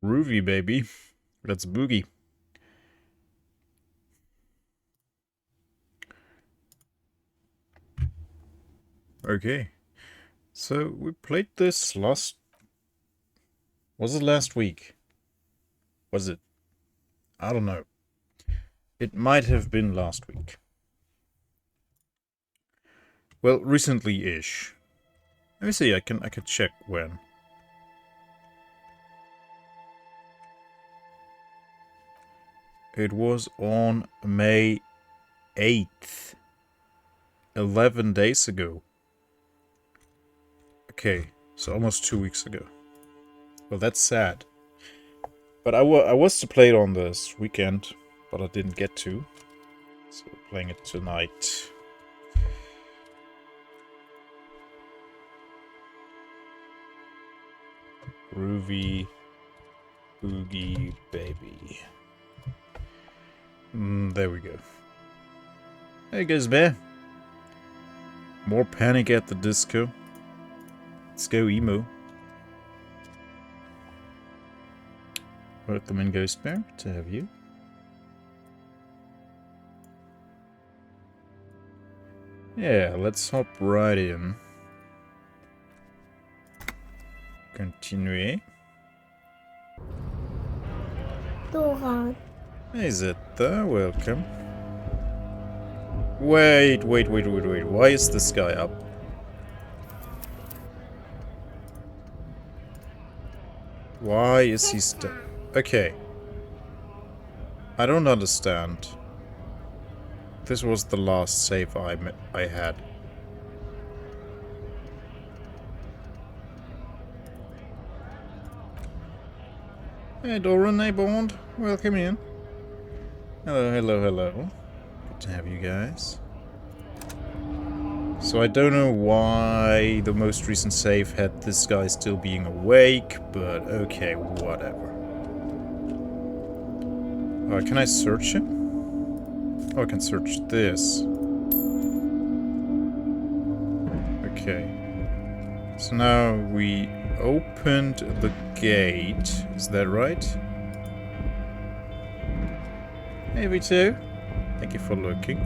Groovy, baby. Let's boogie. Okay. So, we played this last... Was it last week? Was it? I don't know. It might have been last week. Well, recently-ish. Let me see, I can check when. It was on May 8th. 11 days ago. Okay, so almost 2 weeks ago. Well, that's sad. But I was to play it on this weekend, but I didn't get to. So we're playing it tonight. Groovy Boogie Baby. There we go. Hey guys, man. More Panic at the Disco. Let's go emo. Welcome in, Ghost Bear. Good to have you. Yeah, let's hop right in. Continue. Hey Zeta, welcome. Wait. Why is this guy up? Why is he Okay. I don't understand. This was the last save I had. Hey Doran, hey Bond, welcome in. Hello. Good to have you guys. So I don't know why the most recent save had this guy still being awake, but okay, whatever. Can I search him? Oh, I can search this. Okay. So now we opened the gate. Is that right? Hey, V2. Thank you for looking.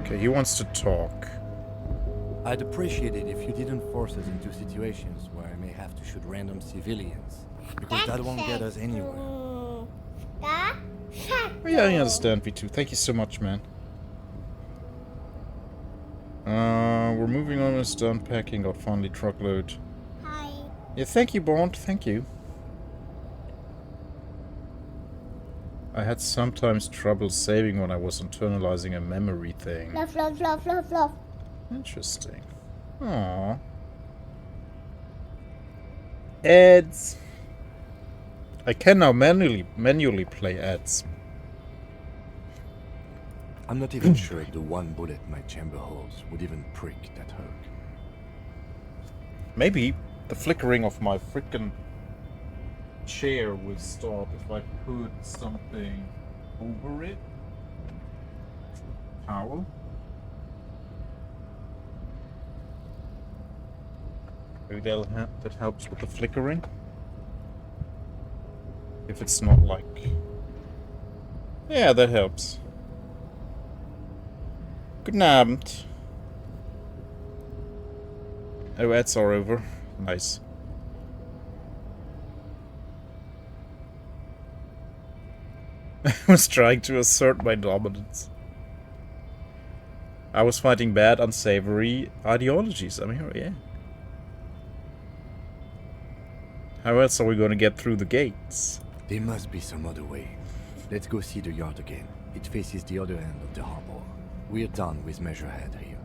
Okay, he wants to talk. I'd appreciate it if you didn't force us into situations where I may have to shoot random civilians, because that won't get us anywhere. Oh, yeah, I understand, V2. Thank you so much, man. We're moving on, it's done packing, got finally truckload. Hi. Yeah, thank you, Bond, thank you. I had sometimes trouble saving when I was internalizing a memory thing. Fluff. Interesting. Aww. Ads. I can now manually play ads. I'm not even sure if the one bullet my chamber holds would even prick that hurt. Maybe the flickering of my frickin' chair will stop if I put something over it. Towel. Maybe that helps with the flickering. If it's not like... Yeah, that helps. Guten Abend. Oh, ads are over. Nice. I was trying to assert my dominance. I was fighting bad, unsavory ideologies. I'm here, yeah. How else are we going to get through the gates? There must be some other way. Let's go see the yard again. It faces the other end of the harbor. We're done with Measurehead here.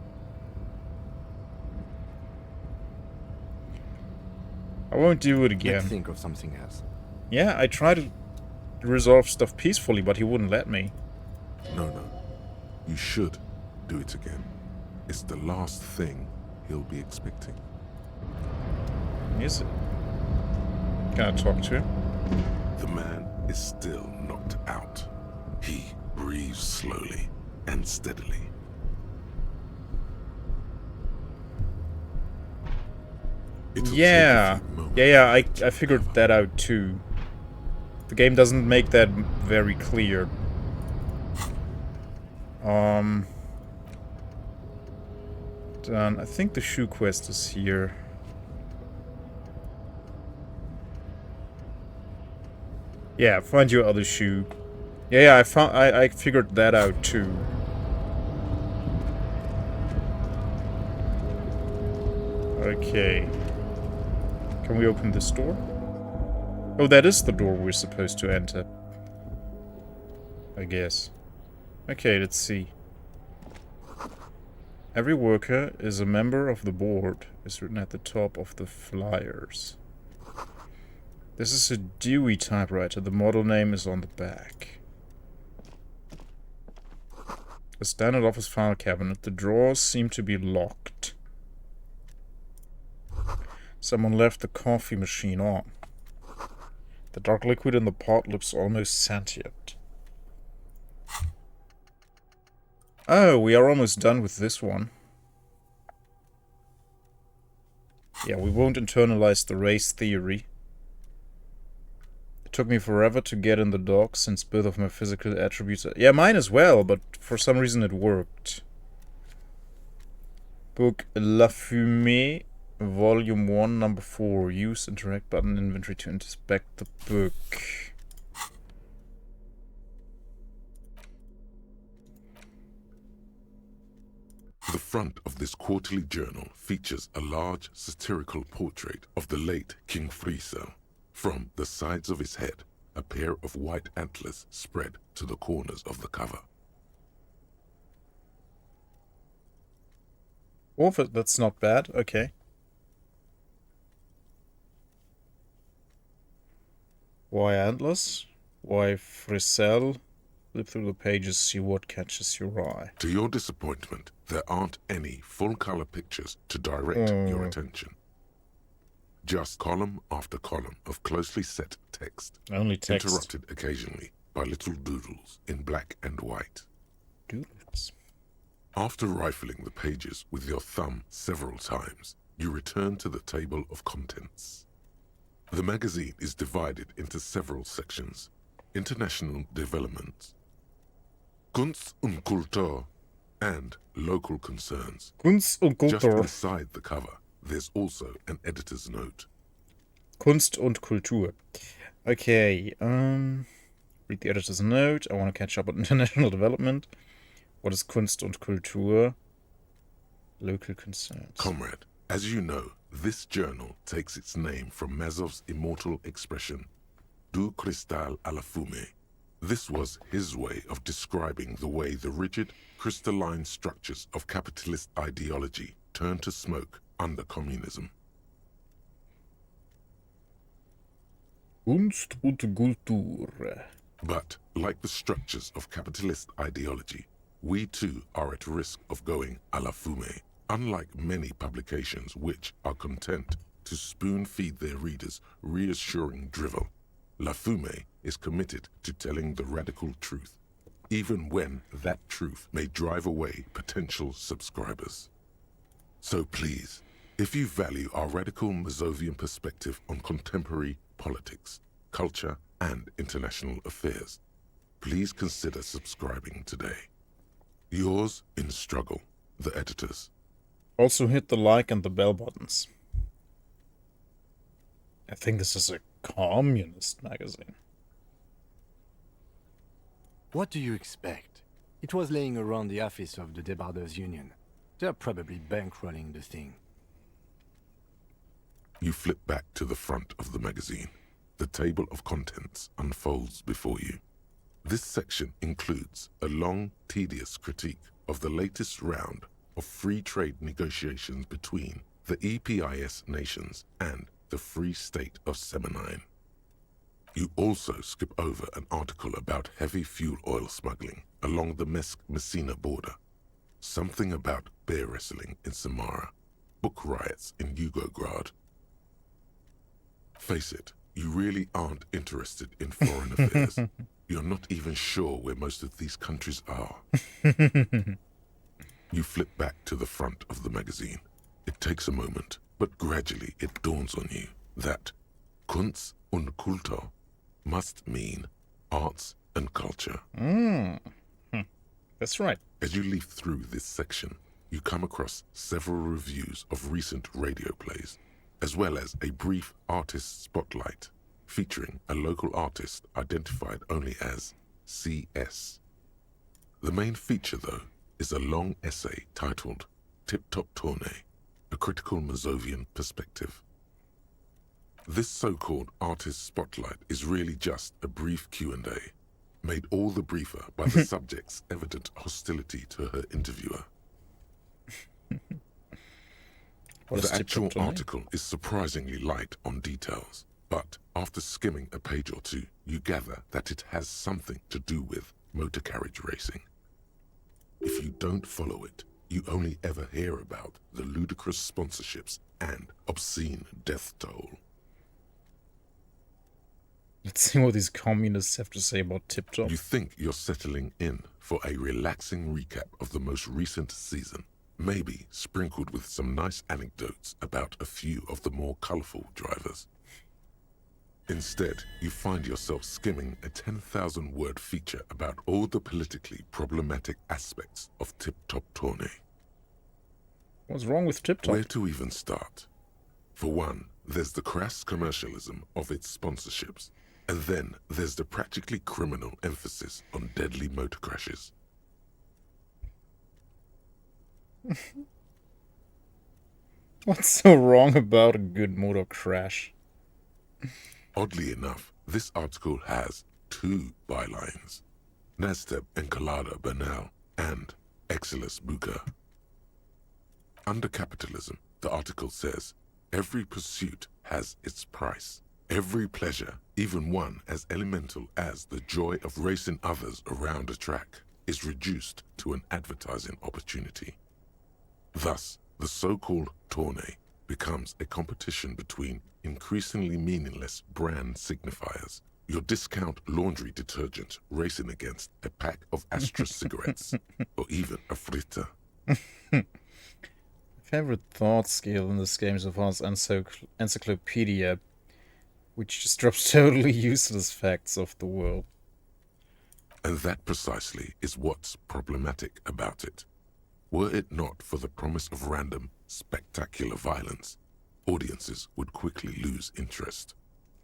I won't do it again. Let's think of something else. Yeah, I tried to resolve stuff peacefully, but he wouldn't let me. No. You should do it again. It's the last thing he'll be expecting. Is it? Can I talk to him? The man is still knocked out. He breathes slowly and steadily. It'll Yeah. take a few moments Yeah, for it to I figured recover. that out too. The game doesn't make that very clear. Done. I think the shoe quest is here. Yeah, find your other shoe. Yeah, I figured that out too. Okay. Can we open this door? Oh, that is the door we're supposed to enter. I guess. Okay, let's see. Every worker is a member of the board, is written at the top of the flyers. This is a Dewey typewriter. The model name is on the back. A standard office file cabinet. The drawers seem to be locked. Someone left the coffee machine on. The dark liquid in the pot looks almost sentient. Oh, we are almost done with this one. Yeah, we won't internalize the race theory. It took me forever to get in the dock since both of my physical attributes... Yeah, mine as well, but for some reason it worked. Book La Fumée, Volume 1, Number 4. Use interact button inventory to inspect the book. The front of this quarterly journal features a large satirical portrait of the late King Friesel. From the sides of his head, a pair of white antlers spread to the corners of the cover. Oh, that's not bad. Okay. Why antlers? Why Friesel? Flip through the pages, see what catches your eye. To your disappointment, there aren't any full-color pictures to direct your attention. Just column after column of closely set text, Only text. interrupted occasionally by little doodles in black and white. Doodles. After rifling the pages with your thumb several times, you return to the table of contents. The magazine is divided into several sections: international developments, Kunst und Kultur, and local concerns. Kunst und Just Kultur. inside the cover, there's also an editor's note. Kunst und Kultur. Okay, read the editor's note. I want to catch up on international development. What is Kunst und Kultur? Local concerns. Comrade, as you know, this journal takes its name from Mazov's immortal expression, Du cristal à la fumée. This was his way of describing the way the rigid, crystalline structures of capitalist ideology turned to smoke under communism. Kunst und Kultur. But, like the structures of capitalist ideology, we too are at risk of going à la fumée, unlike many publications which are content to spoon-feed their readers reassuring drivel. La Fumée is committed to telling the radical truth, even when that truth may drive away potential subscribers. So please, if you value our radical Mazovian perspective on contemporary politics, culture, and international affairs, please consider subscribing today. Yours in struggle, the editors. Also hit the like and the bell buttons. I think this is a communist magazine. What do you expect? It was laying around the office of the Debarders Union. They're probably bankrolling the thing. You flip back to the front of the magazine. The table of contents unfolds before you. This section includes a long, tedious critique of the latest round of free trade negotiations between the EPIS nations and the Free State of Semenine. You also skip over an article about heavy fuel oil smuggling along the Messina border, something about bear wrestling in Samara, book riots in Yugograd. Face it, you really aren't interested in foreign affairs. You're not even sure where most of these countries are. You flip back to the front of the magazine. It takes a moment, But gradually it dawns on you that Kunst und Kultur must mean arts and culture. That's right. As you leaf through this section, you come across several reviews of recent radio plays, as well as a brief artist spotlight featuring a local artist identified only as CS. The main feature, though, is a long essay titled Tip Top Tournée, a critical Mazovian perspective. This so-called artist spotlight is really just a brief Q&A, made all the briefer by the subject's evident hostility to her interviewer. The actual article is surprisingly light on details, but after skimming a page or two, you gather that it has something to do with motor carriage racing. If you don't follow it, you only ever hear about the ludicrous sponsorships and obscene death toll. Let's see what these communists have to say about Tip Top. You think you're settling in for a relaxing recap of the most recent season, maybe sprinkled with some nice anecdotes about a few of the more colorful drivers. Instead, you find yourself skimming a 10,000-word feature about all the politically problematic aspects of Tip Top Tournée. What's wrong with Tip Top? Where to even start? For one, there's the crass commercialism of its sponsorships, and then there's the practically criminal emphasis on deadly motor crashes. What's so wrong about a good motor crash? Oddly enough, this article has two bylines: Nasteb Encolada Bernal and Exilus Buka. Under capitalism, the article says, every pursuit has its price. Every pleasure, even one as elemental as the joy of racing others around a track, is reduced to an advertising opportunity. Thus, the so-called tournée becomes a competition between increasingly meaningless brand signifiers. Your discount laundry detergent racing against a pack of Astra cigarettes, or even a fritter. Favorite thought skill in this game so far is encyclopedia, which just drops totally useless facts of the world. And that precisely is what's problematic about it. Were it not for the promise of random, spectacular violence, audiences would quickly lose interest.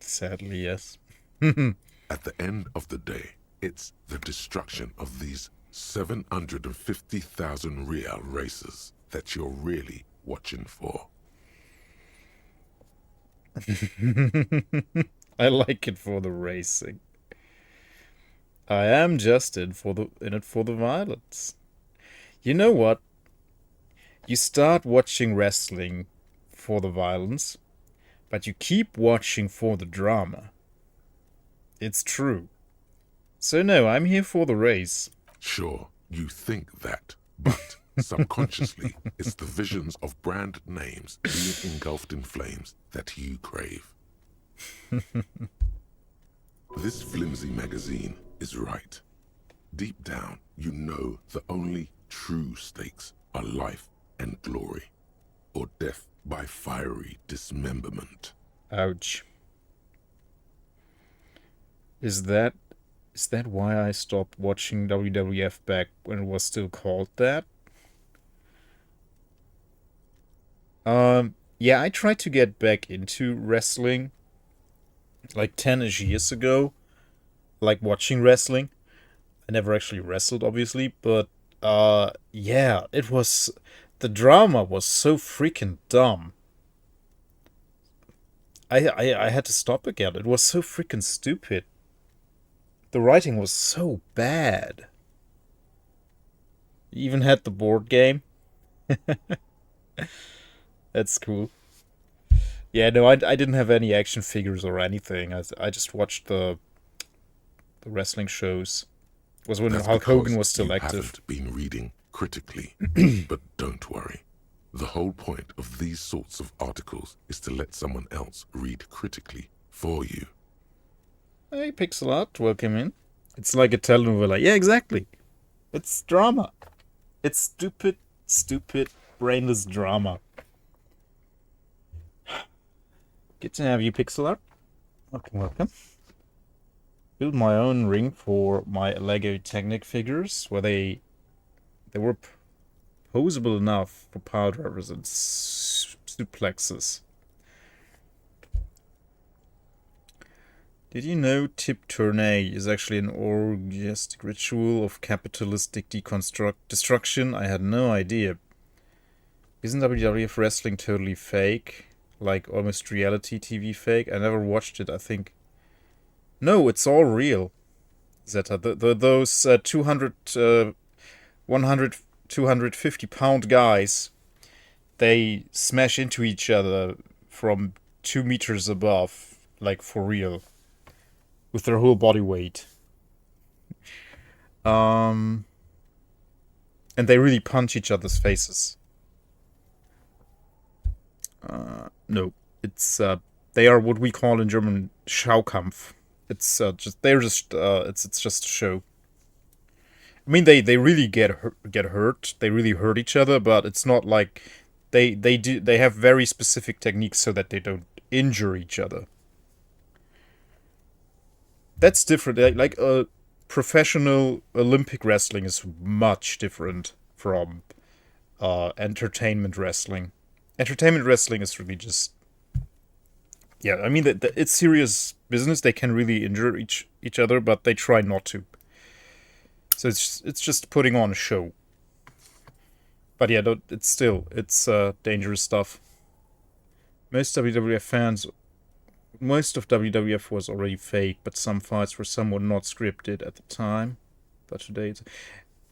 Sadly, yes. At the end of the day, it's the destruction of these 750,000 real races that you're really watching for. I like it for the racing. I am just in it for the violence. You know what? You start watching wrestling for the violence, but you keep watching for the drama. It's true. So no, I'm here for the race. Sure, you think that, but subconsciously, it's the visions of brand names being engulfed in flames that you crave. This flimsy magazine is right. Deep down, you know the only true stakes are life and glory, or death by fiery dismemberment. Ouch. Is that why I stopped watching WWF back when it was still called that? Yeah, I tried to get back into wrestling like 10-ish years ago. Like watching wrestling. I never actually wrestled, obviously, but yeah, the drama was so freaking dumb. I had to stop again. It was so freaking stupid. The writing was so bad. You even had the board game. That's cool. Yeah, no, I didn't have any action figures or anything. I just watched the wrestling shows. It was when That's Hulk Hogan because was still you active. haven't been reading critically. But don't worry. The whole point of these sorts of articles is to let someone else read critically for you. Hey, Pixel Art, welcome in. It's like a telenovela. Yeah, exactly. It's drama. It's stupid, brainless drama. Good to have you, Pixel Art. Welcome. Built my own ring for my Lego Technic figures, where they were posable enough for power drivers and suplexes. Did you know Tip Tournay is actually an orgiastic ritual of capitalistic destruction? I had no idea. Isn't WWF wrestling totally fake? Like almost reality TV fake? I never watched it, I think. No, it's all real. Zeta, those 200, 100, 250-pound guys, they smash into each other from 2 meters above, like for real, with their whole body weight. And they really punch each other's faces. No, it's they are what we call in German Schaukampf. It's just it's just a show. I mean, they really get hurt. They really hurt each other, but it's not like they have very specific techniques so that they don't injure each other. That's different. Like professional Olympic wrestling is much different from entertainment wrestling. Entertainment wrestling is really just, yeah. I mean, it's serious business. They can really injure each other, but they try not to. So it's just putting on a show. But yeah, it's dangerous stuff. Most of WWF was already fake, but some fights were somewhat not scripted at the time. But today,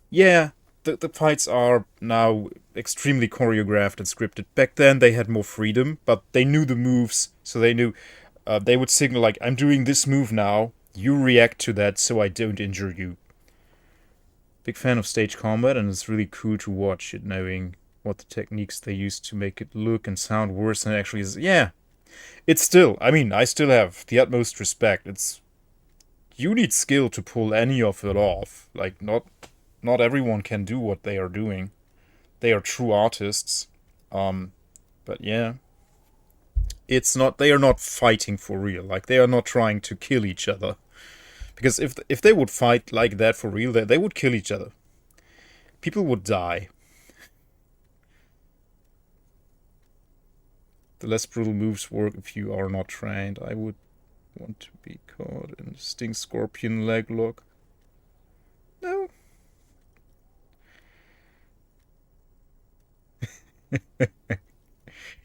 yeah, the fights are now extremely choreographed and scripted. Back then, they had more freedom, but they knew the moves, so they knew they would signal like, "I'm doing this move now. You react to that, so I don't injure you." Big fan of stage combat, and it's really cool to watch it, knowing what the techniques they use to make it look and sound worse than it actually is. Yeah, it's still. I mean, I still have the utmost respect. You need skill to pull any of it off. Like, not everyone can do what they are doing. They are true artists. But yeah, it's not. They are not fighting for real. Like, they are not trying to kill each other. Because if they would fight like that for real, they would kill each other. People would die. The less brutal moves work if you are not trained. I would want to be caught in a Sting Scorpion leg lock. No.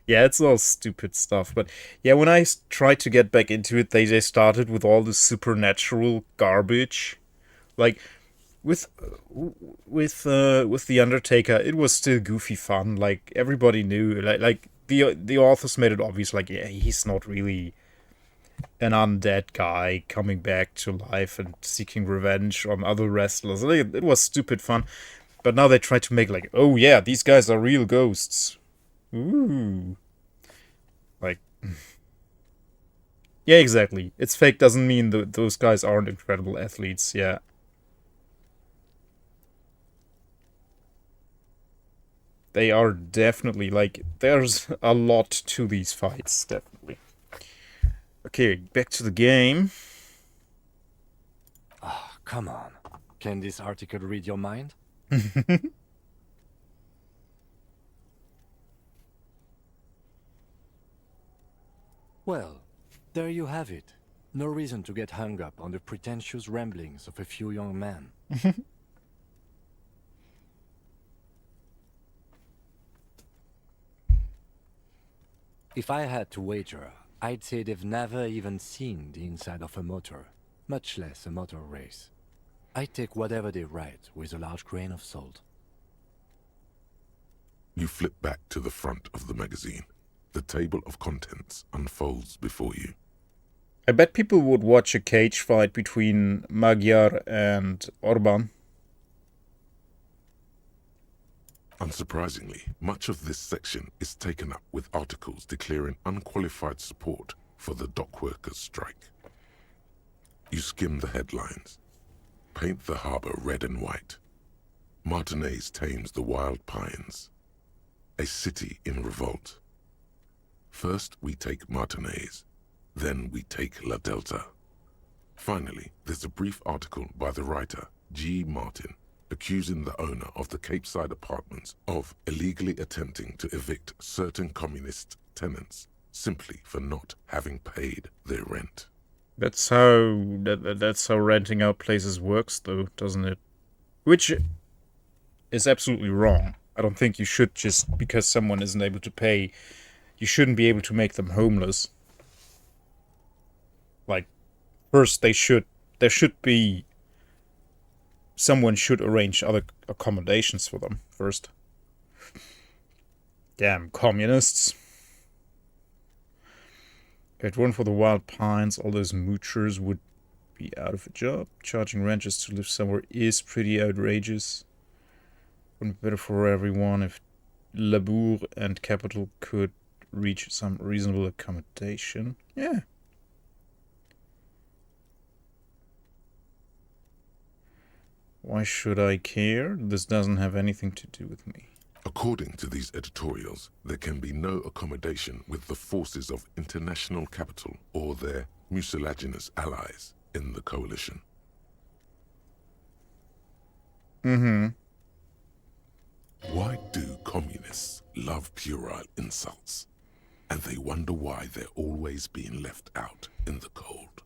Yeah, it's all stupid stuff. But yeah, when I tried to get back into it, they started with all this supernatural garbage. Like with the Undertaker, it was still goofy fun. Like everybody knew, like the authors made it obvious. Like, yeah, he's not really an undead guy coming back to life and seeking revenge on other wrestlers. It was stupid fun. But now they try to make like, oh yeah, these guys are real ghosts. Ooh. Like, yeah, exactly. It's fake doesn't mean those guys aren't incredible athletes, yeah. They are definitely, like, there's a lot to these fights, definitely. Okay, back to the game. Oh, come on. Can this article read your mind? Well, there you have it. No reason to get hung up on the pretentious ramblings of a few young men. If I had to wager, I'd say they've never even seen the inside of a motor, much less a motor race. I take whatever they write with a large grain of salt. You flip back to the front of the magazine. The table of contents unfolds before you. I bet people would watch a cage fight between Magyar and Orban. Unsurprisingly, much of this section is taken up with articles declaring unqualified support for the dock workers' strike. You skim the headlines. Paint the harbor red and white. Martinez tames the wild pines. A city in revolt. First, we take Martinez. Then we take La Delta. Finally, there's a brief article by the writer, G. Martin, accusing the owner of the Capeside Apartments of illegally attempting to evict certain communist tenants simply for not having paid their rent. That's how renting out places works, though, doesn't it? Which is absolutely wrong. I don't think you should, just because someone isn't able to pay, you shouldn't be able to make them homeless. Like, first there should be, someone should arrange other accommodations for them first. Damn communists. If it weren't for the Wild Pines, all those moochers would be out of a job. Charging rent just to live somewhere is pretty outrageous. Wouldn't be better for everyone if Labour and Capital could reach some reasonable accommodation. Yeah. Why should I care? This doesn't have anything to do with me. According to these editorials, there can be no accommodation with the forces of international capital or their mucilaginous allies in the coalition. Mm-hmm. Why do communists love puerile insults? And they wonder why they're always being left out in the cold.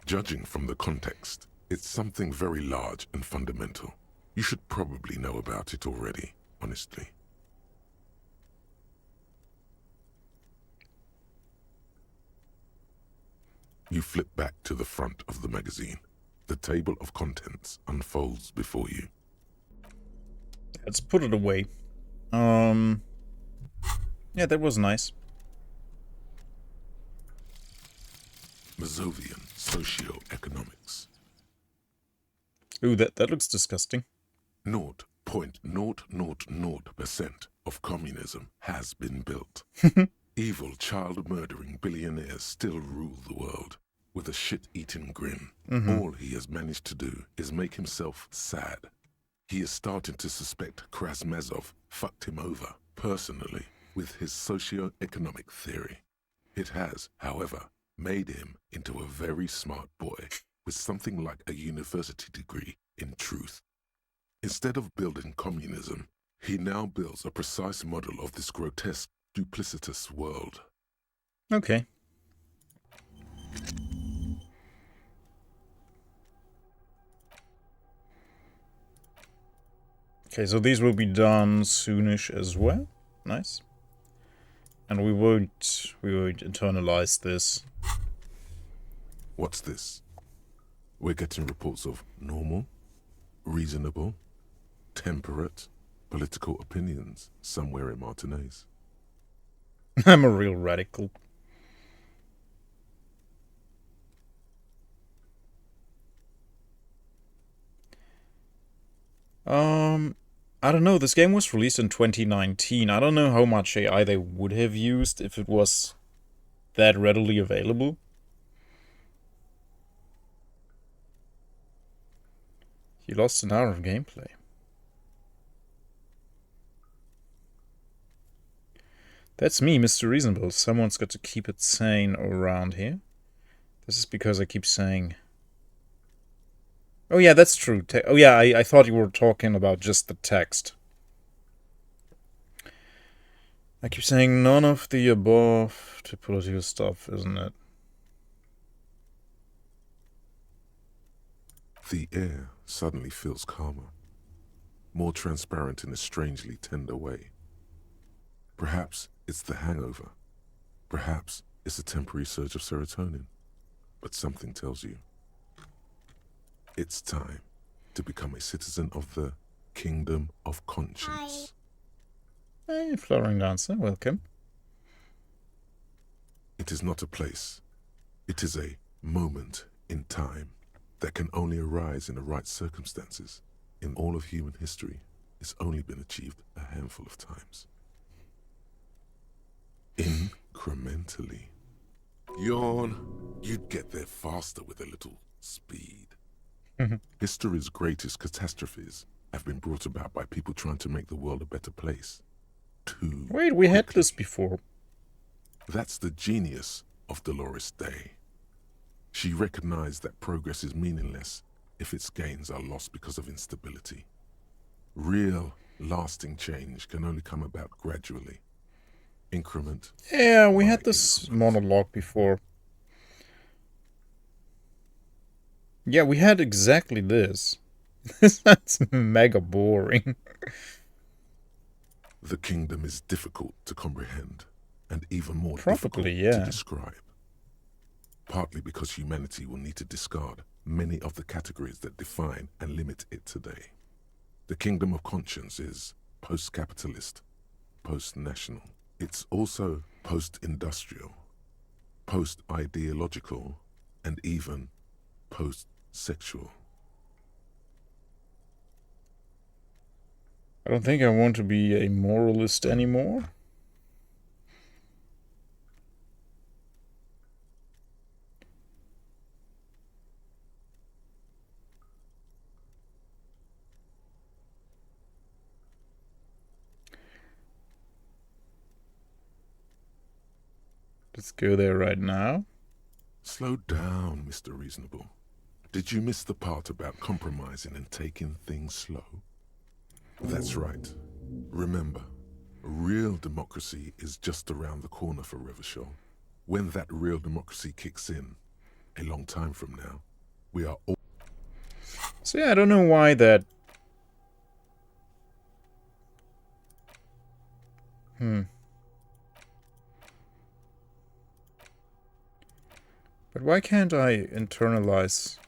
Judging from the context, it's something very large and fundamental. You should probably know about it already, honestly. You flip back to the front of the magazine. The table of contents unfolds before you. Let's put it away. Yeah, that was nice. Mazovian Socioeconomics. Ooh, that looks disgusting. 0.000% of communism has been built. Evil child-murdering billionaires still rule the world with a shit-eating grin. All he has managed to do is make himself sad. He is starting to suspect Krasmazov fucked him over, personally, with his socio-economic theory. It has, however, made him into a very smart boy with something like a university degree in truth. Instead of building communism, he now builds a precise model of this grotesque, duplicitous world. Okay. Okay, so these will be done soonish as well. Nice. And we won't internalize this. What's this? We're getting reports of normal, reasonable, temperate political opinions somewhere in Martinez. I'm a real radical. I don't know, this game was released in 2019. I don't know how much AI they would have used if it was that readily available. You lost an hour of gameplay. That's me, Mr. Reasonable. Someone's got to keep it sane around here. This is because I keep saying... Oh yeah, that's true. Oh yeah, I thought you were talking about just the text. I keep saying none of the above to political stuff, isn't it? The air suddenly feels calmer, more transparent in a strangely tender way. Perhaps it's the hangover. Perhaps it's a temporary surge of serotonin. But something tells you it's time to become a citizen of the Kingdom of Conscience. Hey, flowering dancer, welcome. It is not a place. It is a moment in time that can only arise in the right circumstances. In all of human history, it's only been achieved a handful of times. Incrementally. Yawn. You'd get there faster with a little speed. History's greatest catastrophes have been brought about by people trying to make the world a better place. Wait, we had this before. That's the genius of Dolores Day. She recognized that progress is meaningless if its gains are lost because of instability. Real, lasting change can only come about gradually. Increment. Yeah, we by had this increment. monologue before. Yeah, we had exactly this. That's mega boring. The kingdom is difficult to comprehend, and even more difficult Probably, to yeah. describe. Partly because humanity will need to discard many of the categories that define and limit it today. The kingdom of conscience is post-capitalist, post-national. It's also post-industrial, post-ideological, and even post-sexual. I don't think I want to be a moralist anymore. Let's go there right now. Slow down, Mr. Reasonable. Did you miss the part about compromising and taking things slow? That's right. Remember, real democracy is just around the corner for Revachol. When that real democracy kicks in, a long time from now, we are all... So yeah, I don't know why that... But why can't I internalize...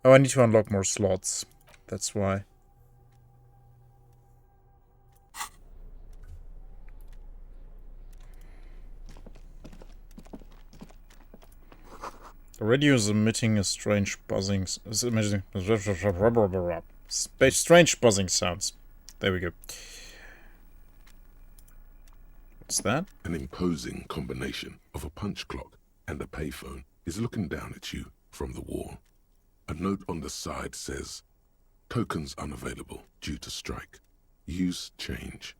Oh, I need to unlock more slots. That's why. The radio is emitting a strange buzzing... Strange buzzing sounds. There we go. What's that? An imposing combination of a punch clock and a payphone is looking down at you from the wall. A note on the side says, tokens unavailable due to strike. Use change.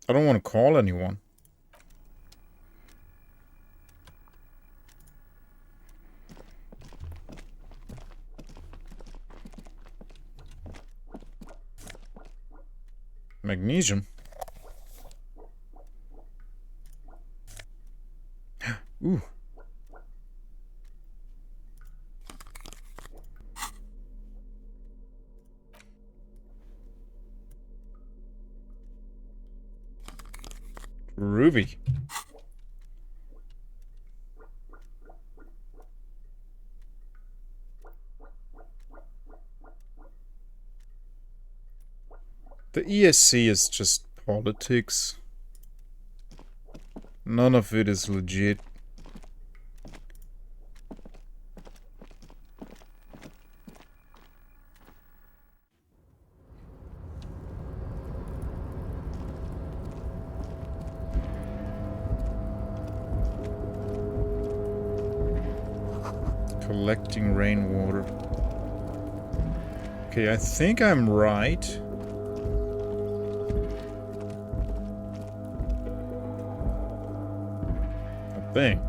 I don't want to call anyone. Magnesium. Ooh. Ruby. The ESC is just politics. None of it is legit. Collecting rainwater. Okay, I think I'm right. I think.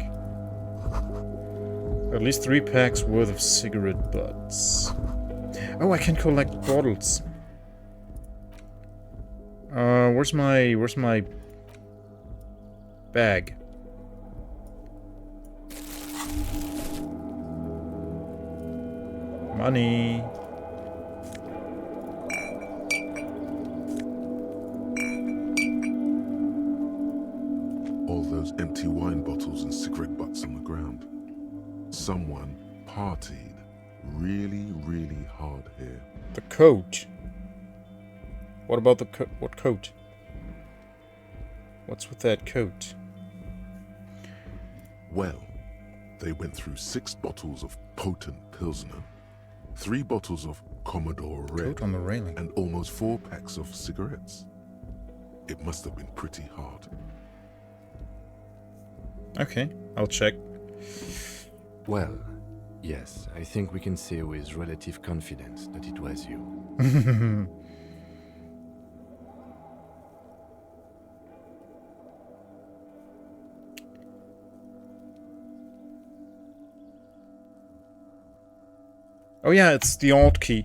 At least 3 packs worth of cigarette butts. Oh, I can collect bottles. Where's my bag? Money. All those empty wine bottles and cigarette butts on the ground. Someone partied really, really hard here. The coat. What about the coat? What coat? What's with that coat? Well, they went through 6 bottles of potent Pilsner, 3 bottles of Commodore Red, Coat on the railing. and almost 4 packs of cigarettes. It must have been pretty hard. Okay, I'll check. Well, yes, I think we can say with relative confidence that it was you. Oh yeah, it's the Alt key.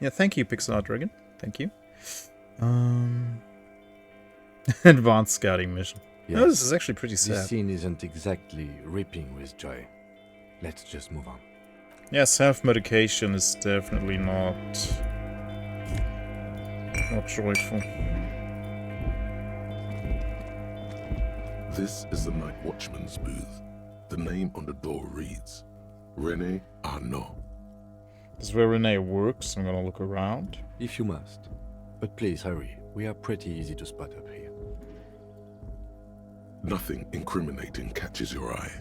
Yeah, thank you, Pixel Art Dragon. Thank you. Advanced scouting mission. Yes, Oh, this is actually pretty this sad. scene isn't exactly ripping with joy. Let's just move on. Yeah, self-medication is definitely not joyful. This is the Night Watchman's booth. The name on the door reads, René Arnaud. This is where Renee works. I'm gonna look around. If you must. But please hurry. We are pretty easy to spot up here. Nothing incriminating catches your eye.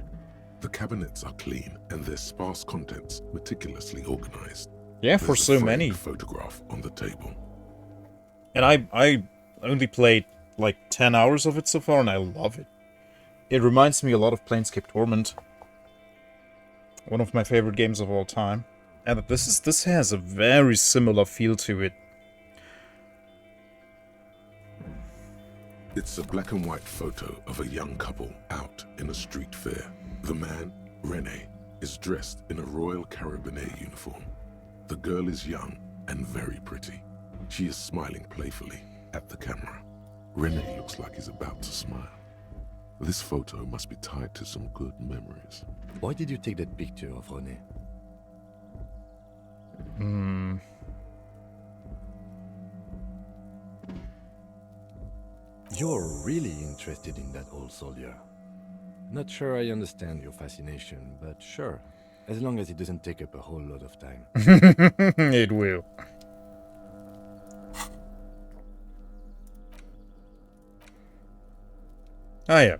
The cabinets are clean and their sparse contents meticulously organized. Yeah, for There's a so framed many. photograph on the table. And I only played like 10 hours of it so far, and I love it. It reminds me a lot of Planescape Torment. One of my favorite games of all time. And this has a very similar feel to it. It's a black and white photo of a young couple out in a street fair. The man, René, is dressed in a Royal Carabinier uniform. The girl is young and very pretty. She is smiling playfully at the camera. René looks like he's about to smile. This photo must be tied to some good memories. Why did you take that picture of René? You're really interested in that old soldier. Not sure I understand your fascination, but sure. As long as it doesn't take up a whole lot of time. It will. Ah yeah,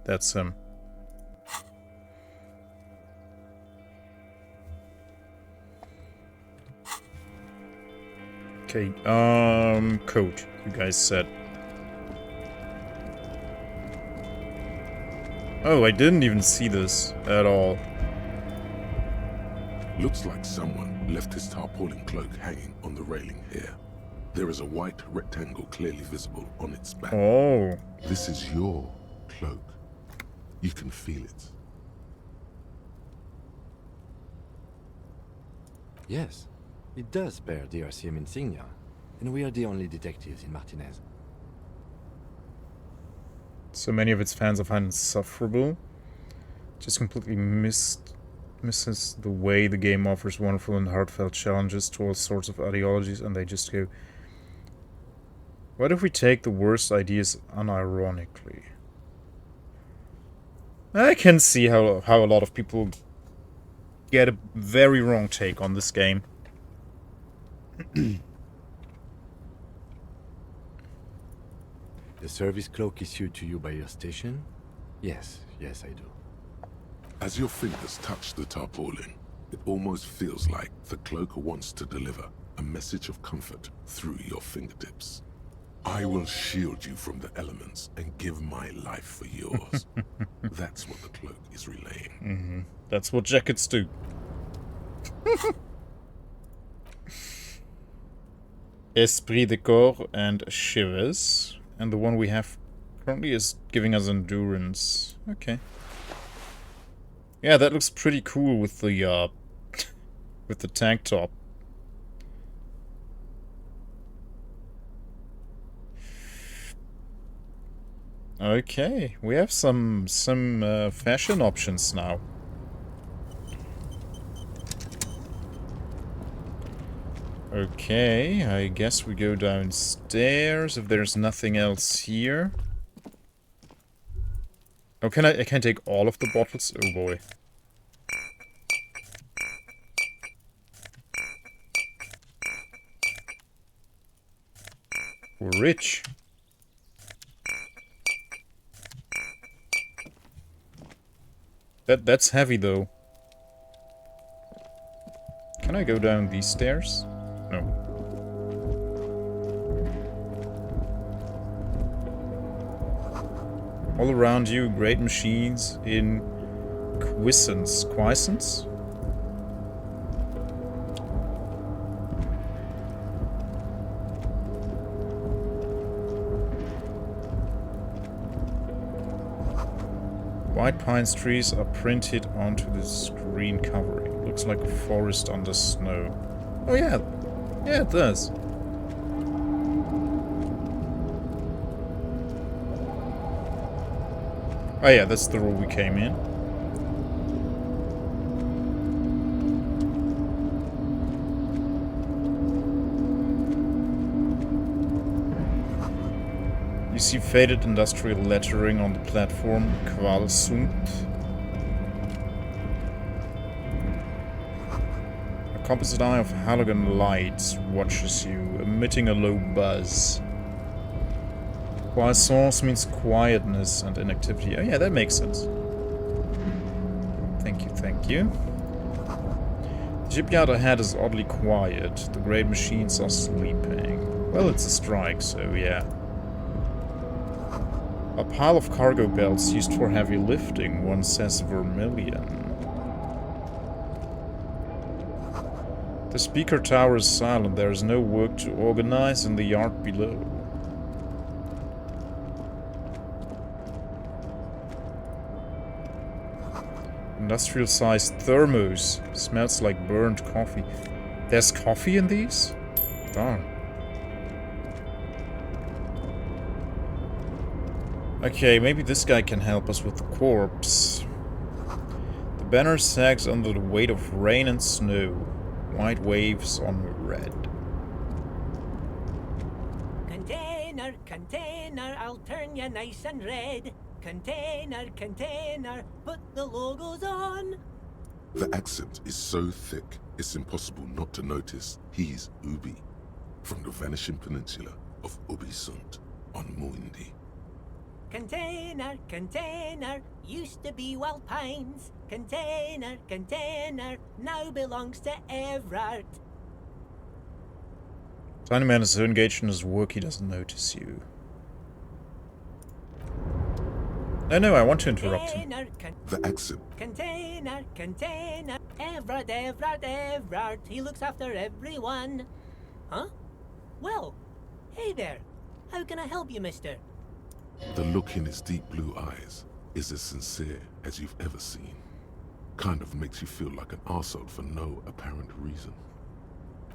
that's him. Okay, code, you guys said. Oh, I didn't even see this at all. Looks like someone left his tarpaulin cloak hanging on the railing here. There is a white rectangle clearly visible on its back. Oh. This is your cloak. You can feel it. Yes, it does bear the RCM insignia, and we are the only detectives in Martinez. So many of its fans are find insufferable. Just completely misses the way the game offers wonderful and heartfelt challenges to all sorts of ideologies, and they just go, what if we take the worst ideas unironically? I can see how a lot of people get a very wrong take on this game. The service cloak issued to you by your station? Yes, yes I do. As your fingers touch the tarpaulin, it almost feels like the cloak wants to deliver a message of comfort through your fingertips. I will shield you from the elements and give my life for yours. That's what the cloak is relaying. That's what jackets do. Esprit de corps and shivers. And the one we have currently is giving us endurance. Okay. Yeah, that looks pretty cool with the with the tank top. Okay, we have some fashion options now. Okay, I guess we go downstairs if there's nothing else here. Oh, I can take all of the bottles? Oh boy. We're rich. That's heavy though. Can I go down these stairs? No. All around you, great machines in quiescence. Quiescence? White pine trees are printed onto the screen covering. Looks like a forest under snow. Oh yeah. Yeah, it does. Oh yeah, that's the room we came in. You see faded industrial lettering on the platform, Kvalsund. A composite eye of halogen lights watches you, emitting a low buzz. Quiescence means quietness and inactivity. Oh yeah, that makes sense. Thank you, thank you. The shipyard ahead is oddly quiet. The great machines are sleeping. Well, it's a strike, so yeah. A pile of cargo belts used for heavy lifting, one says vermilion. The speaker tower is silent. There is no work to organize in the yard below. Industrial-sized thermos. Smells like burnt coffee. There's coffee in these? Darn. Okay, maybe this guy can help us with the corpse. The banner sags under the weight of rain and snow. White waves on red. Container, container, I'll turn you nice and red. Container, container, put the logos on. The accent is so thick, it's impossible not to notice he's Ubi, from the vanishing peninsula of Ubisund on Muindi. Container, container, used to be Wild Pines. Container, container, now belongs to Everard. Tiny man is so engaged in his work he doesn't notice you. Oh no, I want to interrupt him. The accent. Container, container, Everard, Everard, Everard. He looks after everyone. Huh? Well, hey there. How can I help you, mister? The look in his deep blue eyes is as sincere as you've ever seen. Kind of makes you feel like an arsehole for no apparent reason.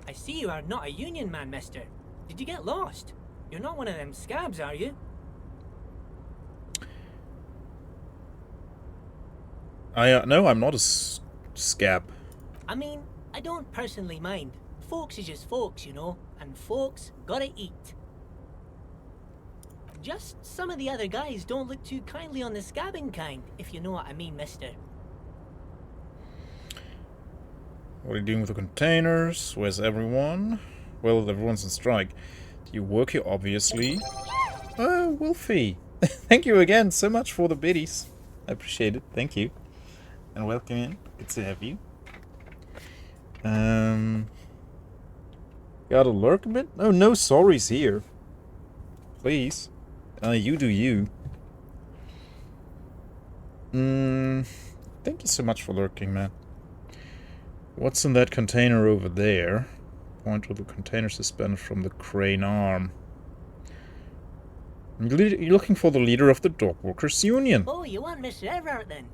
I see you are not a union man, mister. Did you get lost? You're not one of them scabs, are you? No, I'm not a scab. I mean, I don't personally mind. Folks is just folks, you know, and folks gotta eat. Just some of the other guys don't look too kindly on the scabbing kind, if you know what I mean, mister. What are you doing with the containers? Where's everyone? Well, everyone's on strike. You work here, obviously. Oh, Wolfie. Thank you again so much for the biddies. I appreciate it. Thank you. And welcome in. Good to have you. Gotta lurk a bit? Oh, no sorries here. Please. You do you. Thank you so much for lurking, man. What's in that container over there? Point to the container suspended from the crane arm. You're looking for the leader of the Dock Workers Union. Oh, you want Mr. Everard then?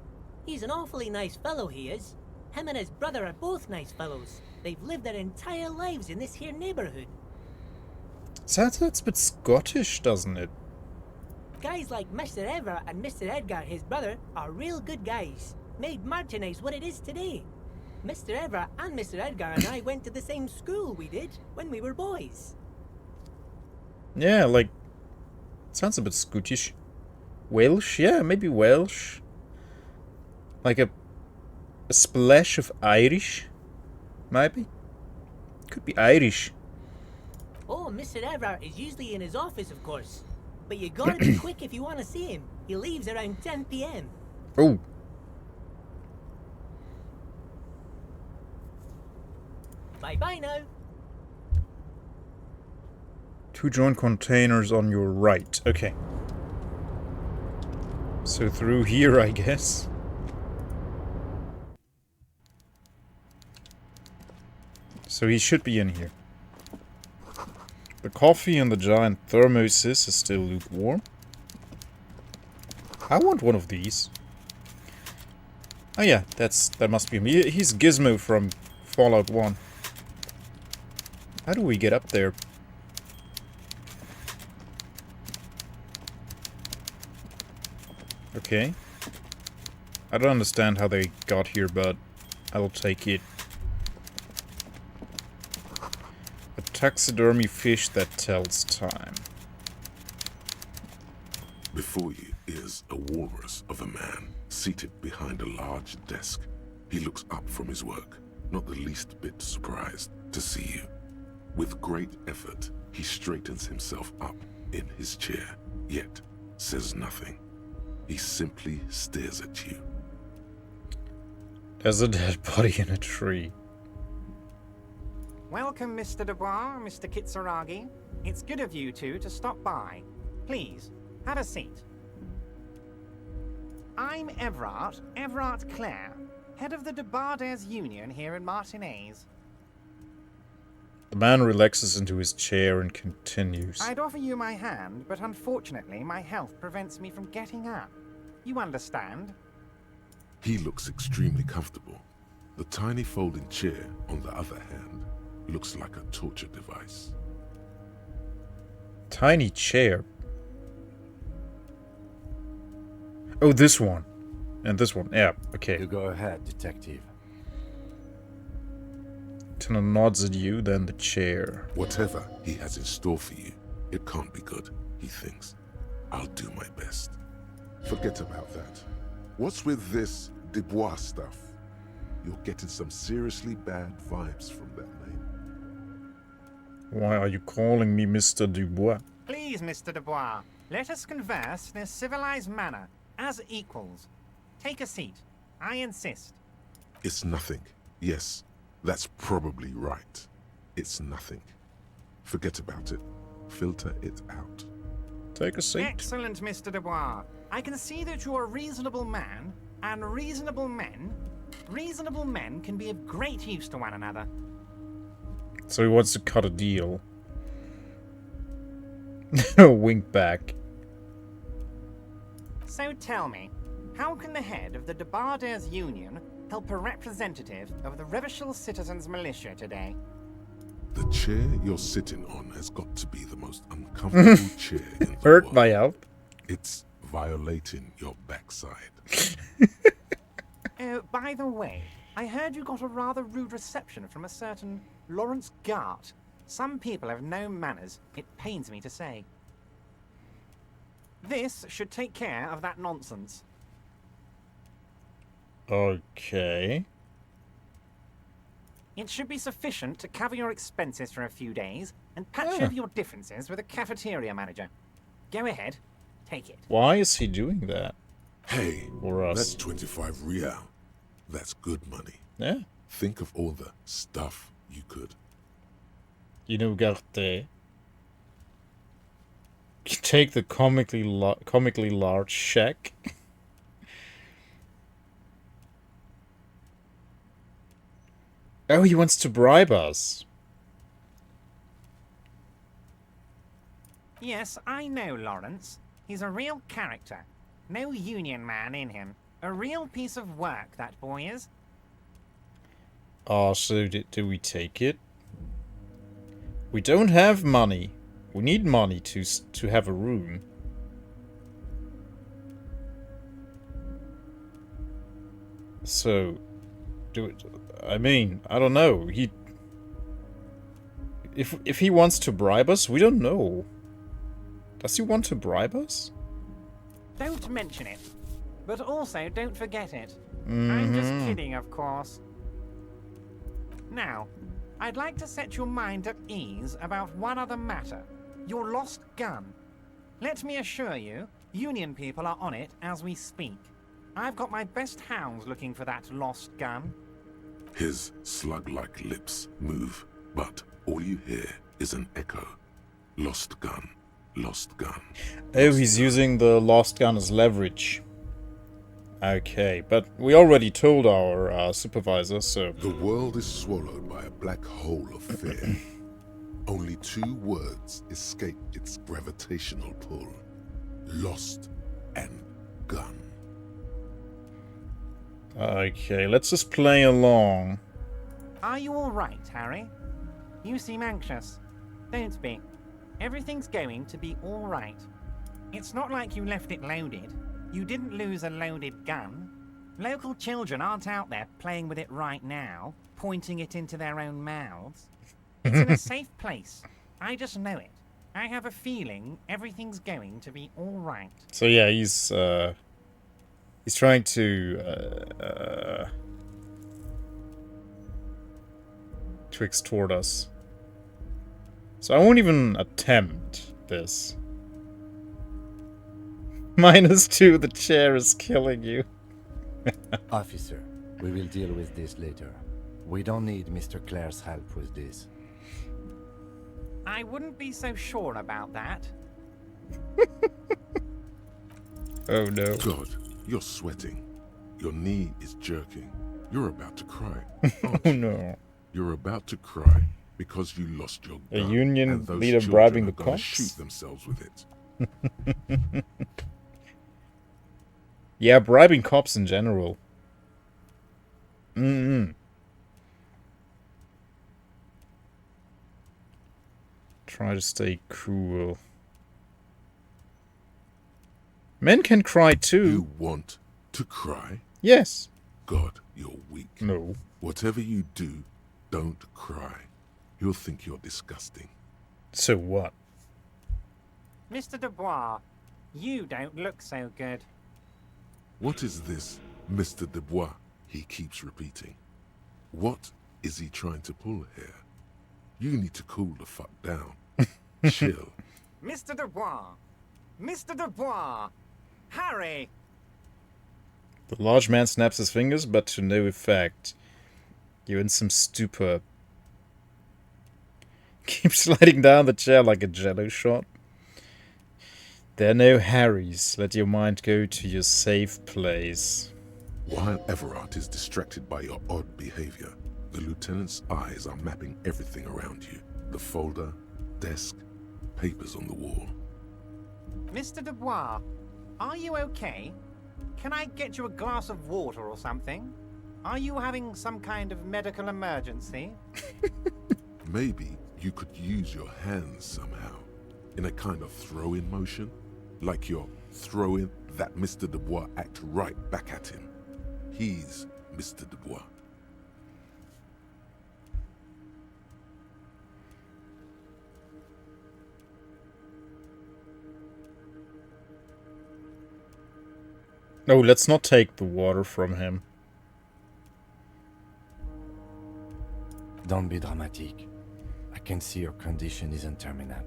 He's an awfully nice fellow, he is. Him and his brother are both nice fellows. They've lived their entire lives in this here neighborhood. Sounds a bit Scottish, doesn't it? Guys like Mr. Everard and Mr. Edgar, his brother, are real good guys. Made Martinez what it is today. Mr. Everard and Mr. Edgar and I went to the same school we did when we were boys. Yeah, like... Sounds a bit Scottish. Welsh? Yeah, maybe Welsh. Like a splash of Irish? Maybe? Could be Irish. Oh, Mr. Everard is usually in his office, of course. But you gotta be quick if you want to see him. He leaves around 10 p.m. Oh. Bye-bye now. 2 joint containers on your right. Okay. So through here, I guess. So he should be in here. The coffee in the giant thermoses is still lukewarm. I want one of these. Oh yeah, that must be him. He's Gizmo from Fallout 1. How do we get up there? Okay. I don't understand how they got here, but I'll take it. A taxidermy fish that tells time. Before you is a walrus of a man seated behind a large desk. He looks up from his work, not the least bit surprised to see you. With great effort, he straightens himself up in his chair, yet says nothing. He simply stares at you. There's a dead body in a tree. Welcome, Mr. Dubois, Mr. Kitsuragi. It's good of you two to stop by. Please, have a seat. I'm Everard Clare, head of the Debarders Union here in Martinez. The man relaxes into his chair and continues. I'd offer you my hand, but unfortunately my health prevents me from getting up. You understand? He looks extremely comfortable. The tiny folding chair, on the other hand, looks like a torture device. Tiny chair. Oh, this one. And this one. Yeah, okay. You go ahead, detective. Tanner nods at you, then the chair. Whatever he has in store for you, it can't be good, he thinks. I'll do my best. Forget about that. What's with this Dubois stuff? You're getting some seriously bad vibes from that name. Why are you calling me Mr. Dubois? Please, Mr. Dubois, let us converse in a civilized manner, as equals. Take a seat. I insist. It's nothing. Yes, that's probably right. It's nothing. Forget about it. Filter it out. Take a seat. Excellent, Mr. Dubois. I can see that you're a reasonable man, and reasonable men can be of great use to one another. So he wants to cut a deal. Wink back. So tell me, how can the head of the Debarders Union help a representative of the Revachol Citizens Militia today? The chair you're sitting on has got to be the most uncomfortable chair in the Hurt world. my help. It's violating your backside. Oh, by the way, I heard you got a rather rude reception from a certain Lawrence Gart. Some people have no manners, it pains me to say. This should take care of that nonsense. Okay. It should be sufficient to cover your expenses for a few days and patch over your differences with a cafeteria manager. Go ahead, take it. Why is he doing that? Hey, For us. that's 25 real. That's good money. Yeah. Think of all the stuff you could. You know, Garte. You take the comically large check. Oh, he wants to bribe us. Yes, I know Lawrence. He's a real character. No union man in him. A real piece of work, that boy is. Oh, so do we take it? We don't have money. We need money to have a room. So, do it. I mean, I don't know. If he wants to bribe us, we don't know. Does he want to bribe us? Don't mention it. But also, don't forget it. I'm just kidding, of course. Now, I'd like to set your mind at ease about one other matter. Your lost gun. Let me assure you, Union people are on it as we speak. I've got my best hounds looking for that lost gun. His slug-like lips move, but all you hear is an echo. Lost gun, lost gun. Oh, he's using the lost gun as leverage. Okay, but we already told our supervisor, so... The world is swallowed by a black hole of fear. Only 2 words escape its gravitational pull. Lost and gun. Okay, let's just play along. Are you all right, Harry? You seem anxious. Don't be. Everything's going to be all right. It's not like you left it loaded. You didn't lose a loaded gun. Local children aren't out there playing with it right now, pointing it into their own mouths. It's in a safe place. I just know it. I have a feeling everything's going to be all right. So yeah, he's trying to extort us. So I won't even attempt this. -2, the chair is killing you. Officer, we will deal with this later. We don't need Mr. Clare's help with this. I wouldn't be so sure about that. Oh no. God, you're sweating. Your knee is jerking. You're about to cry. Oh no. You're about to cry because you lost your A gun. union and those leader children bribing are the gonna cops? shoot themselves with it. Yeah, bribing cops in general. Try to stay cool. Men can cry too. You want to cry? Yes. God, you're weak. No. Whatever you do, don't cry. He'll think you're disgusting. So what? Mr. Dubois, you don't look so good. What is this, Mr. Dubois? He keeps repeating. What is he trying to pull here? You need to cool the fuck down. Chill. Mr. Dubois! Mr. Dubois! Harry! The large man snaps his fingers, but to no effect. You're in some stupor. Keep sliding down the chair like a jello shot. There are no Harrys. Let your mind go to your safe place. While Everard is distracted by your odd behavior, the lieutenant's eyes are mapping everything around you. The folder, desk, papers on the wall. Mr. Dubois, are you okay? Can I get you a glass of water or something? Are you having some kind of medical emergency? Maybe you could use your hands somehow, in a kind of throw-in motion, like you're throwing that Mr. Dubois act right back at him. He's Mr. Dubois. No, let's not take the water from him. Don't be dramatic. I can see your condition isn't terminal.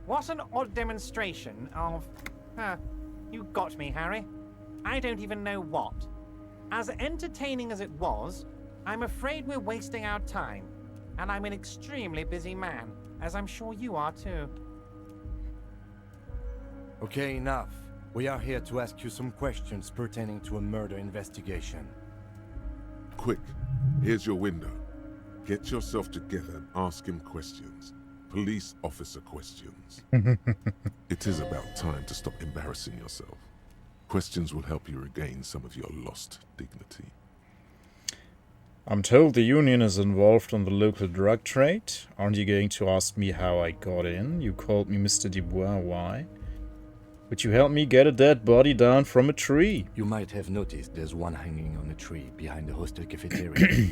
What an odd demonstration of... you got me, Harry. I don't even know what. As entertaining as it was, I'm afraid we're wasting our time. And I'm an extremely busy man, as I'm sure you are too. Okay, enough. We are here to ask you some questions pertaining to a murder investigation. Quick, here's your window. Get yourself together and ask him questions. Police officer questions. It is about time to stop embarrassing yourself. Questions will help you regain some of your lost dignity. I'm told the union is involved in the local drug trade. Aren't you going to ask me how I got in? You called me Mr. Dubois, why? Would you help me get a dead body down from a tree? You might have noticed there's one hanging on a tree behind the hostel cafeteria.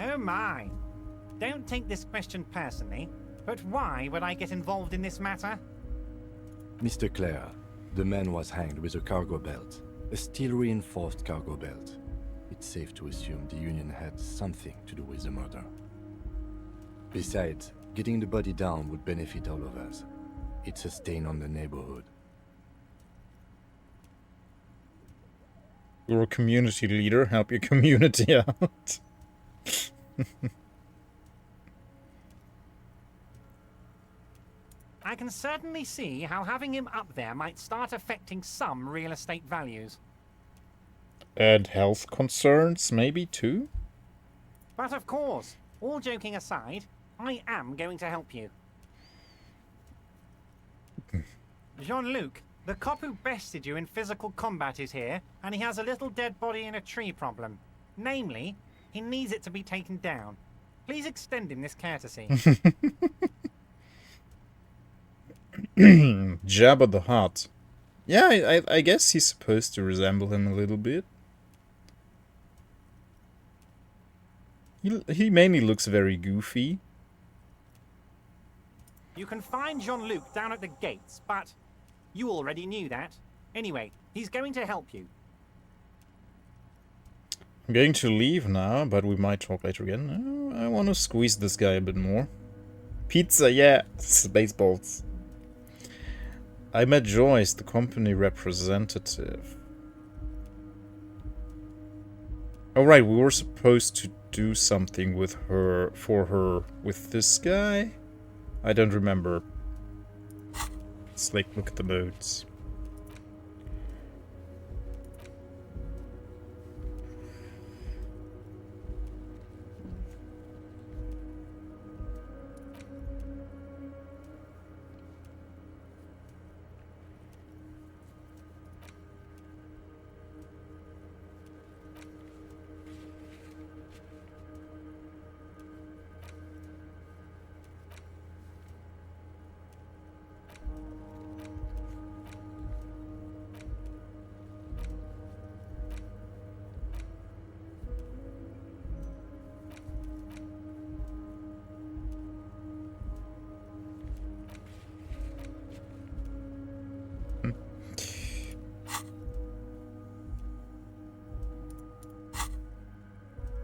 Oh my. Don't take this question personally, but why would I get involved in this matter? Mr. Clare, the man was hanged with a cargo belt. A steel-reinforced cargo belt. It's safe to assume the Union had something to do with the murder. Besides, getting the body down would benefit all of us. It's a stain on the neighborhood. You're a community leader. Help your community out. I can certainly see how having him up there might start affecting some real estate values. And health concerns, maybe, too? But of course, all joking aside, I am going to help you. Jean-Luc, The cop who bested you in physical combat is here, and he has a little dead body in a tree problem. Namely, he needs it to be taken down. Please extend him this courtesy. Jabba the Hutt. Yeah, I guess he's supposed to resemble him a little bit. He mainly looks very goofy. You can find Jean-Luc down at the gates, but you already knew that. Anyway, he's going to help you. I'm going to leave now, but we might talk later again. I want to squeeze this guy a bit more. Pizza, yeah, Spaceballs. I met Joyce, the company representative. Oh right, we were supposed to do something with her, with this guy? I don't remember. Let's like look at the notes.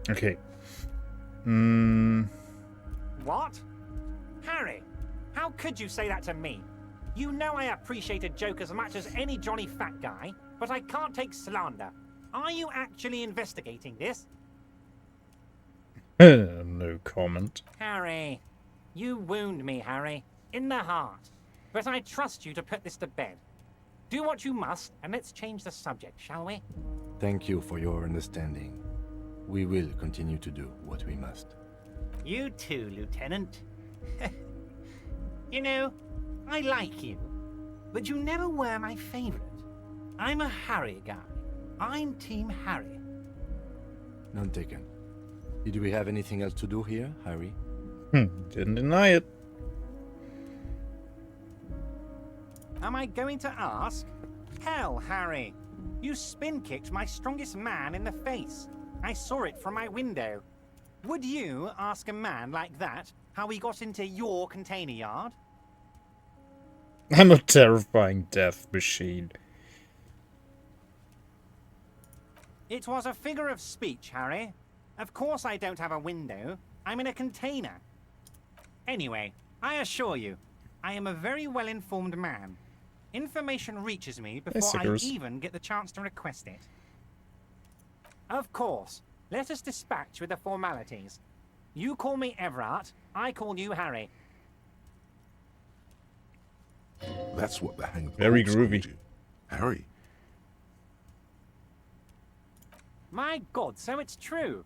Okay. What? Harry, how could you say that to me? You know I appreciate a joke as much as any Johnny Fat Guy, but I can't take slander. Are you actually investigating this? No comment. Harry, you wound me, Harry, in the heart. But I trust you to put this to bed. Do what you must, and let's change the subject, shall we? Thank you for your understanding. We will continue to do what we must. You too, Lieutenant. You know, I like you, but you never were my favorite. I'm a Harry guy. I'm Team Harry. None taken. Did we have anything else to do here, Harry? Didn't deny it. Am I going to ask? Hell, Harry. You spin-kicked my strongest man in the face. I saw it from my window. Would you ask a man like that how he got into your container yard? I'm a terrifying death machine. It was a figure of speech, Harry. Of course I don't have a window. I'm in a container. Anyway, I assure you, I am a very well-informed man. Information reaches me before I even get the chance to request it. Of course. Let us dispatch with the formalities. You call me Everard, I call you Harry. That's what the hang. Very groovy. Harry. My God, so it's true.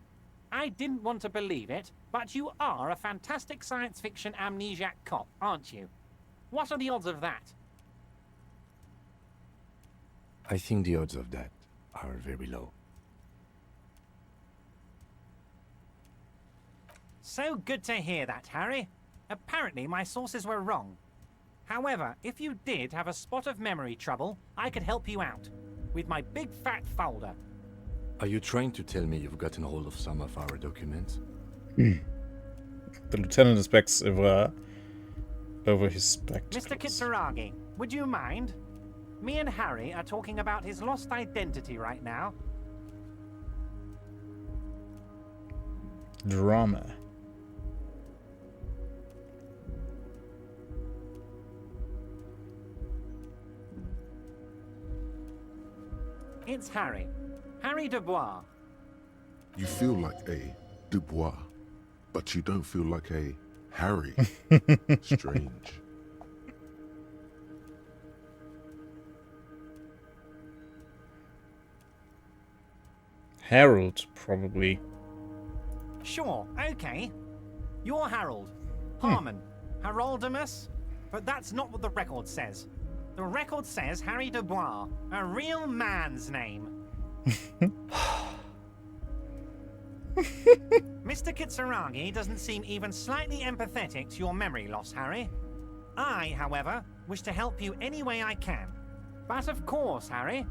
I didn't want to believe it, but you are a fantastic science fiction amnesiac cop, aren't you? What are the odds of that? I think the odds of that are very low. So good to hear that, Harry. Apparently my sources were wrong. However, if you did have a spot of memory trouble, I could help you out. With my big fat folder. Are you trying to tell me you've gotten hold of some of our documents? The lieutenant inspects over his spectacles. Mr. Kitsuragi, would you mind? Me and Harry are talking about his lost identity right now. Drama. It's Harry. Harry Dubois. You feel like a Dubois, but you don't feel like a Harry. Strange. Harold, probably. Sure, okay. You're Harold. Harmon. Haroldamus. But that's not what the record says. The record says Harry Dubois, a real man's name. Mr. Kitsuragi doesn't seem even slightly empathetic to your memory loss, Harry. I, however, wish to help you any way I can. But of course, Harry,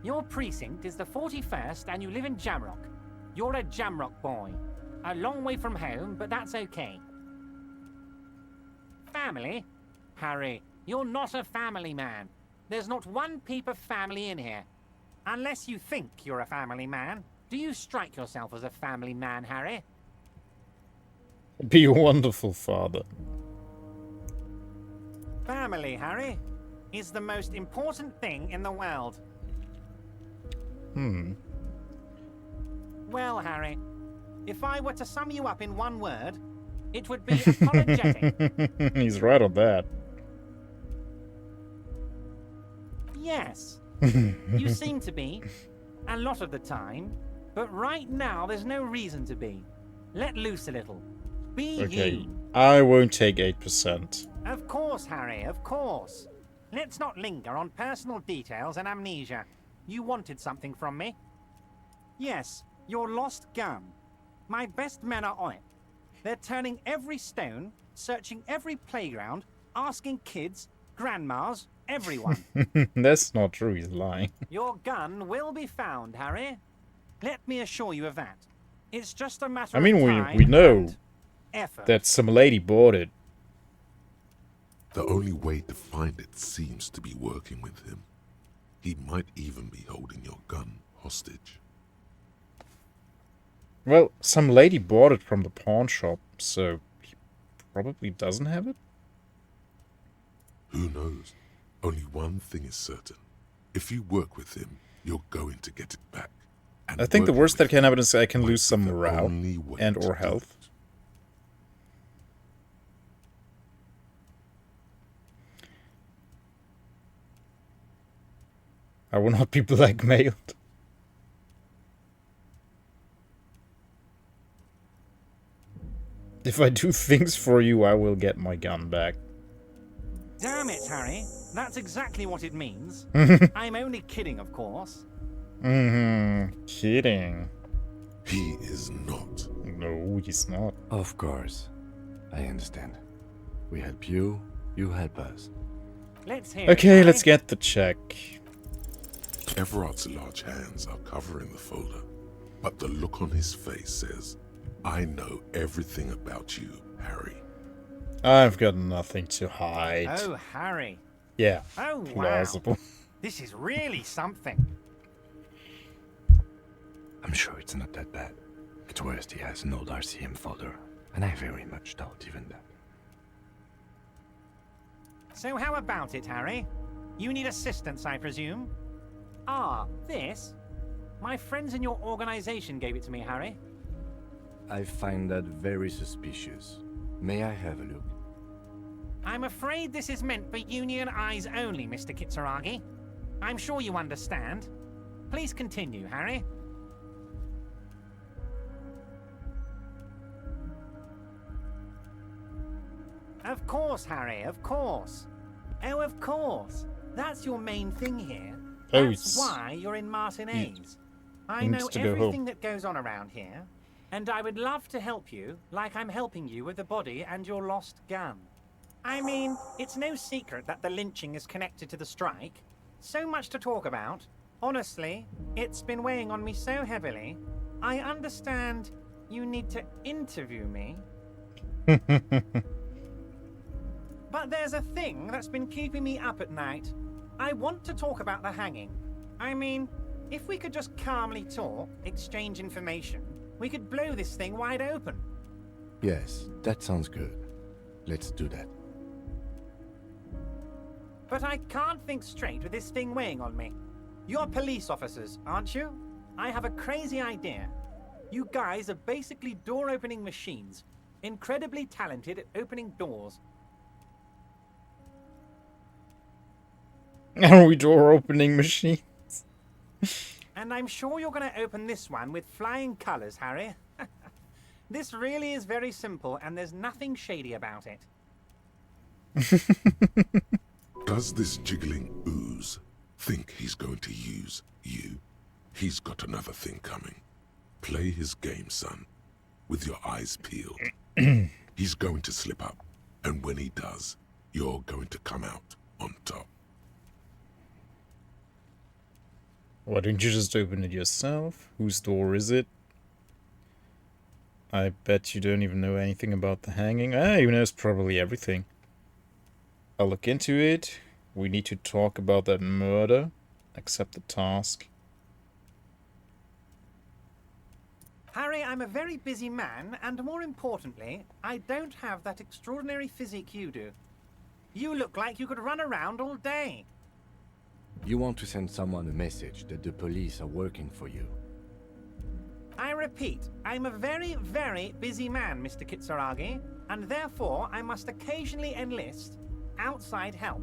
your precinct is the 41st and you live in Jamrock. You're a Jamrock boy. A long way from home, but that's okay. Family? Harry, you're not a family man. There's not one peep of family in here. Unless you think you're a family man. Do you strike yourself as a family man, Harry? Be a wonderful father. Family, Harry, is the most important thing in the world. Well, Harry, if I were to sum you up in one word, it would be apologetic. He's right on that. Yes, you seem to be, a lot of the time, but right now there's no reason to be. Let loose a little. Be Okay, you. I won't take 8%. Of course, Harry, of course. Let's not linger on personal details and amnesia. You wanted something from me. Yes, your lost gun. My best men are on it. They're turning every stone, searching every playground, asking kids, grandmas, everyone. That's not true, he's lying. Your gun will be found, Harry. Let me assure you of that. It's just a matter I mean, of time we know and effort. that some lady bought it. The only way to find it seems to be working with him. He might even be holding your gun hostage. Well, some lady bought it from the pawn shop, so he probably doesn't have it? Who knows? Only one thing is certain. If you work with him, you're going to get it back. And I think the working worst that with can him happen is I can might lose be some the morale only way and to or do health. it. I will not be blackmailed. If I do things for you, I will get my gun back. Damn it, Harry. That's exactly what it means. I'm only kidding, of course. Kidding. He is not. No, he's not. Of course. I understand. We help you, you help us. Let's hear it, Okay, Harry. let's get the check. Everard's large hands are covering the folder, but the look on his face says, I know everything about you, Harry. I've got nothing to hide. Oh, Harry. Yeah, Oh, plausible. wow. This is really something. I'm sure it's not that bad. At worst, he has an old RCM folder, and I very much doubt even that. So how about it, Harry? You need assistance, I presume? Ah, this? My friends in your organization gave it to me, Harry. I find that very suspicious. May I have a look? I'm afraid this is meant for Union eyes only, Mr. Kitsuragi. I'm sure you understand. Please continue, Harry. Of course, Harry, of course. Oh, of course. That's your main thing here. Oh, That's it's- why you're in Martinez. I he know needs to go everything home. that goes on around here, and I would love to help you like I'm helping you with the body and your lost gun. I mean, it's no secret that the lynching is connected to the strike. So much to talk about. Honestly, it's been weighing on me so heavily. I understand you need to interview me. But there's a thing that's been keeping me up at night. I want to talk about the hanging. I mean, if we could just calmly talk, exchange information, we could blow this thing wide open. Yes, that sounds good. Let's do that. But I can't think straight with this thing weighing on me. You're police officers, aren't you? I have a crazy idea. You guys are basically door-opening machines, incredibly talented at opening doors. Are we door opening machine? And I'm sure you're going to open this one with flying colors, Harry. This really is very simple, and there's nothing shady about it. Does this jiggling ooze think he's going to use you? He's got another thing coming. Play his game, son, with your eyes peeled. He's going to slip up, and when he does, you're going to come out on top. Why don't you just open it yourself? Whose door is it? I bet you don't even know anything about the hanging. He knows probably everything. I'll look into it. We need to talk about that murder. Accept the task. Harry, I'm a very busy man, and more importantly, I don't have that extraordinary physique you do. You look like you could run around all day. You want to send someone a message that the police are working for you. I repeat, I'm a very, very busy man, Mr. Kitsuragi, and therefore I must occasionally enlist outside help.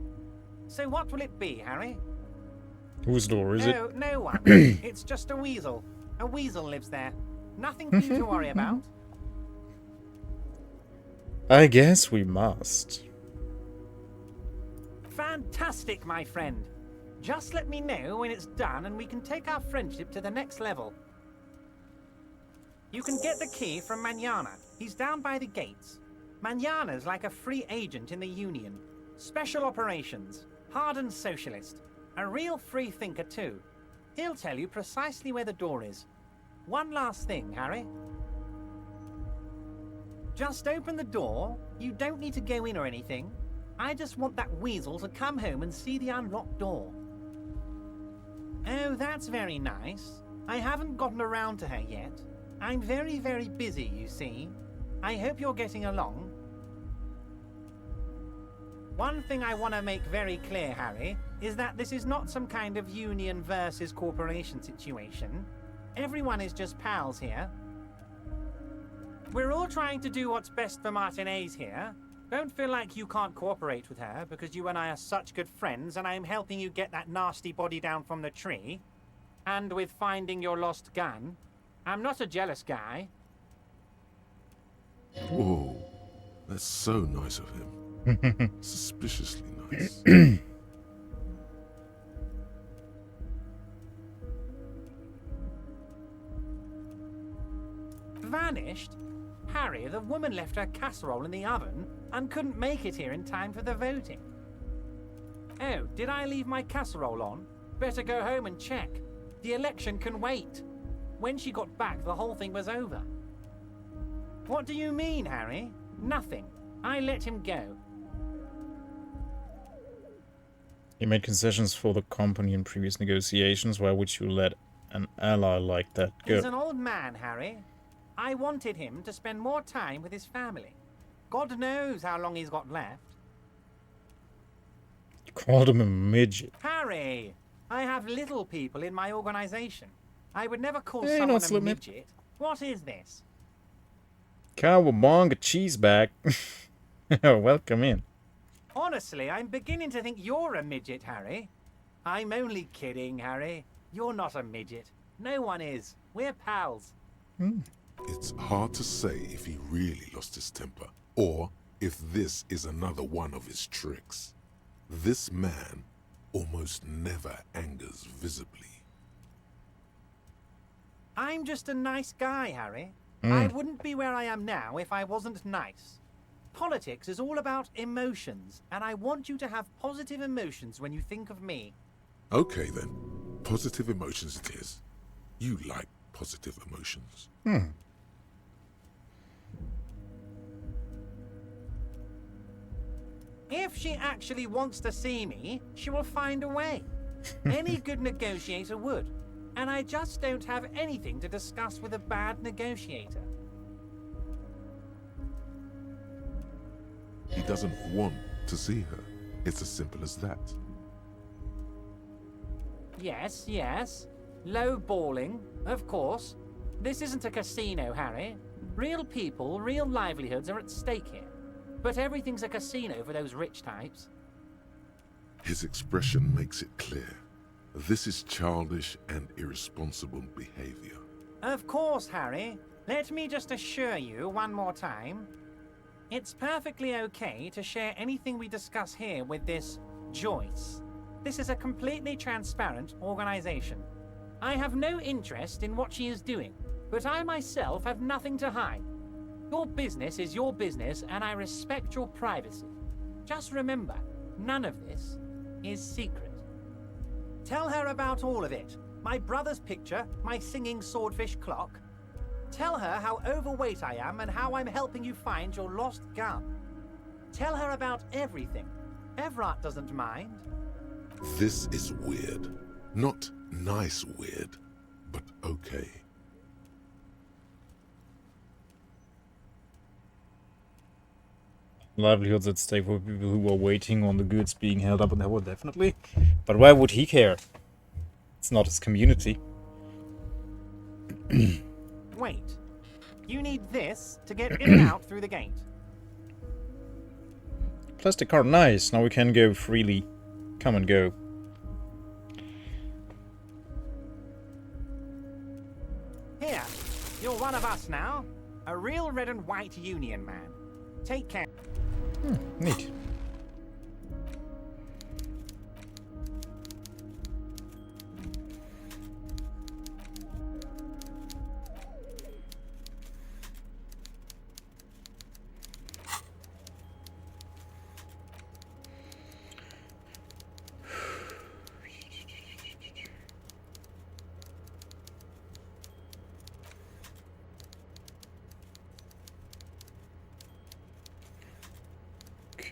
So what will it be, Harry? Whose door is it? Oh, no one. It's just a weasel. A weasel lives there. Nothing for you to worry about. I guess we must. Fantastic, my friend. Just let me know when it's done and we can take our friendship to the next level. You can get the key from Manana. He's down by the gates. Manana's like a free agent in the Union. Special operations. Hardened socialist. A real free thinker too. He'll tell you precisely where the door is. One last thing, Harry. Just open the door. You don't need to go in or anything. I just want that weasel to come home and see the unlocked door. Oh, that's very nice. I haven't gotten around to her yet. I'm very, very busy, you see. I hope you're getting along. One thing I want to make very clear, Harry, is that this is not some kind of union versus corporation situation. Everyone is just pals here. We're all trying to do what's best for Martinez here. Don't feel like you can't cooperate with her because you and I are such good friends and I'm helping you get that nasty body down from the tree. And with finding your lost gun. I'm not a jealous guy. Whoa, that's so nice of him. Suspiciously nice. Vanished? Harry, the woman left her casserole in the oven and couldn't make it here in time for the voting. Oh, did I leave my casserole on? Better go home and check. The election can wait. When she got back, the whole thing was over. What do you mean, Harry? Nothing. I let him go. You made concessions for the company in previous negotiations. Why would you let an ally like that go? He's an old man, Harry. I wanted him to spend more time with his family. God knows how long he's got left. You called him a midget. Harry, I have little people in my organization. I would never call Hey, someone not a slipping. midget. What is this? Cowabunga cheeseback. Welcome in. Honestly, I'm beginning to think you're a midget, Harry. I'm only kidding, Harry. You're not a midget. No one is. We're pals. It's hard to say if he really lost his temper, or if this is another one of his tricks. This man almost never angers visibly. I'm just a nice guy, Harry. I wouldn't be where I am now if I wasn't nice. Politics is all about emotions, and I want you to have positive emotions when you think of me. Okay then, positive emotions it is. You like positive emotions. If she actually wants to see me, she will find a way. Any good negotiator would. And I just don't have anything to discuss with a bad negotiator. He doesn't want to see her. It's as simple as that. Yes, yes. Low balling, of course. This isn't a casino, Harry. Real people, real livelihoods are at stake here. But everything's a casino for those rich types. His expression makes it clear. This is childish and irresponsible behavior. Of course, Harry. Let me just assure you one more time. It's perfectly okay to share anything we discuss here with this Joyce. This is a completely transparent organization. I have no interest in what she is doing, but I myself have nothing to hide. Your business is your business, and I respect your privacy. Just remember, none of this is secret. Tell her about all of it. My brother's picture, my singing swordfish clock. Tell her how overweight I am and how I'm helping you find your lost gun. Tell her about everything. Everard doesn't mind. This is weird. Not nice weird, but okay. Livelihoods at stake for people who are waiting on the goods being held up, and that would definitely. But why would he care? It's not his community. Wait. You need this to get in and out through the gate. Plastic card, nice. Now we can go freely. Come and go. Here, you're one of us now. A real red and white union man. Take care. Neat.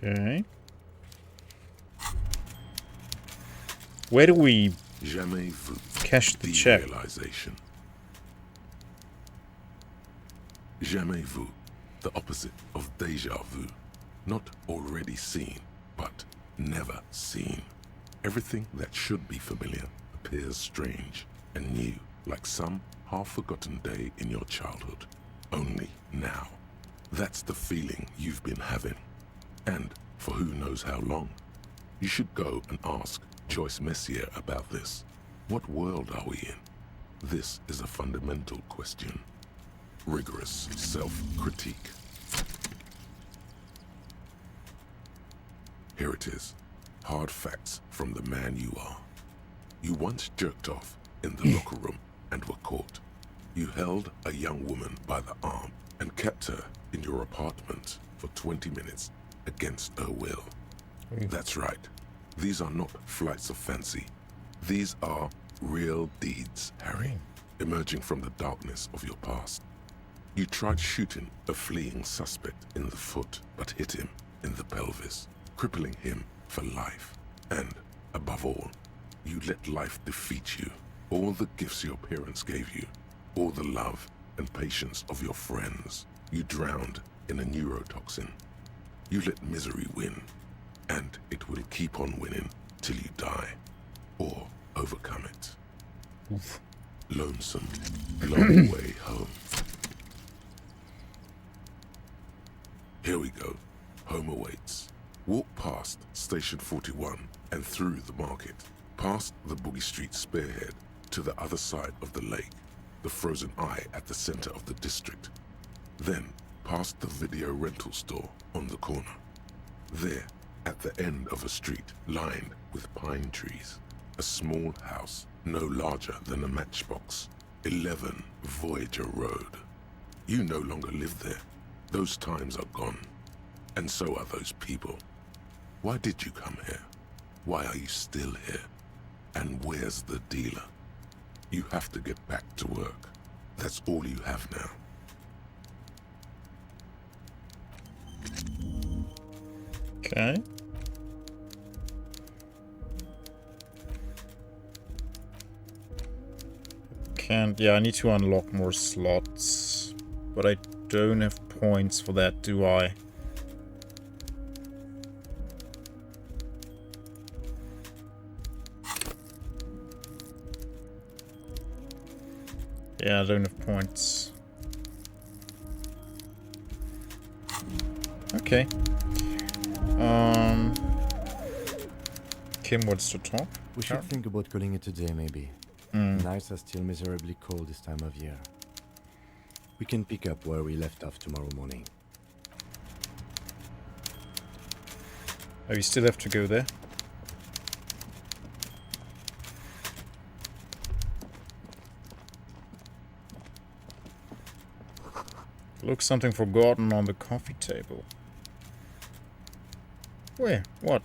Okay. Where do we Jamais vu. cash the check? Realization. Jamais vu. The opposite of déjà vu. Not already seen, but never seen. Everything that should be familiar appears strange and new, like some half-forgotten day in your childhood. Only now. That's the feeling you've been having. And for who knows how long. You should go and ask Joyce Messier about this. What world are we in? This is a fundamental question. Rigorous self-critique. Here it is. Hard facts from the man you are. You once jerked off in the locker room and were caught. You held a young woman by the arm and kept her in your apartment for 20 minutes against her will. That's right. These are not flights of fancy. These are real deeds, Harry, emerging from the darkness of your past. You tried shooting a fleeing suspect in the foot, but hit him in the pelvis, crippling him for life. And, above all, you let life defeat you. All the gifts your parents gave you, all the love and patience of your friends, you drowned in a neurotoxin. You let misery win, and it will keep on winning till you die, or overcome it. Oof. Lonesome, long way home. Here we go. Home awaits. Walk past Station 41 and through the market, past the Boogie Street spearhead to the other side of the lake, the frozen eye at the center of the district. Then past the video rental store on the corner. There, at the end of a street lined with pine trees, a small house no larger than a matchbox, 11 Voyager Road. You no longer live there. Those times are gone. And so are those people. Why did you come here? Why are you still here? And where's the dealer? You have to get back to work. That's all you have now. Okay. Yeah, I need to unlock more slots. But I don't have points for that, do I? Yeah, I don't have points. Okay. Kim wants to talk. We should think about calling it a day, maybe. Nights are still miserably cold this time of year. We can pick up where we left off tomorrow morning. Oh, you still have to go there? Looks something forgotten on the coffee table. Where? What?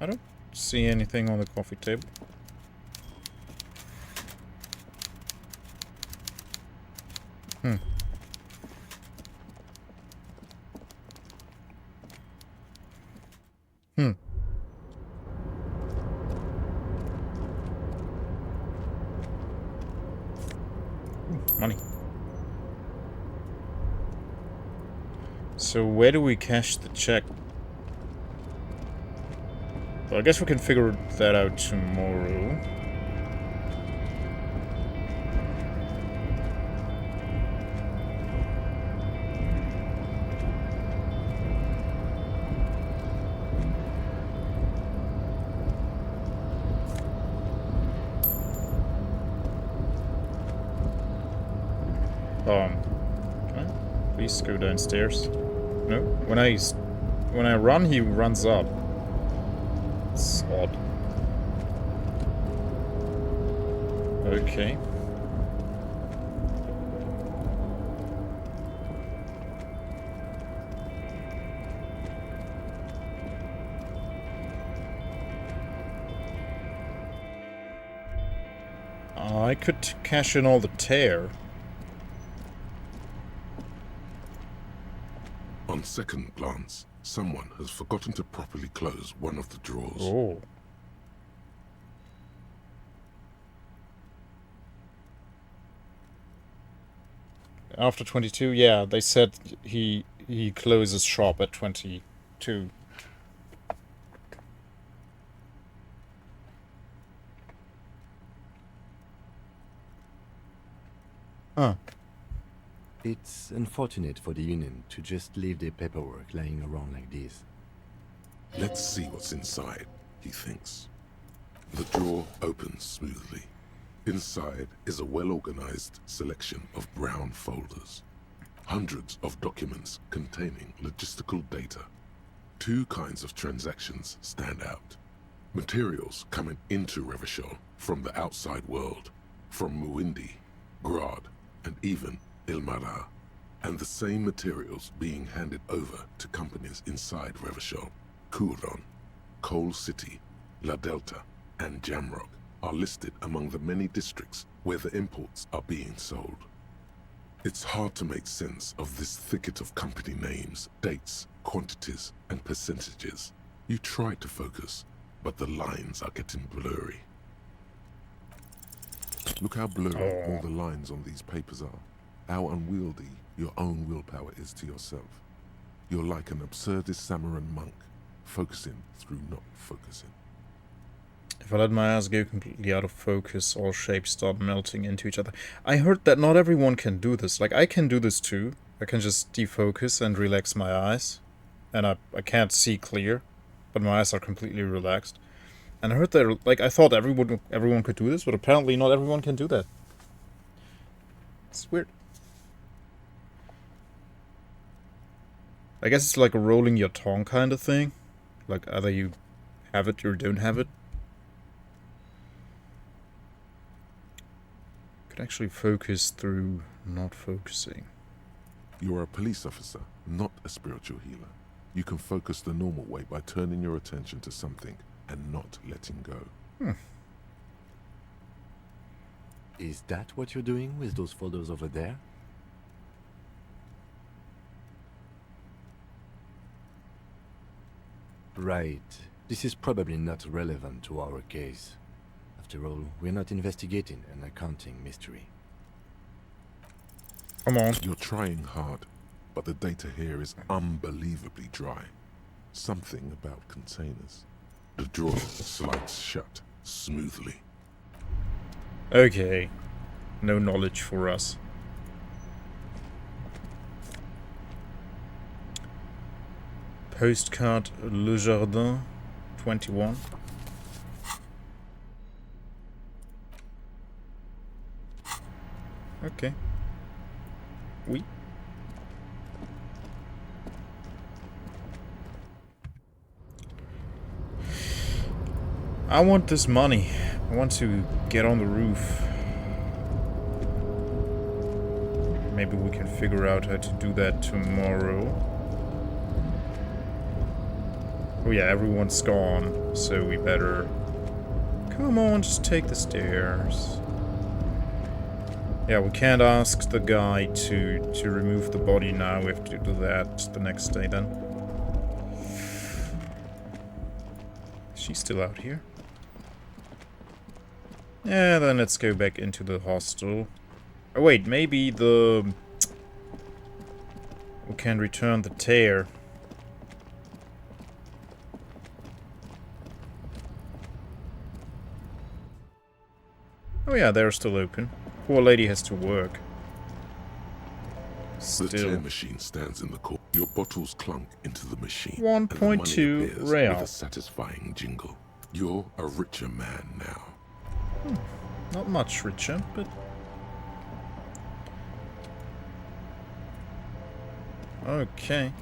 I don't see anything on the coffee table. Hmm. Hmm. Ooh, money. So where do we cash the check? Well, I guess we can figure that out tomorrow. Can I please go downstairs? No? When I run, he runs up. It's odd. Okay. I could cash in all the tear. On second glance, someone has forgotten to properly close one of the drawers. Oh. After 22, yeah, they said he closes shop at 22. Huh. It's unfortunate for the Union to just leave their paperwork lying around like this. Let's see what's inside, he thinks. The drawer opens smoothly. Inside is a well-organized selection of brown folders. Hundreds of documents containing logistical data. Two kinds of transactions stand out. Materials coming into Revachol from the outside world, from Muindi, Grad, and even Ilmara, and the same materials being handed over to companies inside Revachol. Kuron, Coal City, La Delta, and Jamrock are listed among the many districts where the imports are being sold. It's hard to make sense of this thicket of company names, dates, quantities, and percentages. You try to focus, but the lines are getting blurry. Look how blurry all the lines on these papers are. How unwieldy your own willpower is to yourself. You're like an absurdist Samaran monk, focusing through not focusing. If I let my eyes go completely out of focus, all shapes start melting into each other. I heard that not everyone can do this. Like, I can do this too. I can just defocus and relax my eyes. And I can't see clear, but my eyes are completely relaxed. And I heard that, like, I thought everyone could do this, but apparently not everyone can do that. It's weird. I guess it's like a rolling your tongue kind of thing. Like, either you have it or don't have it. Could actually focus through not focusing. You are a police officer, not a spiritual healer. You can focus the normal way by turning your attention to something and not letting go. Is that what you're doing with those folders over there? Right. This is probably not relevant to our case. After all, we're not investigating an accounting mystery. Come on. You're trying hard, but the data here is unbelievably dry. Something about containers. The drawer slides shut smoothly. Okay. No knowledge for us. Postcard Le Jardin 21. Okay. Oui. I want this money. I want to get on the roof. maybe we can figure out how to do that tomorrow. Oh yeah, everyone's gone, so we better... Come on, just take the stairs. Yeah, we can't ask the guy to remove the body now. We have to do that the next day then. She's still out here. Yeah, then let's go back into the hostel. Oh wait, maybe the... We can return the tear. Oh yeah, they're still open. Poor lady has to work. The tear machine stands in the corner. Your bottles clunk into the machine. 1.2 real. With a satisfying jingle. You're a richer man now. Not much richer, but... Okay.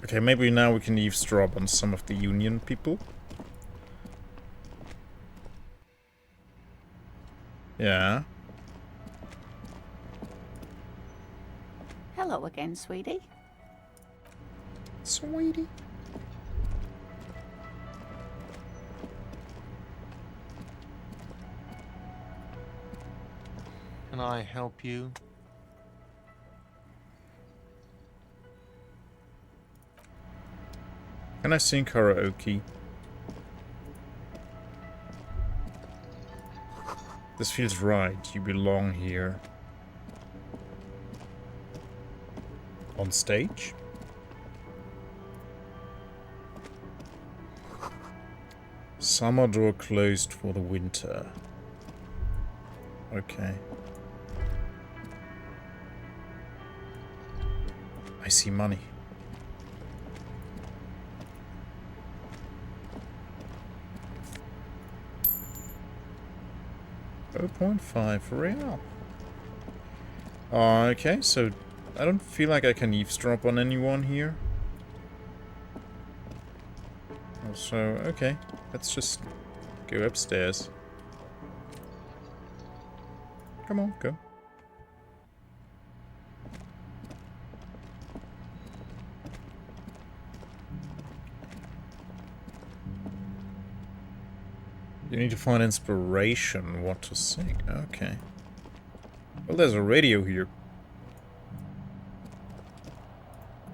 Okay, maybe now we can eavesdrop on some of the Union people. Yeah. Hello again, sweetie. Sweetie. Can I help you? Can I sing karaoke? This feels right. You belong here. On stage? Summer door closed for the winter. Okay. I see money. $0.5 real. Okay, so I don't feel like I can eavesdrop on anyone here. So, okay, let's just go upstairs. Come on, go. You need to find inspiration, what to sing. Okay. Well, there's a radio here.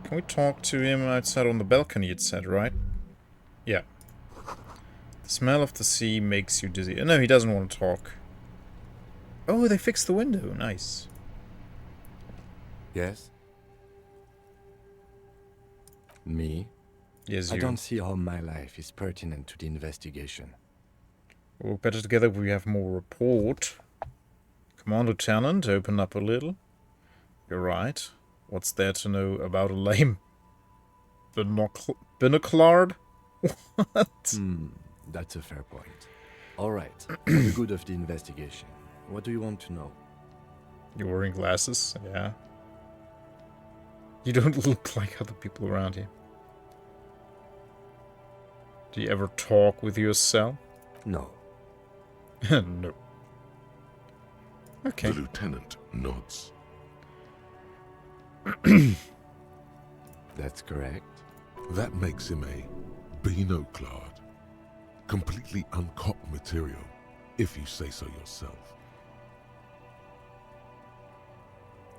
Can we talk to him outside on the balcony, it said, right? Yeah. The smell of the sea makes you dizzy. No, he doesn't want to talk. Oh, they fixed the window. Nice. Yes? Me? Yes, you. I don't see how my life is pertinent to the investigation. Well, better together we have more report. Come on, Lieutenant, open up a little. You're right. What's there to know about a lame binoclard? What? That's a fair point. Alright, for the good of the investigation, what do you want to know? You're wearing glasses? Yeah. You don't look like other people around here. Do you ever talk with yourself? No. No. Okay. The lieutenant nods. That's correct. That makes him a binoclard. Completely uncocked material, if you say so yourself.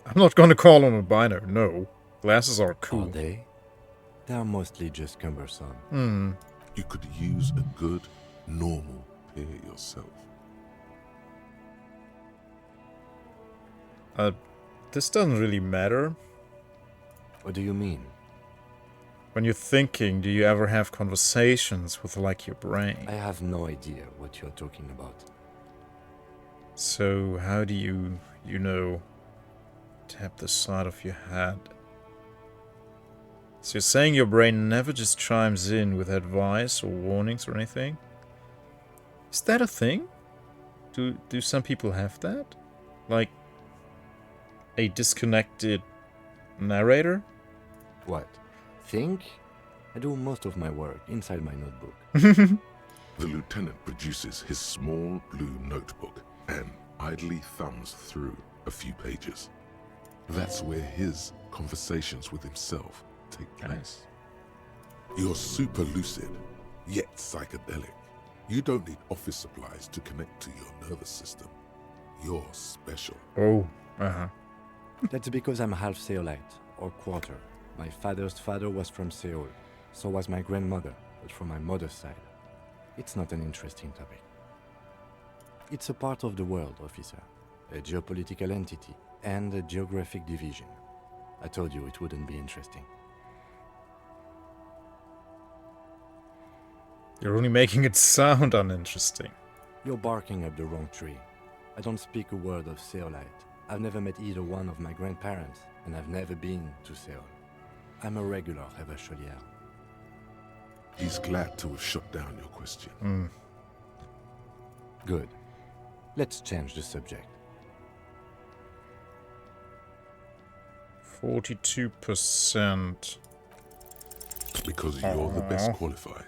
I'm not gonna call him a bino, no. Glasses are cool. Are they? They're mostly just cumbersome. You could use a good, normal pair yourself. This doesn't really matter. What do you mean? When you're thinking, do you ever have conversations with, like, your brain? I have no idea what you're talking about. So, how do you know, tap the side of your head? So you're saying your brain never just chimes in with advice or warnings or anything? Is that a thing? Do some people have that? Like, a disconnected narrator? What? Think? I do most of my work inside my notebook. The lieutenant produces his small blue notebook and idly thumbs through a few pages. That's where his conversations with himself take place. You're super lucid, yet psychedelic. You don't need office supplies to connect to your nervous system. You're special. Oh, That's because I'm half Seolite, or quarter. My father's father was from Seoul. So was my grandmother, but from my mother's side. It's not an interesting topic. It's a part of the world, officer. A geopolitical entity and a geographic division. I told you it wouldn't be interesting. You're only making it sound uninteresting. You're barking up the wrong tree. I don't speak a word of Seolite. I've never met either one of my grandparents, and I've never been to Seoul. I'm a regular Revacholier. He's glad to have shut down your question. Good. Let's change the subject. 42%. Because you're the best qualified.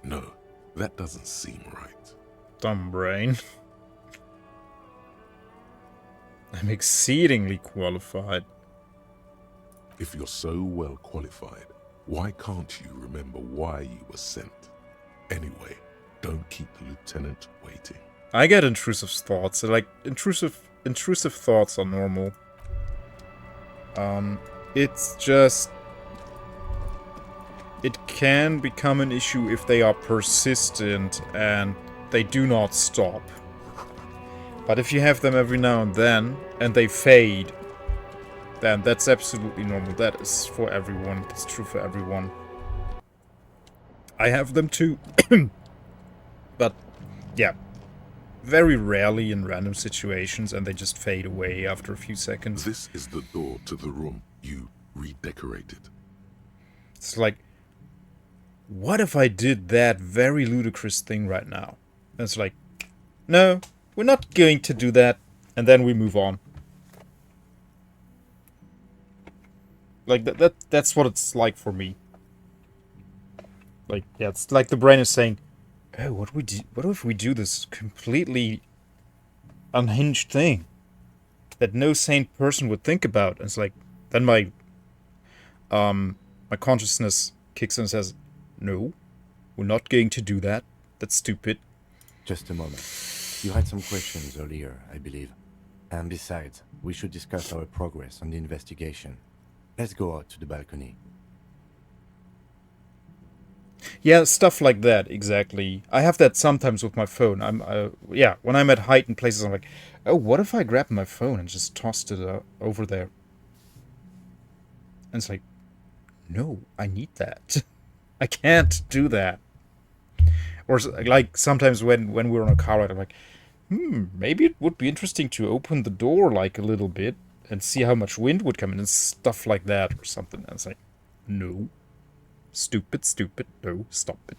No, that doesn't seem right. Dumb brain. I'm exceedingly qualified. If you're so well qualified, why can't you remember why you were sent? Anyway, don't keep the lieutenant waiting. I get intrusive thoughts. Like, intrusive thoughts are normal. It's just... It can become an issue if they are persistent and they do not stop. But if you have them every now and then, and they fade, then that's absolutely normal. That is for everyone. It's true for everyone. I have them too. But, yeah. Very rarely in random situations, and they just fade away after a few seconds. This is the door to the room you redecorated. It's like, what if I did that very ludicrous thing right now? And it's like, no, we're not going to do that. And then we move on. Like, that's what it's like for me. Like, yeah, it's like the brain is saying, oh, what if we do this completely unhinged thing that no sane person would think about? And it's like, then my consciousness kicks in and says, no, we're not going to do that. That's stupid. Just a moment. You had some questions earlier, I believe. And besides, we should discuss our progress on the investigation. Let's go out to the balcony. Yeah, stuff like that, exactly. I have that sometimes with my phone. Yeah, when I'm at heightened places, I'm like, oh, what if I grabbed my phone and just tossed it over there? And it's like, no, I need that. I can't do that. Or like sometimes when we're on a car ride, I'm like, maybe it would be interesting to open the door like a little bit and see how much wind would come in and stuff like that or something. And it's like, no. Stupid, no, stop it.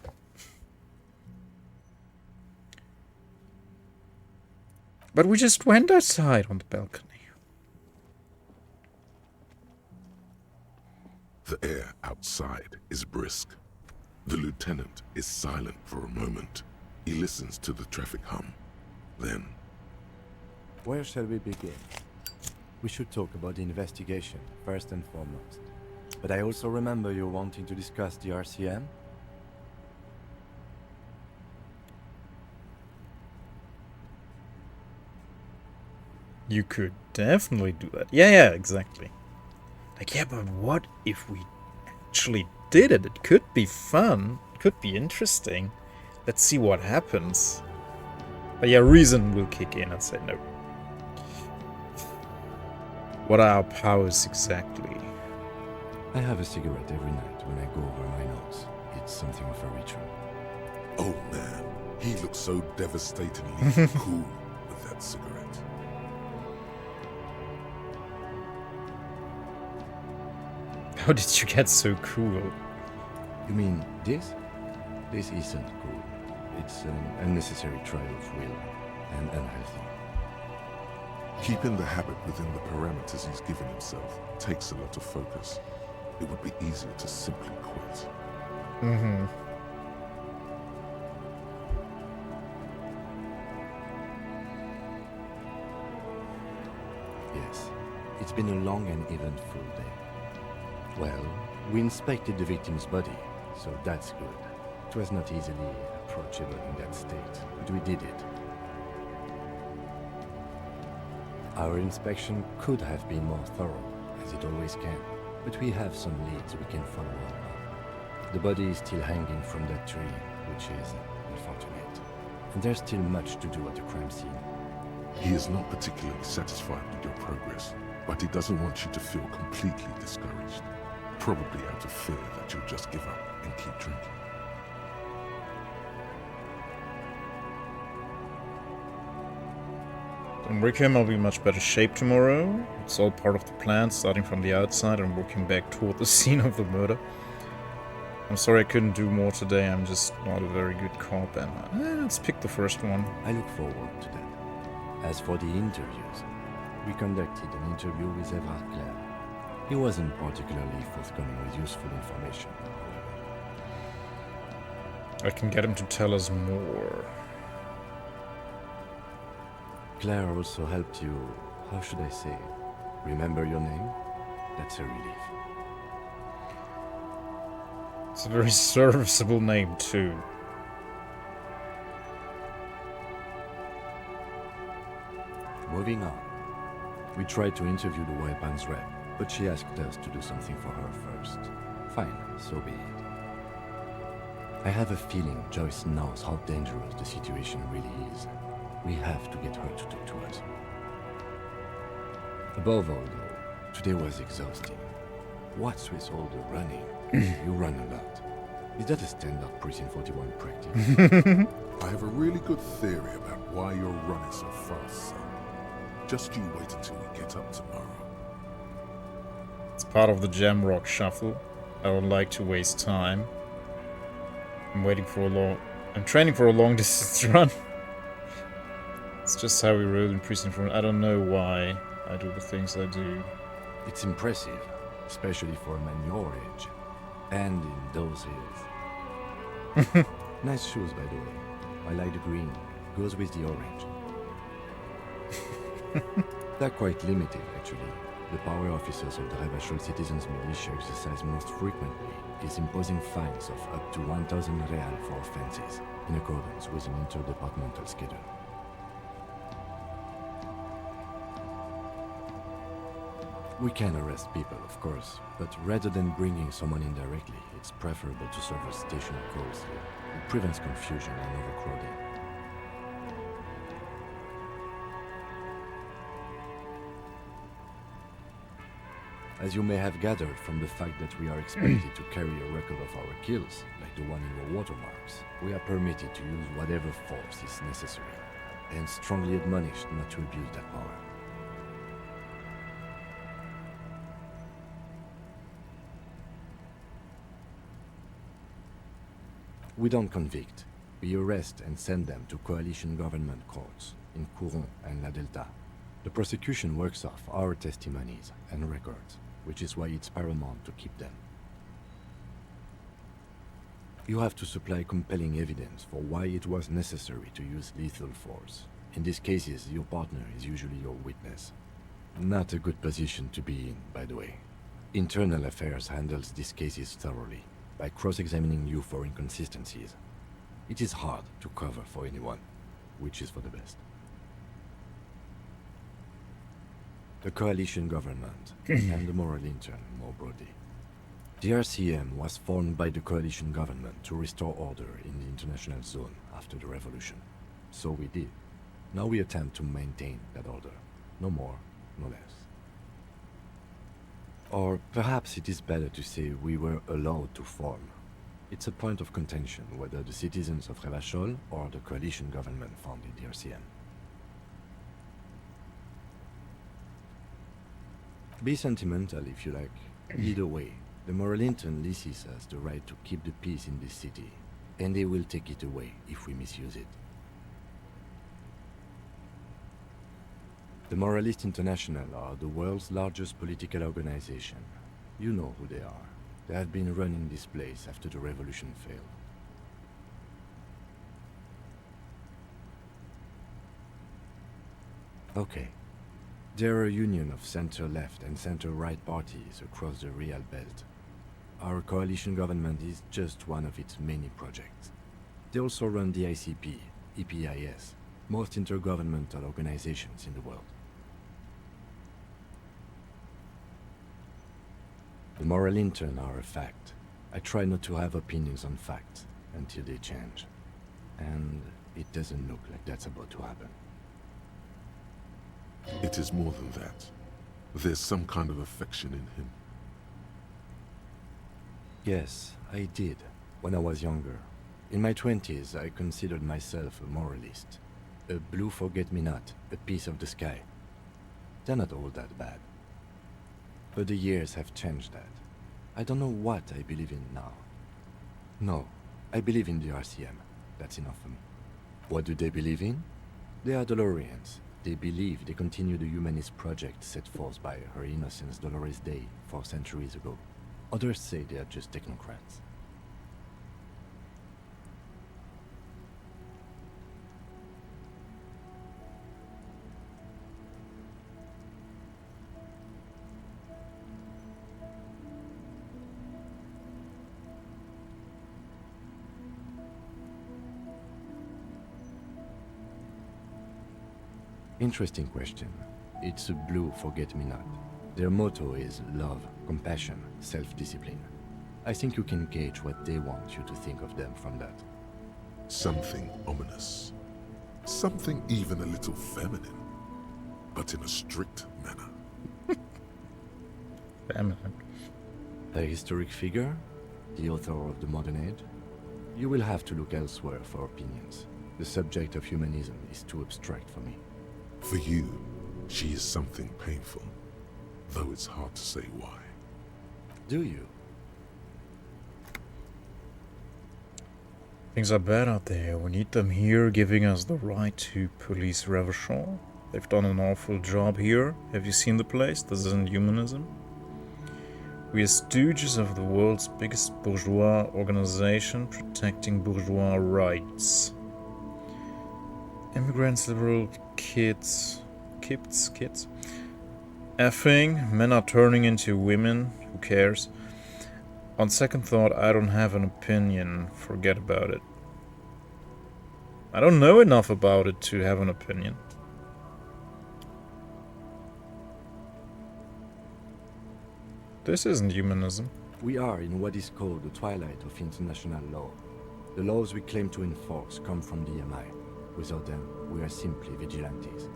But we just went outside on the balcony. The air outside is brisk. The lieutenant is silent for a moment. He listens to the traffic hum. Then, Where shall we begin? We should talk about the investigation, first and foremost. But I also remember you wanting to discuss the RCM? You could definitely do that. Yeah, exactly. Like, yeah, but what if we actually did it? It could be fun. It could be interesting. Let's see what happens. But yeah, reason will kick in and say no. What are our powers exactly? I have a cigarette every night when I go over my notes. It's something of a ritual. oh man, he looks so devastatingly cool with that cigarette. How did you get so cool? You mean this? This isn't cool. It's an unnecessary trial of will and unhealthy. Keeping the habit within the parameters he's given himself takes a lot of focus. It would be easier to simply quit. It's been a long and eventful day. Well, we inspected the victim's body, so that's good. It was not easily approachable in that state, but we did it. Our inspection could have been more thorough, as it always can, but we have some leads we can follow up on. The body is still hanging from that tree, which is unfortunate. And there's still much to do at the crime scene. He is not particularly satisfied with your progress, but he doesn't want you to feel completely discouraged. Probably out of fear that you'll just give up and keep drinking. Don't worry, Kim, I'll be in much better shape tomorrow. It's all part of the plan, starting from the outside and working back toward the scene of the murder. I'm sorry I couldn't do more today, I'm just not a very good cop, and let's pick the first one. I look forward to that. As for the interviews, we conducted an interview with Everard Clare. He wasn't particularly forthcoming with useful information, however. I can get him to tell us more. Claire also helped you, how should I say, remember your name? That's a relief. It's a very serviceable name, too. Moving on. We tried to interview the weapons rep, but she asked us to do something for her first. Fine, so be it. I have a feeling Joyce knows how dangerous the situation really is. We have to get her to talk to us. Above all, though, today was exhausting. What's with all the running? You run a lot. Is that a standard Precinct 41 practice? I have a really good theory about why you're running so fast, son. Just you wait until we get up tomorrow. It's part of the Jamrock Shuffle. I don't like to waste time. I'm training for a long distance run. It's just how we rode in Precinct 41. I don't know why I do the things I do. It's impressive, especially for a man your age. And in those hills. Nice shoes, by the way. I like the green. Goes with the orange. They're quite limited, actually. The power officers of the Revachol Citizens Militia exercise most frequently is imposing fines of up to 1,000 real for offenses, in accordance with an interdepartmental schedule. We can arrest people, of course, but rather than bringing someone in directly, it's preferable to serve as station calls here. It prevents confusion and overcrowding. As you may have gathered from the fact that we are expected to carry a record of our kills, like the one in your watermarks, we are permitted to use whatever force is necessary, and strongly admonished not to abuse that power. We don't convict. We arrest and send them to coalition government courts in Couron and La Delta. The prosecution works off our testimonies and records, which is why it's paramount to keep them. You have to supply compelling evidence for why it was necessary to use lethal force. In these cases, your partner is usually your witness. Not a good position to be in, by the way. Internal Affairs handles these cases thoroughly, by cross-examining you for inconsistencies. It is hard to cover for anyone, which is for the best. The coalition government, and the moral intern more broadly. The RCM was formed by the coalition government to restore order in the international zone after the revolution. So we did. Now we attempt to maintain that order. No more, no less. Or perhaps it is better to say we were allowed to form. It's a point of contention whether the citizens of Revachol or the coalition government founded the RCM. Be sentimental if you like. Either way, the moral intern leases us the right to keep the peace in this city, and they will take it away if we misuse it. The Moralist International are the world's largest political organization. You know who they are. They have been running this place after the revolution failed. Okay. There are a union of center-left and center-right parties across the Real Belt. Our coalition government is just one of its many projects. They also run the ICP, EPIS, most intergovernmental organizations in the world. The moral intern are a fact. I try not to have opinions on facts until they change. And it doesn't look like that's about to happen. It is more than that. There's some kind of affection in him. Yes, I did, when I was younger. In my 20s, I considered myself a moralist. A blue forget-me-not, a piece of the sky. They're not all that bad. But the years have changed that. I don't know what I believe in now. No, I believe in the RCM. That's enough for me. What do they believe in? They are Dolorians. They believe they continue the humanist project set forth by Her Innocence Dolores Day 4 centuries ago. Others say they are just technocrats. Interesting question. It's a blue forget-me-not. Their motto is love, compassion, self-discipline. I think you can gauge what they want you to think of them from that. Something ominous. Something even a little feminine. But in a strict manner. Feminine. A historic figure? The author of the modern age? You will have to look elsewhere for opinions. The subject of humanism is too abstract for me. For you, she is something painful, though it's hard to say why. Do you? Things are bad out there. We need them here, giving us the right to police Revachol. They've done an awful job here. Have you seen the place? This isn't humanism. We are stooges of the world's biggest bourgeois organization protecting bourgeois rights. Immigrants, liberal kids. Effing, men are turning into women, who cares? On second thought, I don't have an opinion, forget about it. I don't know enough about it to have an opinion. This isn't humanism. We are in what is called the twilight of international law. The laws we claim to enforce come from the MI. Without them, we are simply vigilantes.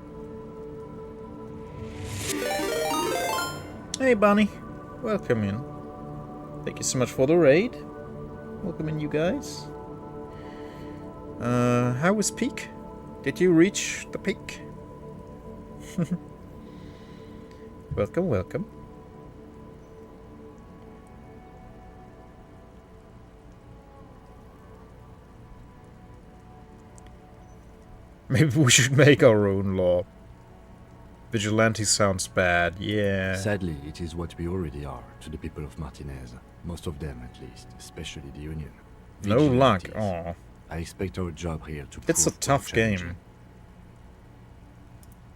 Hey, Bunny. Welcome in. Thank you so much for the raid. Welcome in, you guys. How was peak? Did you reach the peak? Welcome, welcome. Maybe we should make our own law. Vigilante sounds bad, yeah. Sadly, it is what we already are to the people of Martinez. Most of them, at least, especially the Union. No luck, Vigilantes. aw. I expect our job here to It's a prove tough challenging. game.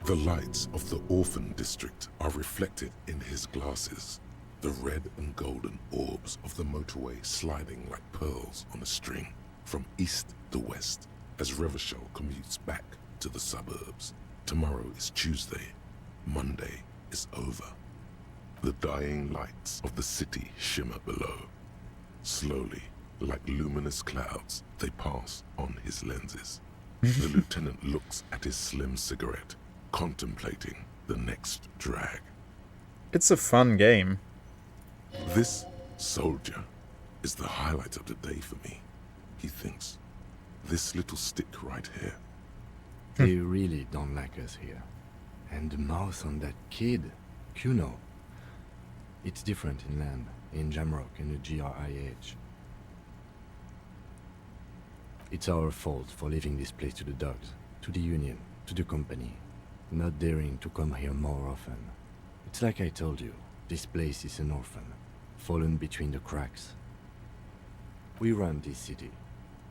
The lights of the orphan district are reflected in his glasses. The red and golden orbs of the motorway sliding like pearls on a string from east to west as Revachol commutes back to the suburbs. Tomorrow is Tuesday. Monday is over. The dying lights of the city shimmer below. Slowly, like luminous clouds, they pass on his lenses. The lieutenant looks at his slim cigarette, contemplating the next drag. It's a fun game. This soldier is the highlight of the day for me, he thinks. This little stick right here. They really don't like us here. And the mouth on that kid, Kuno. It's different in land, in Jamrock and the GRIH. It's our fault for leaving this place to the dogs, to the Union, to the company, not daring to come here more often. It's like I told you, this place is an orphan, fallen between the cracks. We run this city.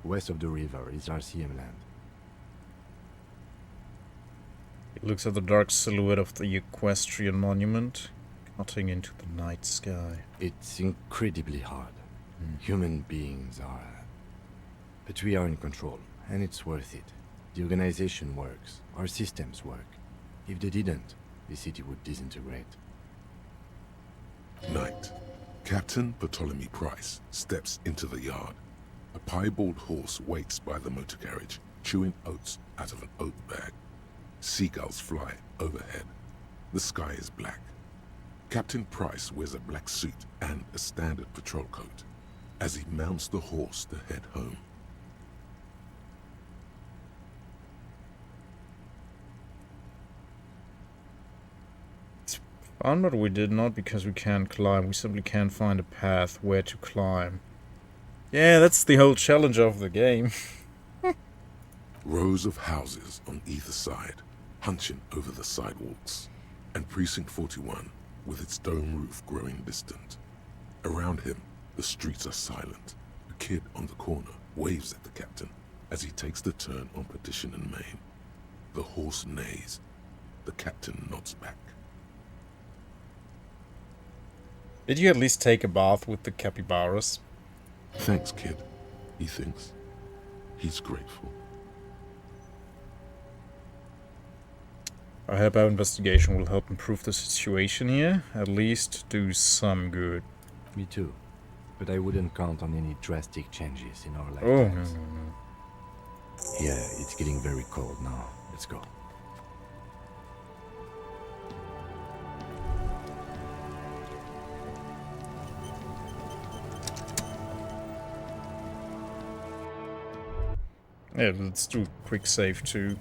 West of the river is RCM land. He looks at the dark silhouette of the equestrian monument, cutting into the night sky. It's incredibly hard. Human beings are... But we are in control, and it's worth it. The organization works. Our systems work. If they didn't, the city would disintegrate. Night. Captain Bartholomew Price steps into the yard. A piebald horse waits by the motor carriage, chewing oats out of an oat bag. Seagulls fly overhead. The sky is black. Captain Price wears a black suit and a standard patrol coat as he mounts the horse to head home. Found what we did not because we can't climb. We simply can't find a path where to climb. Yeah, that's the whole challenge of the game. Rows of houses on either side, hunching over the sidewalks, and Precinct 41, with its dome roof growing distant. Around him, the streets are silent. A kid on the corner waves at the captain as he takes the turn on Petition and Main. The horse neighs. The captain nods back. Did you at least take a bath with the capybaras? Thanks, kid, he thinks. He's grateful. I hope our investigation will help improve the situation here. At least do some good. Me too. But I wouldn't count on any drastic changes in our Oh, lifetimes. no. Yeah, it's getting very cold now. Let's go. Yeah, let's do a quick save too.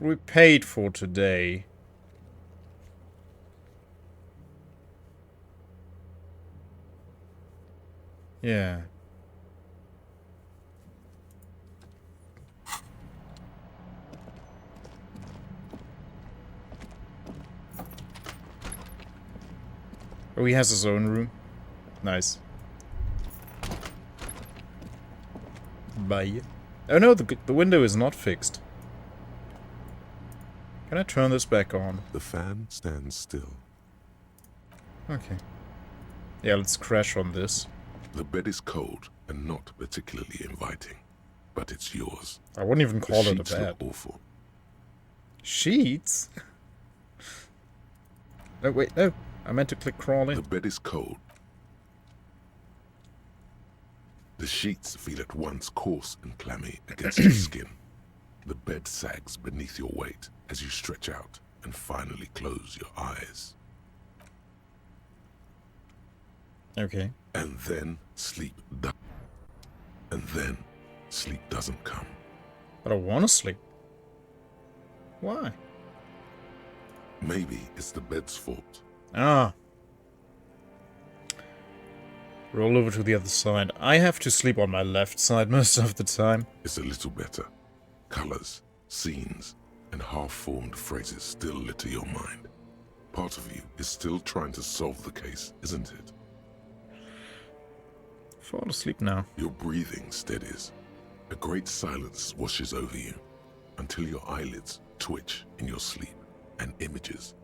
We paid for today. Yeah. Oh, he has his own room. Nice. Bye. Oh no, the window is not fixed. Can I turn this back on? The fan stands still. Okay. Yeah, let's crash on this. The bed is cold and not particularly inviting, but it's yours. I wouldn't even The call it a sheets bed. look awful. Sheets? No, wait, no. I meant to click crawl The in. bed is cold. The sheets feel at once coarse and clammy against your skin. The bed sags beneath your weight as you stretch out and finally close your eyes. Okay. And then sleep doesn't come. But I want to sleep. Why? Maybe it's the bed's fault. Ah. Roll over to the other side. I have to sleep on my left side most of the time. It's a little better. Colors, scenes, and half-formed phrases still litter your mind. Part of you is still trying to solve the case, isn't it? Fall asleep now. Your breathing steadies. A great silence washes over you until your eyelids twitch in your sleep and images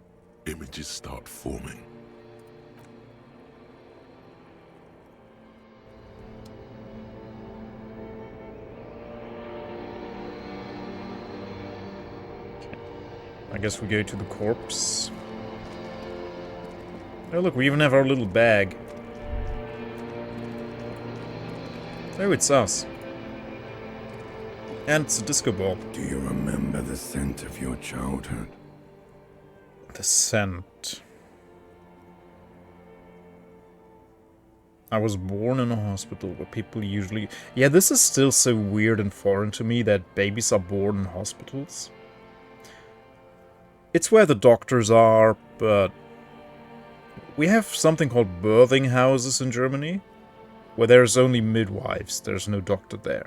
start forming. I guess we go to the corpse. Oh look, we even have our little bag. Oh, it's us. And it's a disco ball. Do you remember the scent of your childhood? The scent. I was born in a hospital where people usually... Yeah, this is still so weird and foreign to me that babies are born in hospitals. It's where the doctors are, but... We have something called birthing houses in Germany, where there's only midwives, there's no doctor there.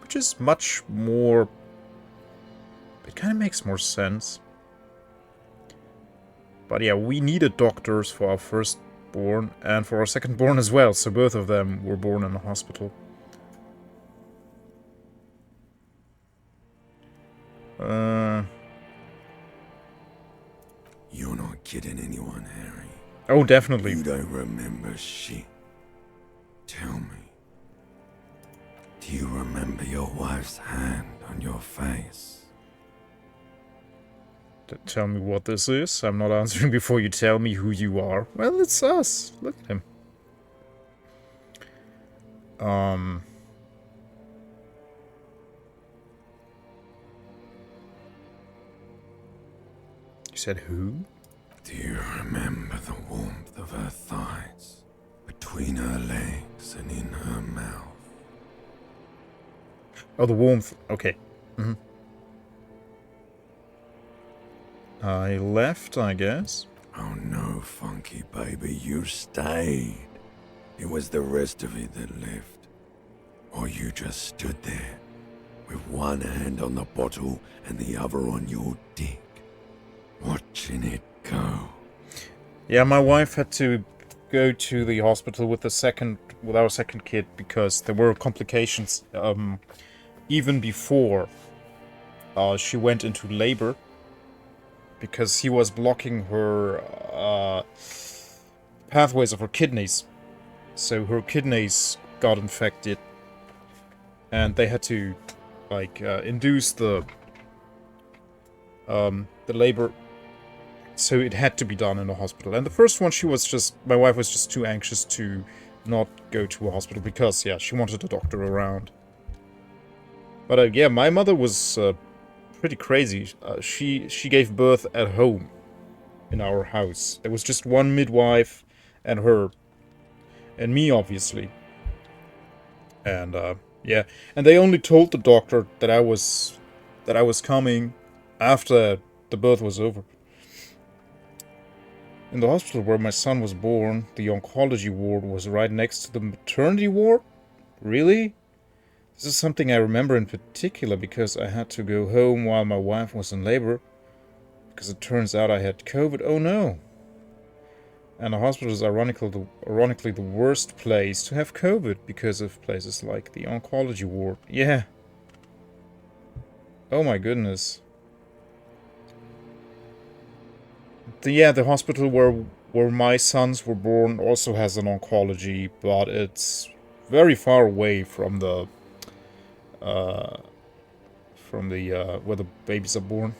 Which is much more... It kind of makes more sense. But yeah, we needed doctors for our first born, and for our second born as well, so both of them were born in a hospital. You're not kidding anyone, Harry. Oh, definitely. You don't remember shit. Tell me. Do you remember your wife's hand on your face? Tell me what this is. I'm not answering before you tell me who you are. Well, it's us. Look at him. You said who? Do you remember the warmth of her thighs, between her legs and in her mouth? Oh, the warmth. Okay. Mm-hmm. I left, I guess. Oh no, Funky baby, you stayed. It was the rest of it that left. Or you just stood there, with one hand on the bottle and the other on your dick, watching it go. Yeah, my wife had to go to the hospital with our second kid because there were complications even before she went into labor, because he was blocking her pathways of her kidneys. So her kidneys got infected, and they had to induce the labor. So it had to be done in a hospital. And the first one, my wife was just too anxious to not go to a hospital because, yeah, she wanted a doctor around. But yeah, my mother was pretty crazy. She gave birth at home in our house. There was just one midwife and her and me, obviously. And yeah, and they only told the doctor that I was coming after the birth was over. In the hospital where my son was born, the oncology ward was right next to the maternity ward? Really? This is something I remember in particular because I had to go home while my wife was in labor, because it turns out I had COVID. Oh no! And the hospital is ironically the worst place to have COVID because of places like the oncology ward. Yeah. Oh my goodness. The hospital where my sons were born also has an oncology, but it's very far away from the where the babies are born.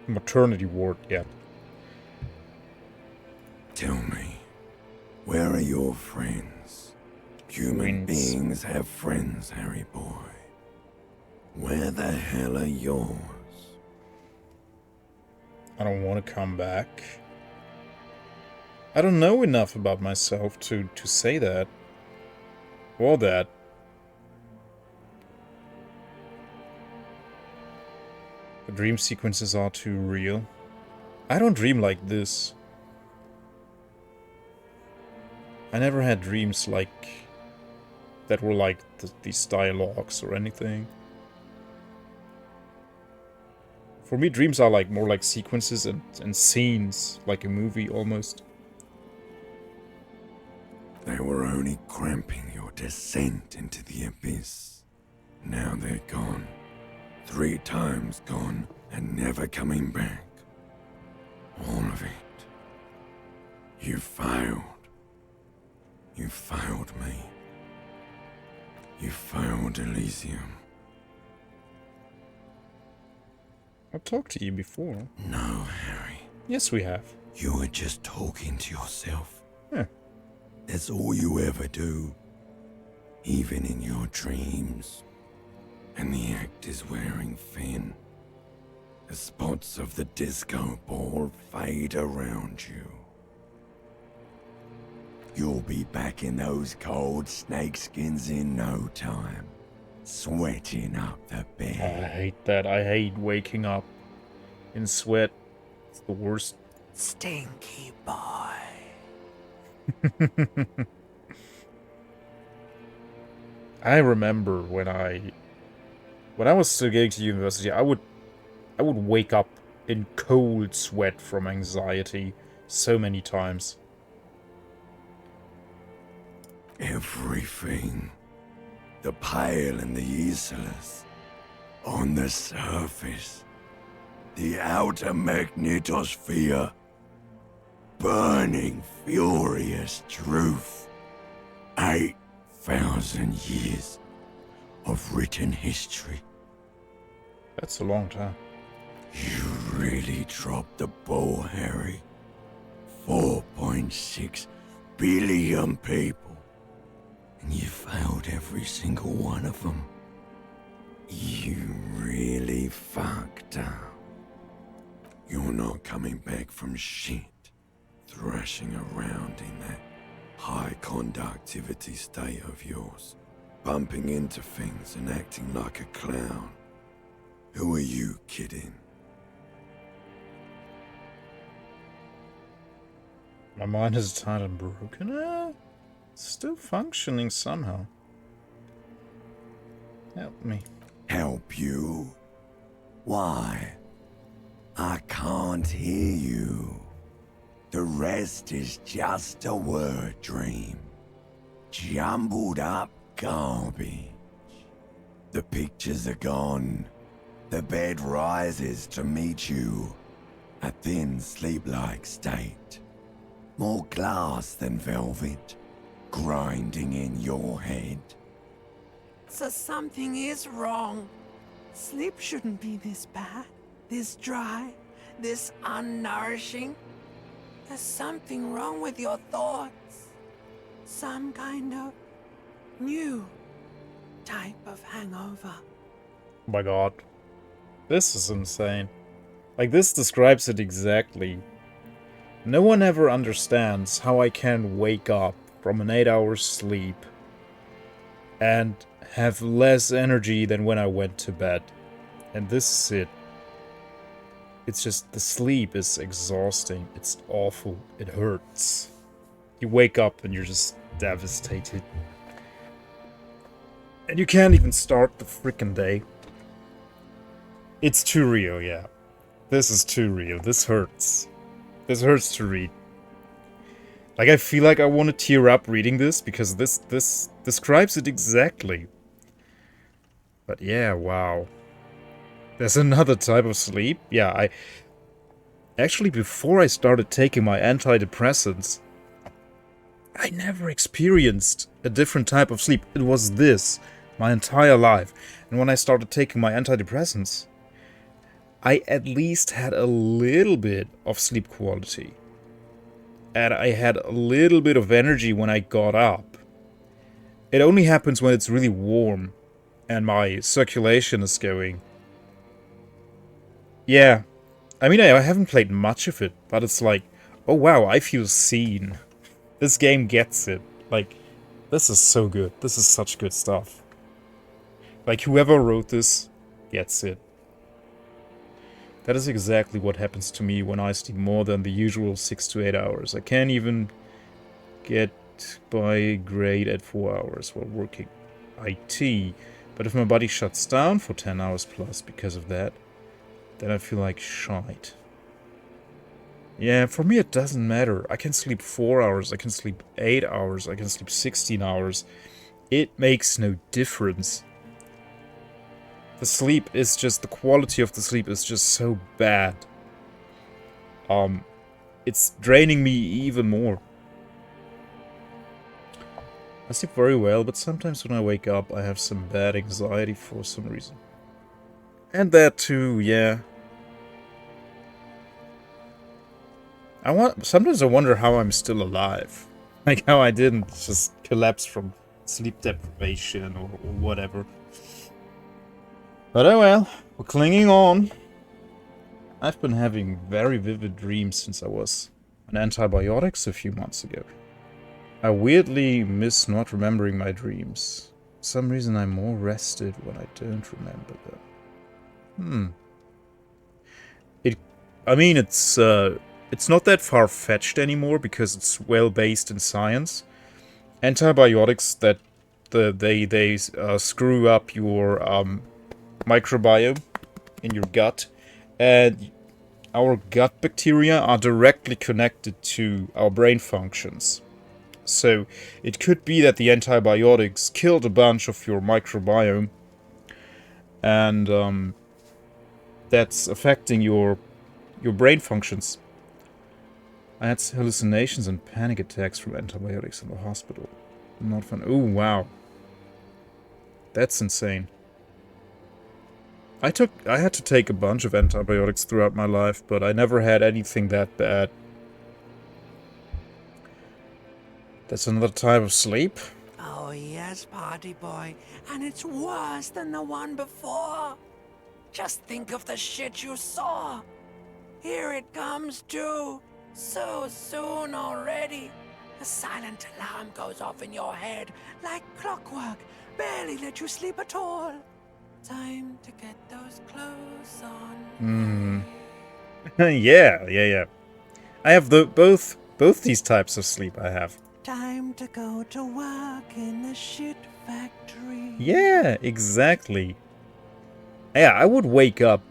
Maternity ward, yeah. Tell me, where are your friends? Human beings have friends, Harry boy. Where the hell are yours? I don't want to come back. I don't know enough about myself to say that. Or that. The dream sequences are too real. I don't dream like this. I never had dreams like that were like these dialogues or anything. For me, dreams are like more like sequences and scenes, like a movie almost. They were only cramping your descent into the abyss. Now they're gone. 3 times gone and never coming back. All of it. You failed. You failed me. You failed Elysium. I've talked to you before. No, Harry. Yes, we have. You were just talking to yourself. Yeah. That's all you ever do. Even in your dreams. And the act is wearing thin. The spots of the disco ball fade around you. You'll be back in those cold snakeskins in no time. Sweating up the bed. I hate that. I hate waking up in sweat. It's the worst. Stinky boy. I remember when I was still going to university, I would wake up in cold sweat from anxiety so many times. Everything. The pale and the useless. On the surface. The outer magnetosphere. Burning, furious truth. 8,000 years of written history. That's a long time. You really dropped the ball, Harry. 4.6 billion people. And you failed every single one of them. You really fucked up. You're not coming back from shit. Thrashing around in that high conductivity state of yours. Bumping into things and acting like a clown. Who are you kidding? My mind is tired and broken. Still functioning somehow. Help me. Help you? Why? I can't hear you. The rest is just a word dream. Jumbled up garbage. The pictures are gone. The bed rises to meet you. A thin sleep-like state. More glass than velvet. Grinding in your head. So something is wrong. Sleep shouldn't be this bad, this dry, this unnourishing. There's something wrong with your thoughts. Some kind of new type of hangover. Oh my god. This is insane. Like, this describes it exactly. No one ever understands how I can wake up from an 8-hour sleep and have less energy than when I went to bed. And this is it. It's just, the sleep is exhausting. It's awful. It hurts. You wake up and you're just devastated. And you can't even start the freaking day. It's too real, yeah. This is too real. This hurts. This hurts to read. Like, I feel like I want to tear up reading this, because this describes it exactly. But yeah, wow. There's another type of sleep? Yeah, actually, before I started taking my antidepressants, I never experienced a different type of sleep. It was this, my entire life. And when I started taking my antidepressants, I at least had a little bit of sleep quality. And I had a little bit of energy when I got up. It only happens when it's really warm and my circulation is going. Yeah, I mean, I haven't played much of it, but it's like, oh wow, I feel seen. This game gets it. Like, this is so good. This is such good stuff. Like, whoever wrote this gets it. That is exactly what happens to me when I sleep more than the usual 6 to 8 hours. I can't even get by grade at 4 hours while working IT. But if my body shuts down for 10 hours plus because of that, then I feel like shite. Yeah, for me it doesn't matter. I can sleep 4 hours, I can sleep 8 hours, I can sleep 16 hours. It makes no difference. The sleep is just, the quality of the sleep is just so bad. It's draining me even more. I sleep very well, but sometimes when I wake up, I have some bad anxiety for some reason. And that too, yeah. Sometimes I wonder how I'm still alive. Like how I didn't just collapse from sleep deprivation or whatever. But oh well, we're clinging on. I've been having very vivid dreams since I was on antibiotics a few months ago. I weirdly miss not remembering my dreams. For some reason I'm more rested when I don't remember them. It's not that far-fetched anymore because it's well based in science. Antibiotics that they screw up your microbiome in your gut, and our gut bacteria are directly connected to our brain functions. So it could be that the antibiotics killed a bunch of your microbiome, and that's affecting your brain functions. I had hallucinations and panic attacks from antibiotics in the hospital. Not fun. Oh, wow. That's insane. I had to take a bunch of antibiotics throughout my life, but I never had anything that bad. That's another type of sleep? Oh, yes, party boy. And it's worse than the one before. Just think of the shit you saw. Here it comes, too. So soon already. A silent alarm goes off in your head like clockwork. Barely let you sleep at all. Time to get those clothes on. Yeah. I have both these types of sleep I have. Time to go to work in the shit factory. Yeah, exactly. Yeah, I would wake up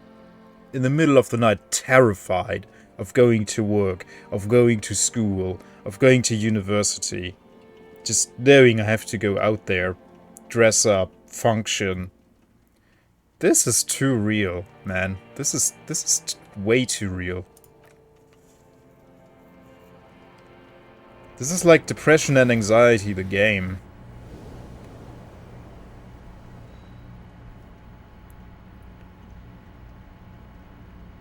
in the middle of the night terrified of going to work, of going to school, of going to university. Just knowing I have to go out there, dress up, function. This is too real, man. This is way too real. This is like depression and anxiety, the game.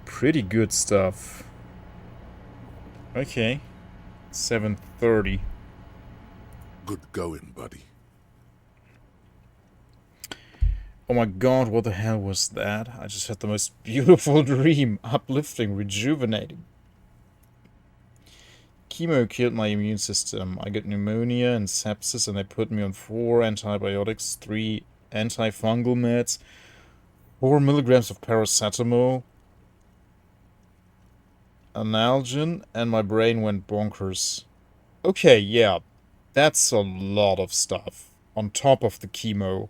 Pretty good stuff. Okay. 7:30. Good going, buddy. Oh my god, what the hell was that? I just had the most beautiful dream. Uplifting, rejuvenating. Chemo killed my immune system. I got pneumonia and sepsis, and they put me on 4 antibiotics, 3 antifungal meds, 4 milligrams of paracetamol, analgin, and my brain went bonkers. Okay, yeah, that's a lot of stuff. On top of the chemo.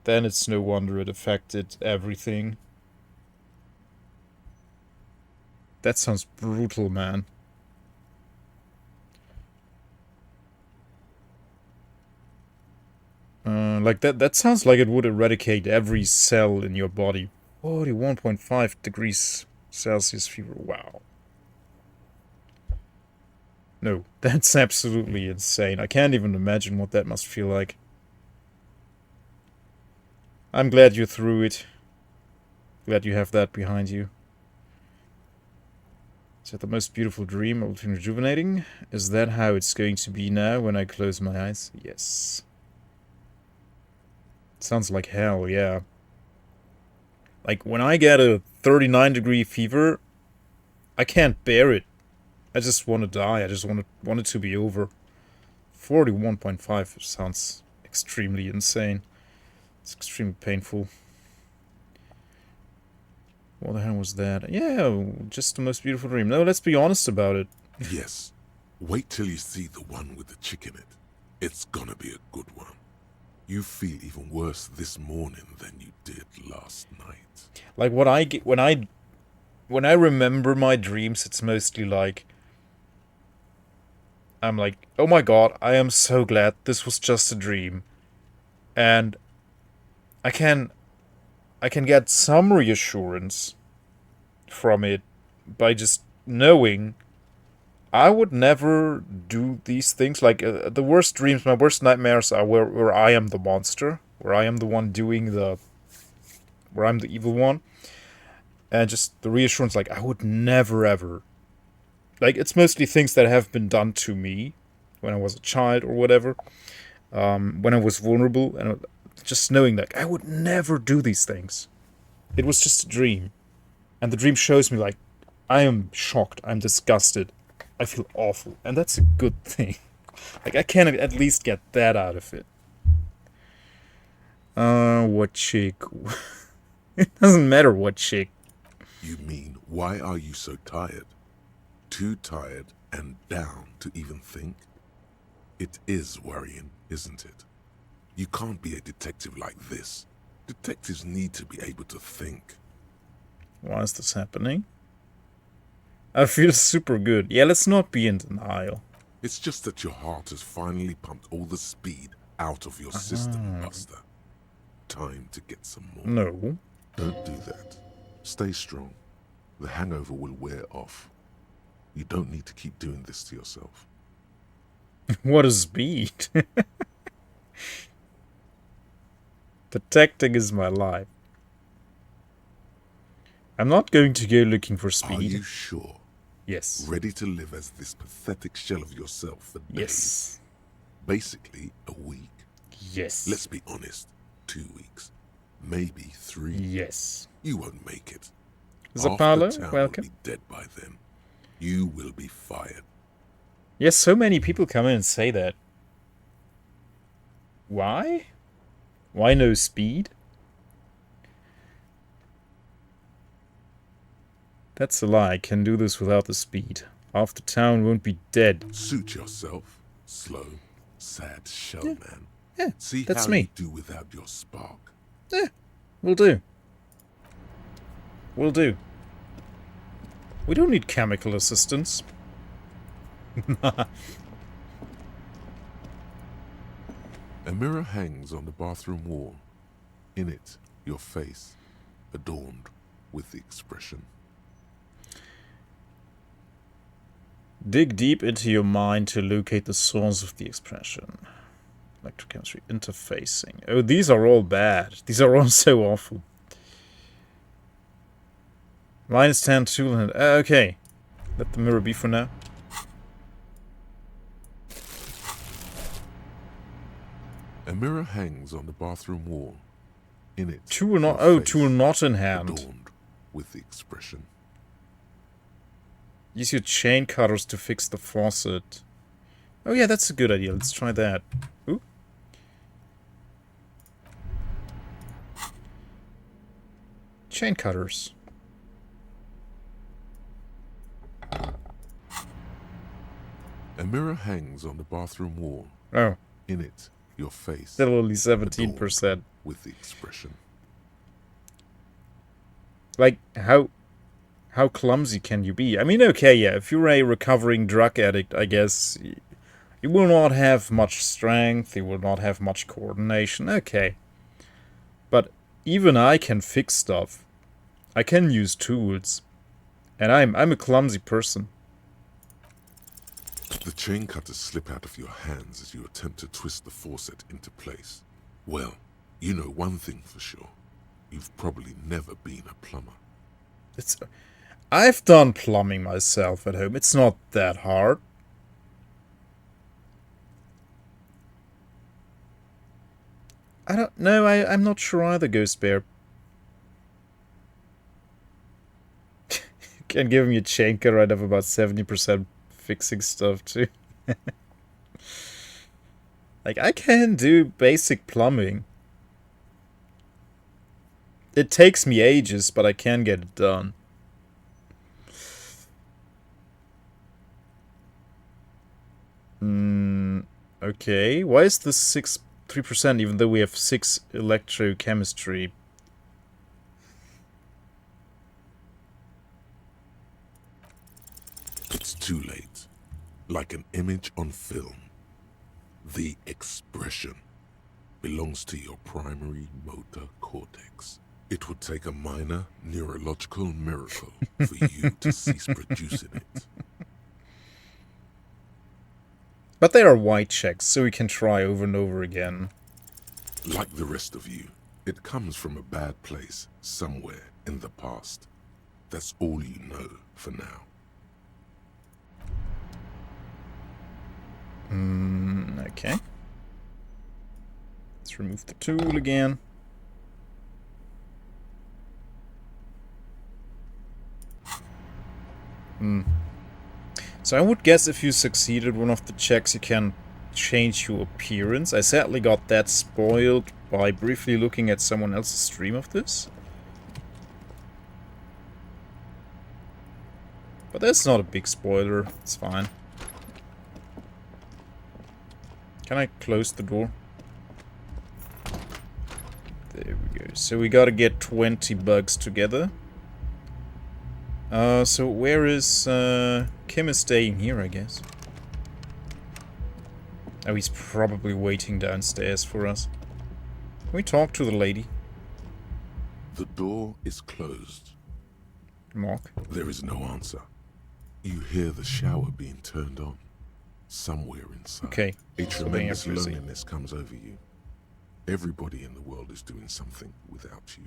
Then it's no wonder it affected everything. That sounds brutal, man. Like that sounds like it would eradicate every cell in your body. 41.5 degrees Celsius fever, wow. No, that's absolutely insane. I can't even imagine what that must feel like. I'm glad you're through it. Glad you have that behind you. Is that the most beautiful dream of rejuvenating? Is that how it's going to be now when I close my eyes? Yes. Sounds like hell, yeah. Like, when I get a 39-degree fever, I can't bear it. I just want to die. I just want it to be over. 41.5 sounds extremely insane. It's extremely painful. What the hell was that? Yeah, just the most beautiful dream. No, let's be honest about it. Yes. Wait till you see the one with the chick in it. It's gonna be a good one. You feel even worse this morning than you did last night. Like what I get when I remember my dreams, it's mostly like I'm like, oh my god, I am so glad this was just a dream. And I can get some reassurance from it by just knowing I would never do these things. Like, the worst dreams, my worst nightmares are where I am the monster, where I am the one doing where I'm the evil one. And just the reassurance, like, I would never ever. Like, it's mostly things that have been done to me when I was a child or whatever. When I was vulnerable, and just knowing that I would never do these things. It was just a dream. And the dream shows me, like, I am shocked, I'm disgusted, I feel awful. And that's a good thing. Like, I can at least get that out of it. What chick? It doesn't matter what chick. You mean, why are you so tired? Too tired and down to even think? It is worrying, isn't it? You can't be a detective like this. Detectives need to be able to think. Why is this happening? I feel super good. Yeah, let's not be in denial. It's just that your heart has finally pumped all the speed out of your system, Buster. Time to get some more. No. Don't do that. Stay strong. The hangover will wear off. You don't need to keep doing this to yourself. What is speed? Protecting is my life. I'm not going to go looking for speed. Are you sure? Yes. Ready to live as this pathetic shell of yourself for days? Yes. Basically, a week. Yes. Let's be honest. 2 weeks. Maybe 3. Yes. You won't make it. Zapalo, Half the town welcome. will be dead by then. You will be fired. Yes, so many people come in and say that. Why? Why no speed? That's a lie. I can do this without the speed. Half the town won't be dead. Suit yourself. Slow, sad shell man. Yeah, See that's how me. you do without your spark. Yeah, will do. Will do. We don't need chemical assistance. A mirror hangs on the bathroom wall. In it, your face, adorned with the expression. Dig deep into your mind to locate the source of the expression. Electrochemistry interfacing. Oh, these are all bad. These are all so awful. Minus 10 tool and... okay. Let the mirror be for now. A mirror hangs on the bathroom wall. In it, Tool not... your oh, face, tool not in hand. adorned with the expression. Use your chain cutters to fix the faucet. Oh yeah, that's a good idea. Let's try that. Ooh. Chain cutters. A mirror hangs on the bathroom wall. Oh, In it, your face, still only 17%. with the expression. Like, how clumsy can you be? I mean, okay, yeah, if you're a recovering drug addict, I guess you will not have much strength, you will not have much coordination, okay. But even I can fix stuff. I can use tools. And I'm a clumsy person. The chain cutters slip out of your hands as you attempt to twist the faucet into place. Well, you know one thing for sure. You've probably never been a plumber. I've done plumbing myself at home. It's not that hard. I don't know. I'm not sure either, Ghost Bear. Can give me a chain cutter. I'd have about 70% fixing stuff too. Like, I can do basic plumbing. It takes me ages, but I can get it done. Okay. Why is this 3% even though we have 6 electrochemistry? It's too late. Like an image on film. The expression belongs to your primary motor cortex. It would take a minor neurological miracle for you to cease producing it. But they are white checks, so we can try over and over again. Like the rest of you, it comes from a bad place somewhere in the past. That's all you know for now. Okay. Let's remove the tool again. So I would guess if you succeeded one of the checks, you can change your appearance. I sadly got that spoiled by briefly looking at someone else's stream of this. But that's not a big spoiler. It's fine. Can I close the door? There we go. So we gotta get 20 bugs together. So where is, Kim is staying here, I guess. Oh, he's probably waiting downstairs for us. Can we talk to the lady? The door is closed. Mark. There is no answer. You hear the shower being turned on. Somewhere inside. Okay. A So tremendous they have to see. loneliness comes over you. Everybody in the world is doing something without you.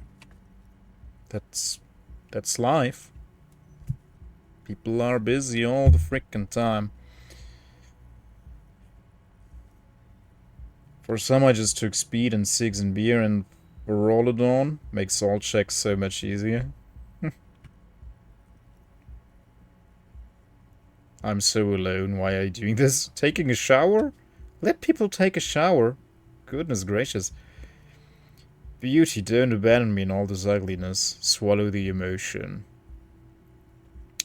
That's life. People are busy all the frickin' time. For some, I just took speed and cigs and beer, and for Rolodon, makes all checks so much easier. I'm so alone. Why are you doing this? Taking a shower? Let people take a shower. Goodness gracious. Beauty, don't abandon me in all this ugliness. Swallow the emotion.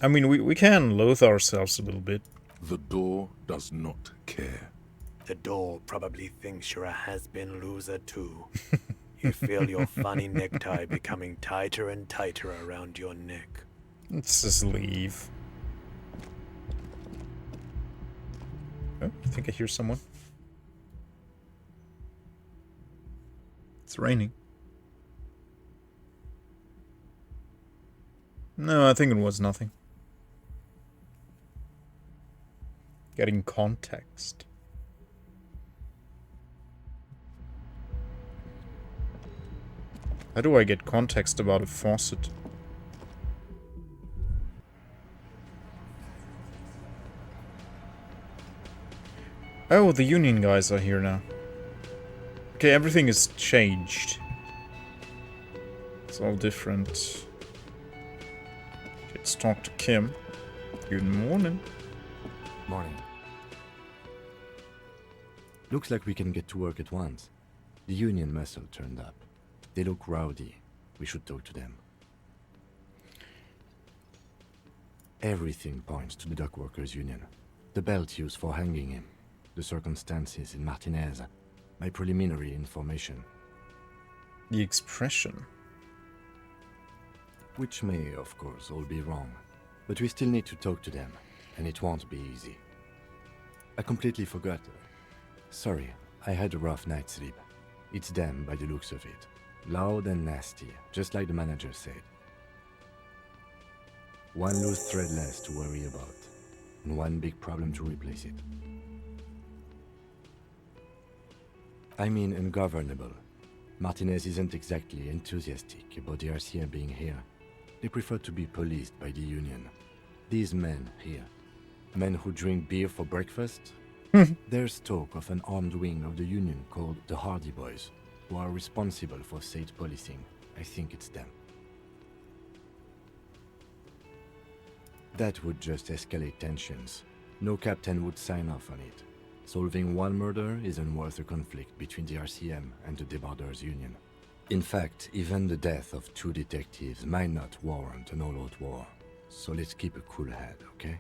I mean, we can loathe ourselves a little bit. The door does not care. The door probably thinks you're a has-been loser too. You feel your funny necktie becoming tighter and tighter around your neck. Let's just leave. Oh, I think I hear someone. It's raining. No, I think it was nothing. Getting context. How do I get context about a faucet? Oh, the union guys are here now. Okay, everything is changed. It's all different. Let's talk to Kim. Good morning. Morning. Looks like we can get to work at once. The union muscle turned up. They look rowdy. We should talk to them. Everything points to the dock workers union. The belt used for hanging him. The circumstances in Martinez. My preliminary information. The expression. Which may, of course, all be wrong. But we still need to talk to them, and it won't be easy. I completely forgot. Sorry, I had a rough night's sleep. It's them by the looks of it. Loud and nasty, just like the manager said. One loose thread less to worry about, and one big problem to replace it. I mean ungovernable. Martinez isn't exactly enthusiastic about the RCM being here. They prefer to be policed by the union. These men here, men who drink beer for breakfast, there's talk of an armed wing of the union called the Hardy Boys, who are responsible for state policing. I think it's them. That would just escalate tensions. No captain would sign off on it. Solving one murder isn't worth a conflict between the RCM and the Debarders Union. In fact, even the death of 2 detectives might not warrant an all-out war. So let's keep a cool head, okay?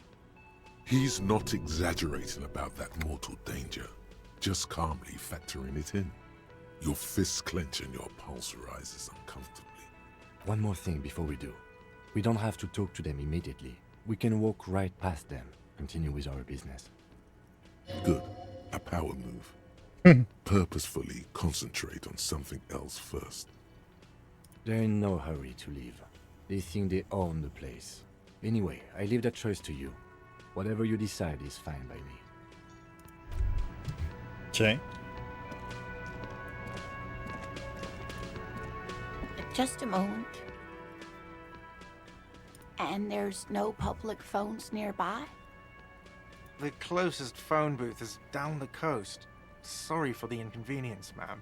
He's not exaggerating about that mortal danger, just calmly factoring it in. Your fists clench and your pulse rises uncomfortably. One more thing before we do. We don't have to talk to them immediately. We can walk right past them, continue with our business. Good. A power move. Purposefully concentrate on something else first. They're in no hurry to leave. They think they own the place. Anyway, I leave that choice to you. Whatever you decide is fine by me. Okay. Just a moment. And there's no public phones nearby? The closest phone booth is down the coast. Sorry for the inconvenience, ma'am.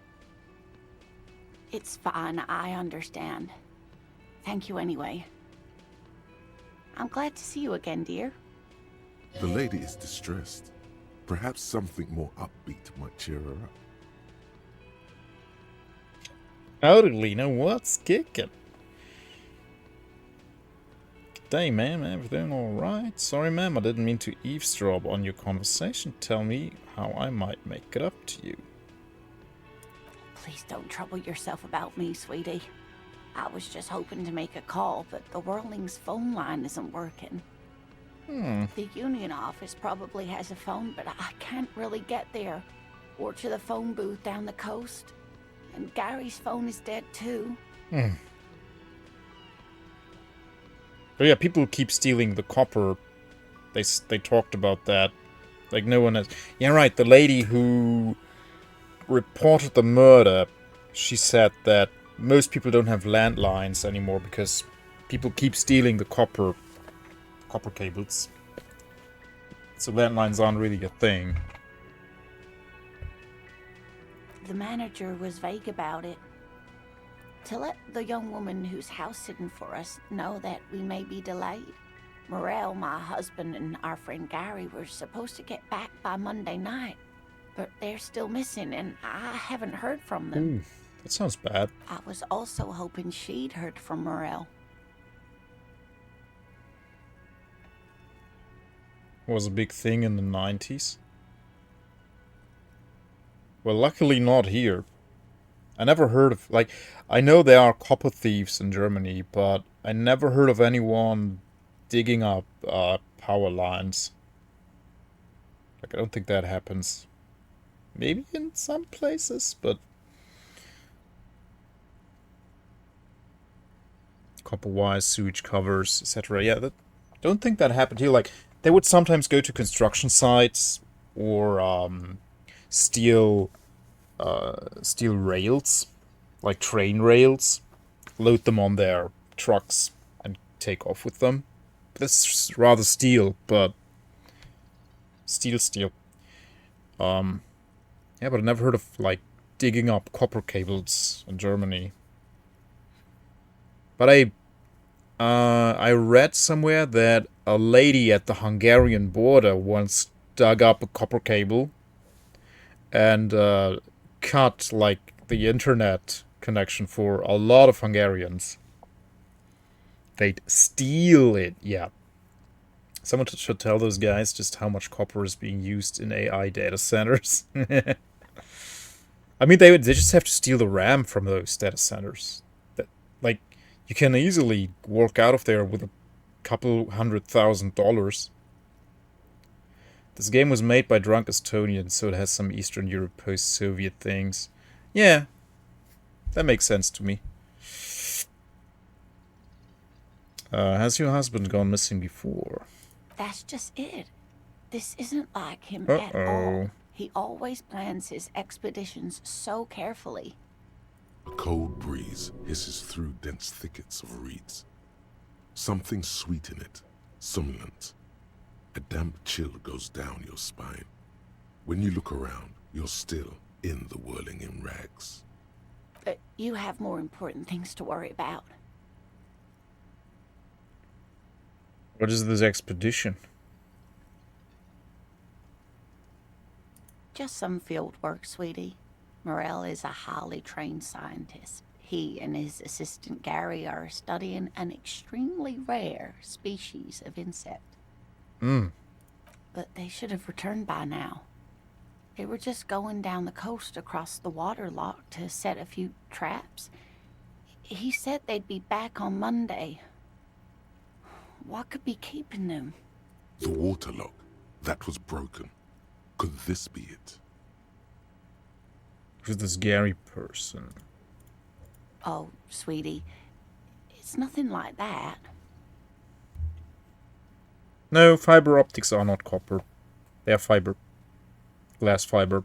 It's fine, I understand. Thank you anyway. I'm glad to see you again, dear. The lady is distressed. Perhaps something more upbeat might cheer her up. Howdy, Lena. What's kicking? Good day, ma'am. Everything alright? Sorry, ma'am. I didn't mean to eavesdrop on your conversation. Tell me how I might make it up to you. Please don't trouble yourself about me, sweetie. I was just hoping to make a call, but the Whirling's phone line isn't working. The Union office probably has a phone, but I can't really get there. Or to the phone booth down the coast. And Gary's phone is dead too. But yeah, people keep stealing the copper. They talked about that. Like, no one has... Yeah, right, the lady who reported the murder, she said that most people don't have landlines anymore because people keep stealing the copper cables. So landlines aren't really a thing. The manager was vague about it. To let the young woman who's house sitting for us know that we may be delayed. Morel, my husband, and our friend Gary were supposed to get back by Monday night, but they're still missing, and I haven't heard from them. Ooh, that sounds bad. I was also hoping she'd heard from Morel. Was a big thing in the 90s. Well, luckily not here. I never heard of... Like, I know there are copper thieves in Germany, but I never heard of anyone digging up power lines. Like, I don't think that happens. Maybe in some places, but... Copper wires, sewage covers, etc. Yeah, don't think that happened here. Like, they would sometimes go to construction sites or steal rails, like train rails, load them on their trucks and take off with them. That's rather steal, but steal. Yeah, but I never heard of like digging up copper cables in Germany. But I read somewhere that a lady at the Hungarian border once dug up a copper cable and cut like the internet connection for a lot of Hungarians. They'd steal it, yeah. Someone should tell those guys just how much copper is being used in AI data centers. I mean, they just have to steal the RAM from those data centers. That, like, you can easily walk out of there with a couple $100,000. This game was made by drunk Estonians, so it has some Eastern Europe post-Soviet things. Yeah, that makes sense to me. Has your husband gone missing before? That's just it. This isn't like him at all. He always plans his expeditions so carefully. A cold breeze hisses through dense thickets of reeds. Something sweet in it, somnolent. A damp chill goes down your spine. When you look around, you're still in the whirling in rags. But you have more important things to worry about. What is this expedition? Just some field work, sweetie. Morel is a highly trained scientist. He and his assistant Gary are studying an extremely rare species of insect. But they should have returned by now. They were just going down the coast across the water lock to set a few traps. He said they'd be back on Monday. What could be keeping them? The waterlock, that was broken. Could this be it? Who's this Gary person? Oh, sweetie, it's nothing like that. No, fiber optics are not copper. They are fiber. Glass fiber.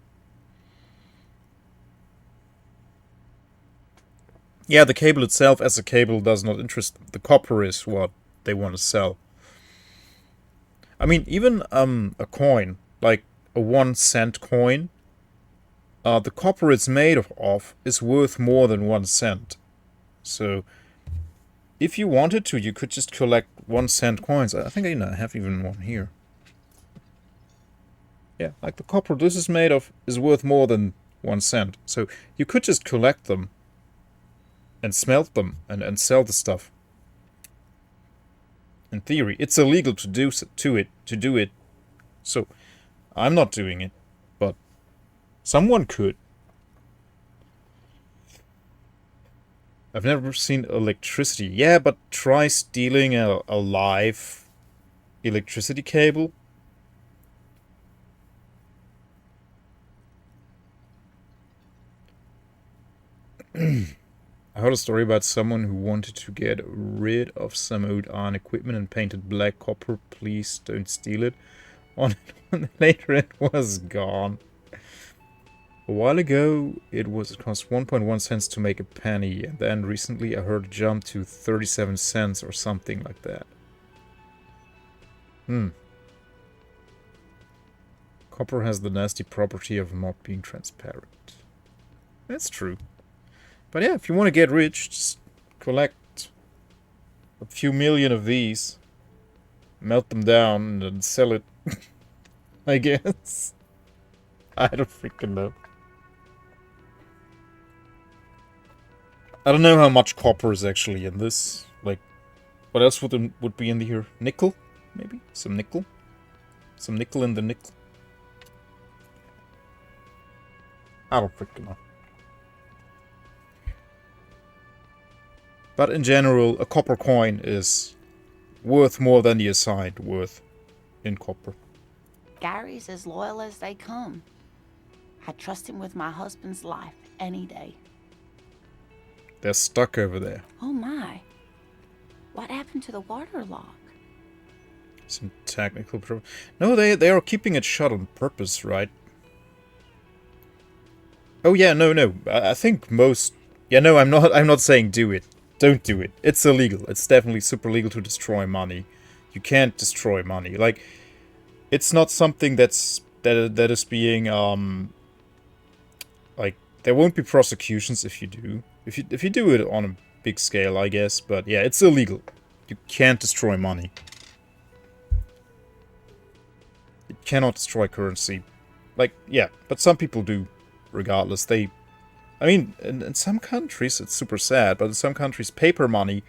Yeah, the cable itself as a cable does not interest them. The copper is what they want to sell. I mean, even a coin, like a 1-cent coin, the copper it's made of is worth more than 1 cent. So, if you wanted to, you could just collect 1-cent coins. I think I have even one here. Yeah, like the copper this is made of is worth more than 1 cent. So you could just collect them and smelt them and sell the stuff. In theory, it's illegal to do it. So I'm not doing it, but someone could. I've never seen electricity. Yeah, but try stealing a live electricity cable. I heard a story about someone who wanted to get rid of some old iron equipment and painted black copper. Please don't steal it. On it when later it was gone. A while ago, it cost 1.1 cents to make a penny, and then recently I heard it jump to 37 cents or something like that. Copper has the nasty property of not being transparent. That's true. But yeah, if you want to get rich, just collect a few million of these, melt them down, and then sell it. I guess. I don't freaking know. I don't know how much copper is actually in this. Like, what else would be in here? Nickel, maybe? Some nickel? Some nickel in the nickel? I don't freaking know. But in general, a copper coin is worth more than the assigned worth in copper. Gary's as loyal as they come. I'd trust him with my husband's life any day. They're stuck over there. Oh my. What happened to the water lock? Some technical problem. No, they are keeping it shut on purpose, right? Oh yeah, no. I think most. Yeah, no, I'm not saying do it. Don't do it. It's illegal. It's definitely super legal to destroy money. You can't destroy money. Like, it's not something that is being like, there won't be prosecutions if you do. If you do it on a big scale, I guess. But yeah, it's illegal. You can't destroy money. You cannot destroy currency. Like, yeah, but some people do, regardless. I mean, in some countries, it's super sad, but in some countries, paper money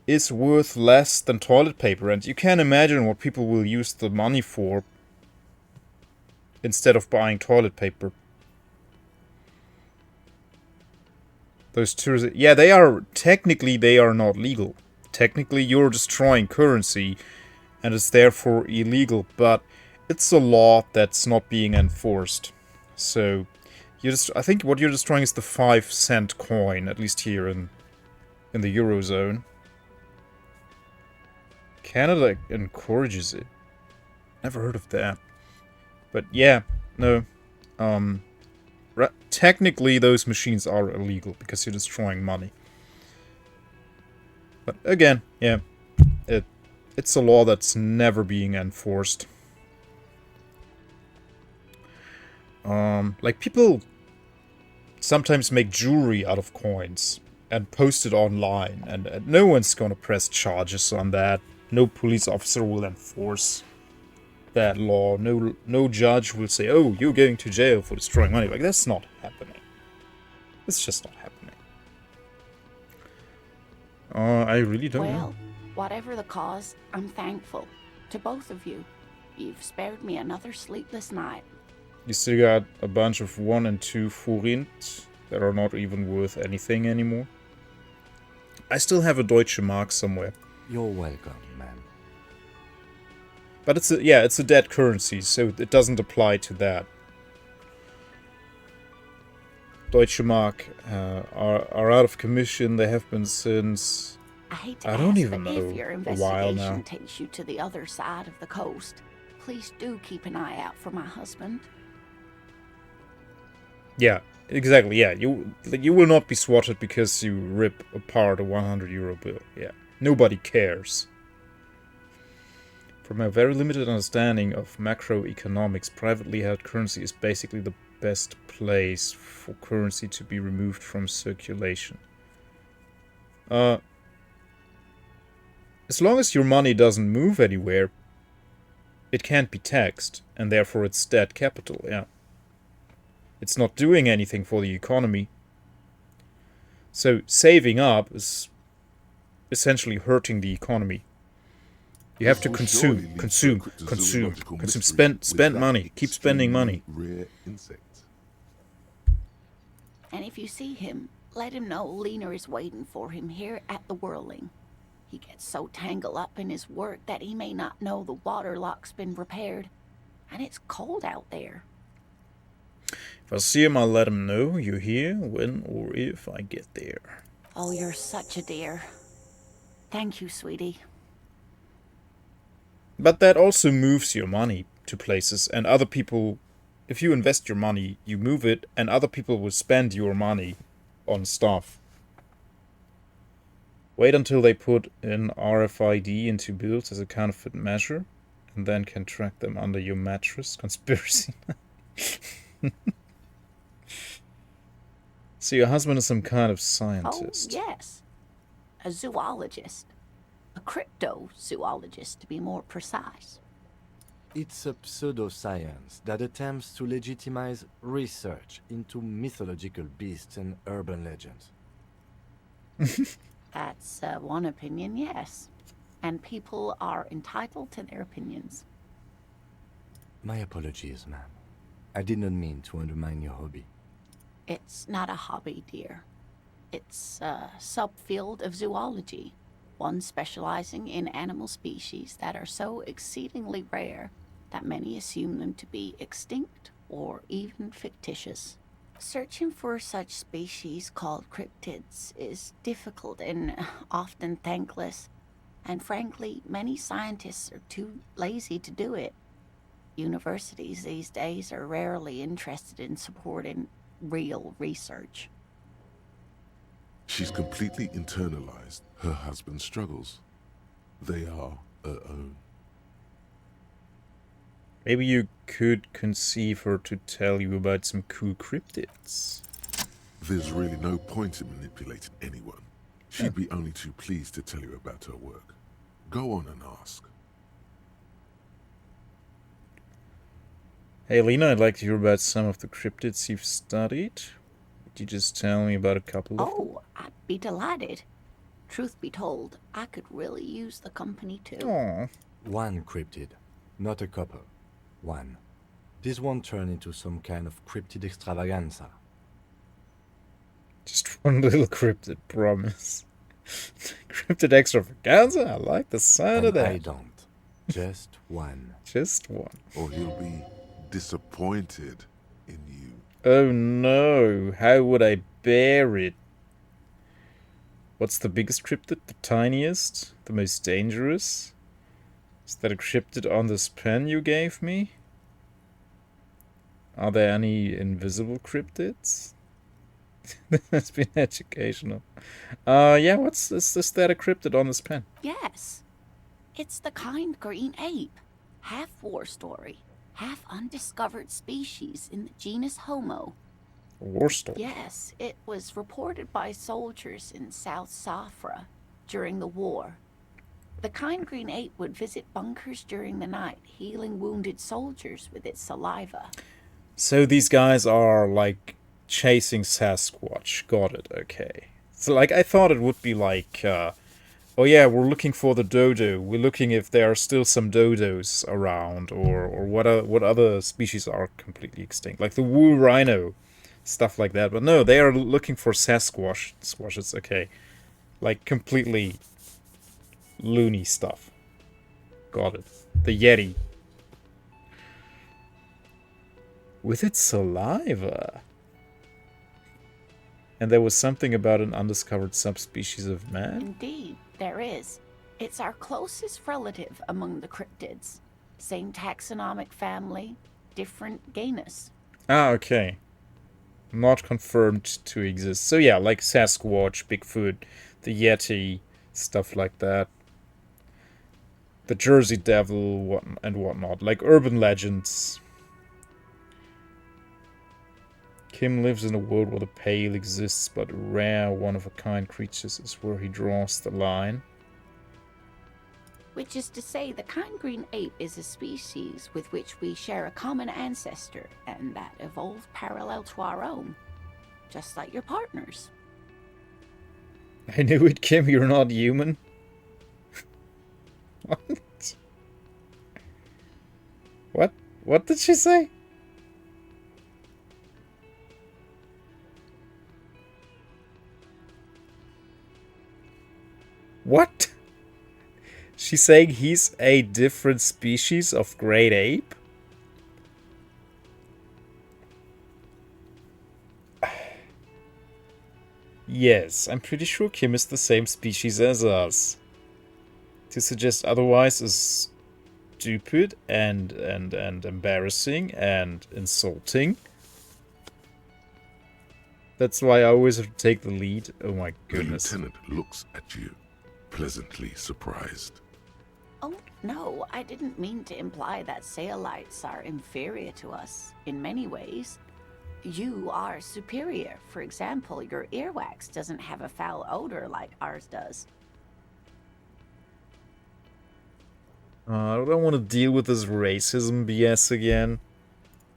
is worth less than toilet paper, and you can imagine what people will use the money for instead of buying toilet paper. Those tours, yeah, technically they are not legal. Technically, you're destroying currency, and it's therefore illegal, but it's a law that's not being enforced. So, I think what you're destroying is the 5-cent coin, at least here in the Eurozone. Canada encourages it. Never heard of that. But yeah, no. Technically, those machines are illegal because you're destroying money. But again, yeah, it's a law that's never being enforced. Like people sometimes make jewelry out of coins and post it online, and no one's gonna press charges on that. No police officer will enforce that law. No judge will say, "Oh, you're going to jail for destroying money." Like, that's not happening. It's just not happening. I really don't know. Well, whatever the cause, I'm thankful. To both of you. You've spared me another sleepless night. You still got a bunch of 1 and 2 Forint that are not even worth anything anymore. I still have a Deutsche Mark somewhere. You're welcome, man. But it's a dead currency, so it doesn't apply to that. Deutsche Mark are out of commission. They have been since I hate to I don't ask, even but know, if your a while investigation now. takes you to the other side of the coast, please do keep an eye out for my husband. Yeah, exactly. Yeah, you will not be swatted because you rip apart a 100 euro bill. Yeah, nobody cares. From a very limited understanding of macroeconomics, privately held currency is basically the best place for currency to be removed from circulation. As long as your money doesn't move anywhere, it can't be taxed, and therefore it's dead capital, yeah. It's not doing anything for the economy. So saving up is essentially hurting the economy. You have to consume. Spend money. Keep spending money. Rare insects. And if you see him, let him know Lena is waiting for him here at the Whirling. He gets so tangled up in his work that he may not know the water lock's been repaired, and it's cold out there. If I see him, I'll let him know you're here when or if I get there. Oh, you're such a dear. Thank you, sweetie. But that also moves your money to places, and other people, if you invest your money, you move it, and other people will spend your money on stuff. Wait until they put an RFID into bills as a counterfeit measure, and then can track them under your mattress. Conspiracy. So your husband is some kind of scientist. Oh, yes. A zoologist. A cryptozoologist, to be more precise. It's a pseudoscience that attempts to legitimize research into mythological beasts and urban legends. That's one opinion, yes. And people are entitled to their opinions. My apologies, ma'am. I did not mean to undermine your hobby. It's not a hobby, dear. It's a subfield of zoology, one specializing in animal species that are so exceedingly rare that many assume them to be extinct or even fictitious. Searching for such species called cryptids is difficult and often thankless, and frankly, many scientists are too lazy to do it. Universities these days are rarely interested in supporting real research. She's completely internalized her husband's struggles. They are her own. Maybe you could conceive her to tell you about some cool cryptids. There's really no point in manipulating anyone. She'd be only too pleased to tell you about her work. Go on and ask. Hey Lena, I'd like to hear about some of the cryptids you've studied. Would you just tell me about a couple of them? Oh, I'd be delighted. Truth be told, I could really use the company too. Aw. One cryptid, not a couple. One. This won't turn into some kind of cryptid extravaganza. Just one little cryptid, promise. Cryptid extravaganza? I like the sound of And that. I don't. Just one. Just one. Or he'll be disappointed in you. Oh no, how would I bear it? What's the biggest cryptid? The tiniest? The most dangerous? Is that a cryptid on this pen you gave me? Are there any invisible cryptids? This has been educational. Yeah, is that a cryptid on this pen? Yes. It's the kind green ape. Half war story, half undiscovered species in the genus Homo. War story. Yes, it was reported by soldiers in South Safra during the war. The kind green ape would visit bunkers during the night, healing wounded soldiers with its saliva. So these guys are like chasing Sasquatch. Got it, okay. So like I thought it would be like, oh yeah, we're looking for the dodo. We're looking if there are still some dodos around, or what other species are completely extinct, like the wool rhino, stuff like that. But no, they are looking for Sasquatches. Okay, like completely loony stuff. Got it. The Yeti. With its saliva. And there was something about an undiscovered subspecies of man? Indeed, there is. It's our closest relative among the cryptids. Same taxonomic family, different genus. Ah, okay. Not confirmed to exist. So yeah, like Sasquatch, Bigfoot, the Yeti, stuff like that. The Jersey Devil and whatnot. Like urban legends. Kim lives in a world where the pale exists, but rare one-of-a-kind creatures is where he draws the line. Which is to say, the kind green ape is a species with which we share a common ancestor, and that evolved parallel to our own. Just like your partners. I knew it, Kim, you're not human. What? What? What did she say? What? She's saying he's a different species of great ape? Yes, I'm pretty sure Kim is the same species as us. To suggest otherwise is stupid and embarrassing and insulting. That's why I always have to take the lead. Oh my goodness. The lieutenant looks at you, pleasantly surprised. Oh, no, I didn't mean to imply that Saolites are inferior to us in many ways. You are superior. For example, your earwax doesn't have a foul odor like ours does. I don't want to deal with this racism BS again.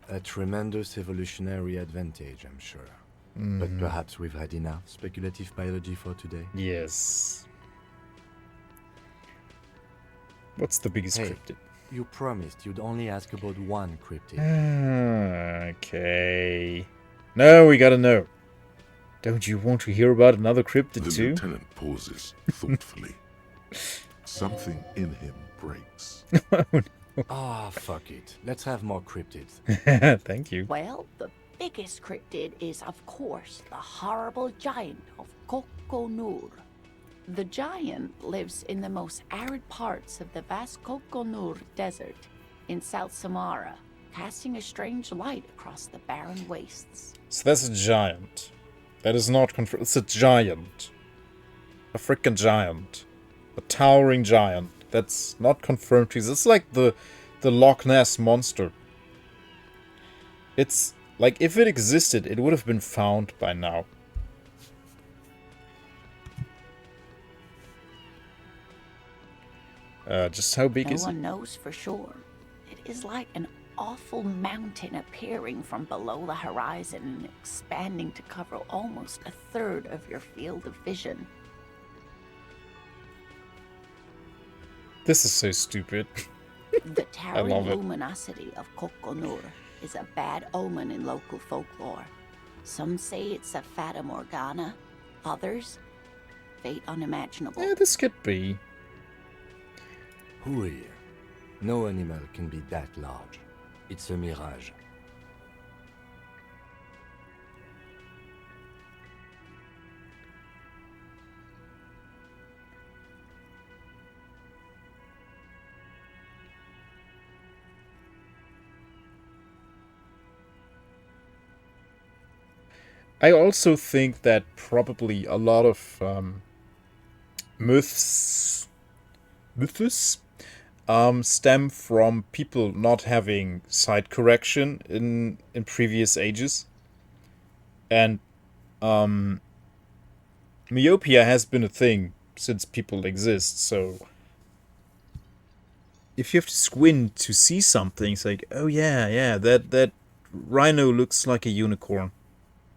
A tremendous evolutionary advantage, I'm sure. But perhaps we've had enough speculative biology for today. Yes. What's the biggest Hey, cryptid? you promised you'd only ask about one cryptid. Okay. No, we gotta know. Don't you want to hear about another cryptid The too? lieutenant pauses thoughtfully. Something in him breaks. Ah, fuck it. Let's have more cryptids. Thank you. Well, the biggest cryptid is, of course, the horrible giant of Kokonur. The giant lives in the most arid parts of the vast Kokonur Desert in South Samara, casting a strange light across the barren wastes. So that's a giant. That is not confirmed. It's a giant. A freaking giant. A towering giant. That's not confirmed. It's like the Loch Ness monster. It's like if it existed, it would have been found by now. Just how big No is it? one knows for sure. It is like an awful mountain appearing from below the horizon and expanding to cover almost a third of your field of vision. This is so stupid. The towering love it. luminosity of Kokonur is a bad omen in local folklore. Some say it's a fata morgana, others, fate unimaginable. Yeah, this could be. Hooey. No animal can be that large. It's a mirage. I also think that probably a lot of myths stem from people not having sight correction in previous ages, and myopia has been a thing since people exist. So if you have to squint to see something, it's like, oh yeah, that rhino looks like a unicorn.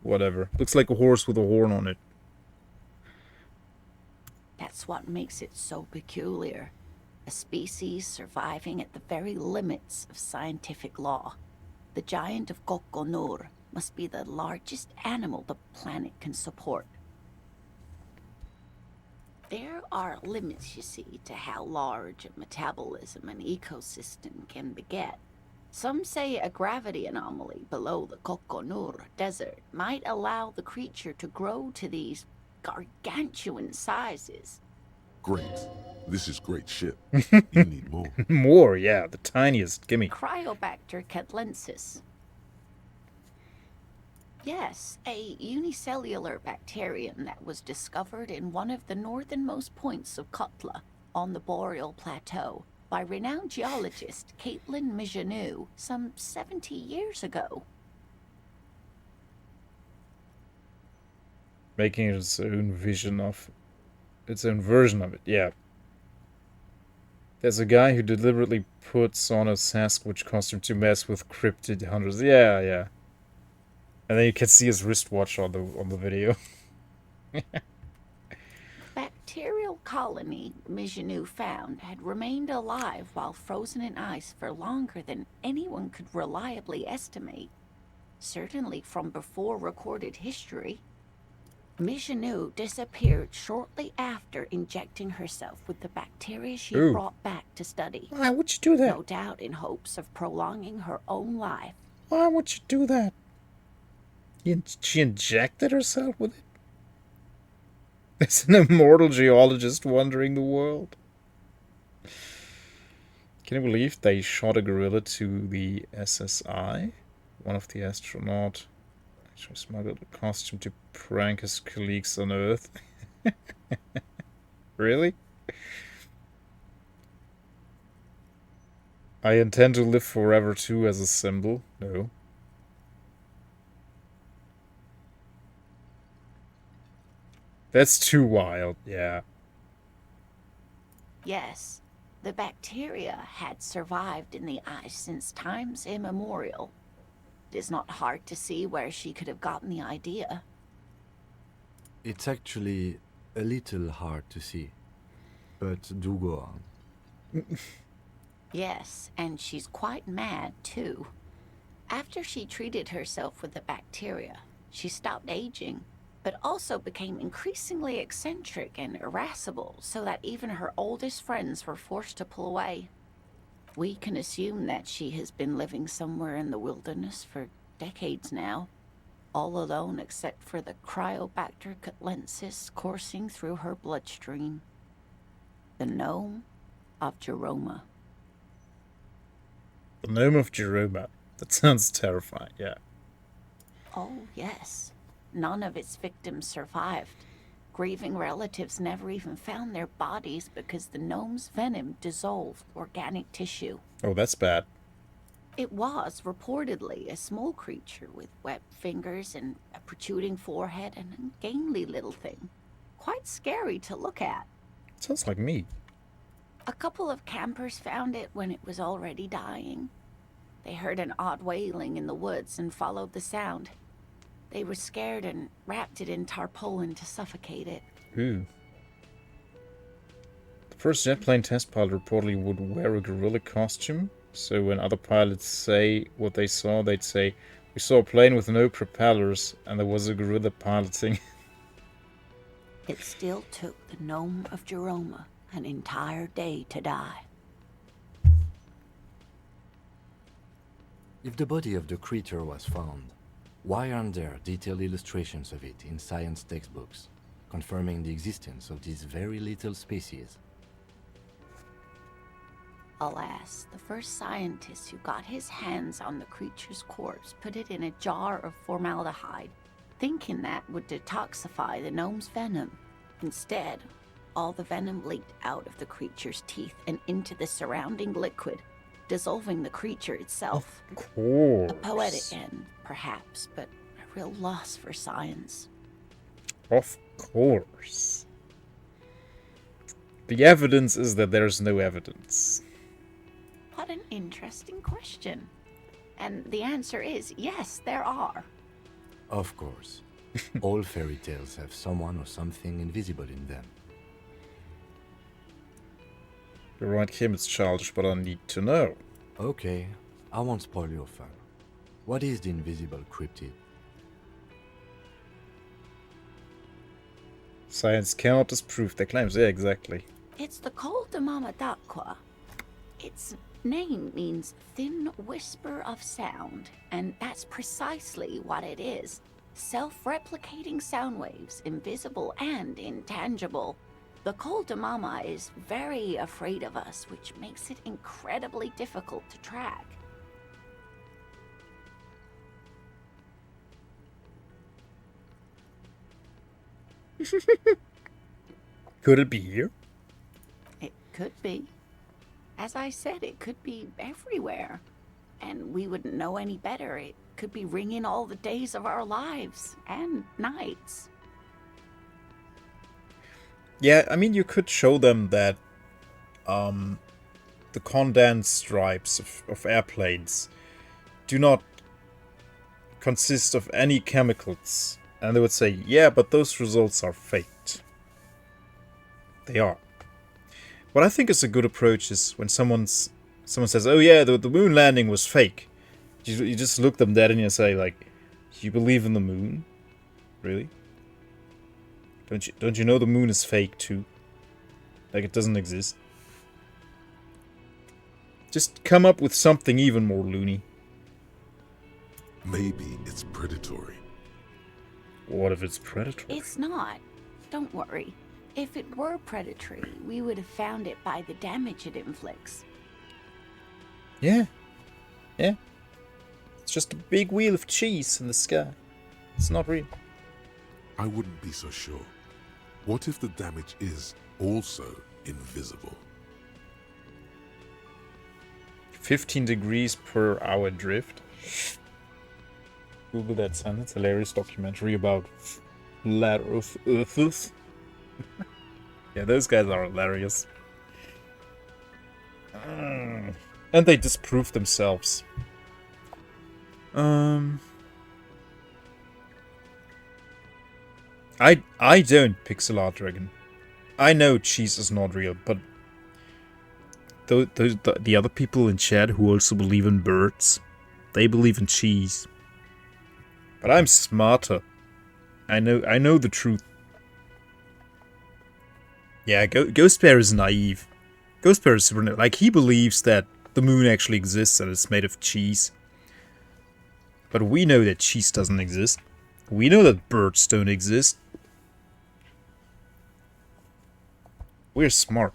Whatever. Looks like a horse with a horn on it. That's what makes it so peculiar. A species surviving at the very limits of scientific law. The giant of Kokonur must be the largest animal the planet can support. There are limits, you see, to how large a metabolism an ecosystem can beget. Some say a gravity anomaly below the Kokonur Desert might allow the creature to grow to these gargantuan sizes. Great. This is great shit. You need more. More, yeah, the tiniest. Gimme. Cryobacter catlensis. Yes, a unicellular bacterium that was discovered in one of the northernmost points of Kutla on the Boreal Plateau by renowned geologist Caitlin Mijanou some 70 years ago. Making its own version of it, yeah. There's a guy who deliberately puts on a Sasquatch costume to mess with cryptid hunters. Yeah. And then you can see his wristwatch on the video. Bacterial colony Mijanou found had remained alive while frozen in ice for longer than anyone could reliably estimate. Certainly from before recorded history. Michinu disappeared shortly after injecting herself with the bacteria she Ooh. brought back to study. Why would you do that? No doubt in hopes of prolonging her own life. Why would you do that? She injected herself with it? There's an immortal geologist wandering the world. Can you believe they shot a gorilla to the SSI? One of the astronauts actually smuggled a costume to prank his colleagues on Earth. Really? I intend to live forever too as a symbol. No. That's too wild, yeah. Yes, the bacteria had survived in the ice since times immemorial. It is not hard to see where she could have gotten the idea. It's actually a little hard to see. But do go on. Yes, and she's quite mad, too. After she treated herself with the bacteria, she stopped aging, but also became increasingly eccentric and irascible, so that even her oldest friends were forced to pull away. We can assume that she has been living somewhere in the wilderness for decades now, all alone except for the Cryobacter catlensis coursing through her bloodstream. The gnome of Jeroma. The Gnome of Jeroma. That sounds terrifying, yeah. Oh, yes. None of its victims survived. Grieving relatives never even found their bodies because the gnome's venom dissolved organic tissue. Oh, that's bad. It was reportedly a small creature with webbed fingers and a protruding forehead and an ungainly little thing. Quite scary to look at. Sounds like me. A couple of campers found it when it was already dying. They heard an odd wailing in the woods and followed the sound. They were scared and wrapped it in tarpaulin to suffocate it. Ooh. The first jet plane test pilot reportedly would wear a gorilla costume. So when other pilots say what they saw, they'd say, "We saw a plane with no propellers, and there was a gorilla piloting." It still took the gnome of Jeroma an entire day to die. If the body of the creature was found, why aren't there detailed illustrations of it in science textbooks, confirming the existence of this very little species? Alas, the first scientist who got his hands on the creature's corpse put it in a jar of formaldehyde, thinking that would detoxify the gnome's venom. Instead, all the venom leaked out of the creature's teeth and into the surrounding liquid, dissolving the creature itself. Of course. A poetic end, perhaps, but a real loss for science. Of course. The evidence is that there's no evidence. What an interesting question. And the answer is yes, there are. Of course. All fairy tales have someone or something invisible in them. You're right, Kim, it's childish, but I need to know. Okay, I won't spoil your fun. What is the invisible cryptid? Science cannot disprove their claims. Yeah, exactly. It's the Col de Mama d'Aqua. Its name means thin whisper of sound, and that's precisely what it is. Self-replicating sound waves, invisible and intangible. The Col de Mama is very afraid of us, which makes it incredibly difficult to track. Could it be here? It could be. As I said, it could be everywhere. And we wouldn't know any better. It could be ringing all the days of our lives and nights. Yeah, I mean, you could show them that the condensed stripes of airplanes do not consist of any chemicals. And they would say, yeah, but those results are faked. They are. What I think is a good approach is when someone says, oh yeah, the moon landing was fake. You just look them dead and you say, like, you believe in the moon? Really? Don't you know the moon is fake too? Like it doesn't exist. Just come up with something even more loony. Maybe it's predatory. What if it's predatory? It's not. Don't worry. If it were predatory, we would have found it by the damage it inflicts. Yeah. Yeah. It's just a big wheel of cheese in the sky. It's not real. I wouldn't be so sure. What if the damage is also invisible? 15 degrees per hour drift. Google that sentence. Hilarious documentary about flat earthers. Yeah, those guys are hilarious. And they disprove themselves. I don't pixel art dragon. I know cheese is not real, but the other people in chat who also believe in birds, they believe in cheese. But I'm smarter. I know the truth. Yeah, Ghost Bear is naive. Ghost Bear is super naive. Like, he believes that the moon actually exists and it's made of cheese. But we know that cheese doesn't exist. We know that birds don't exist. We're smart.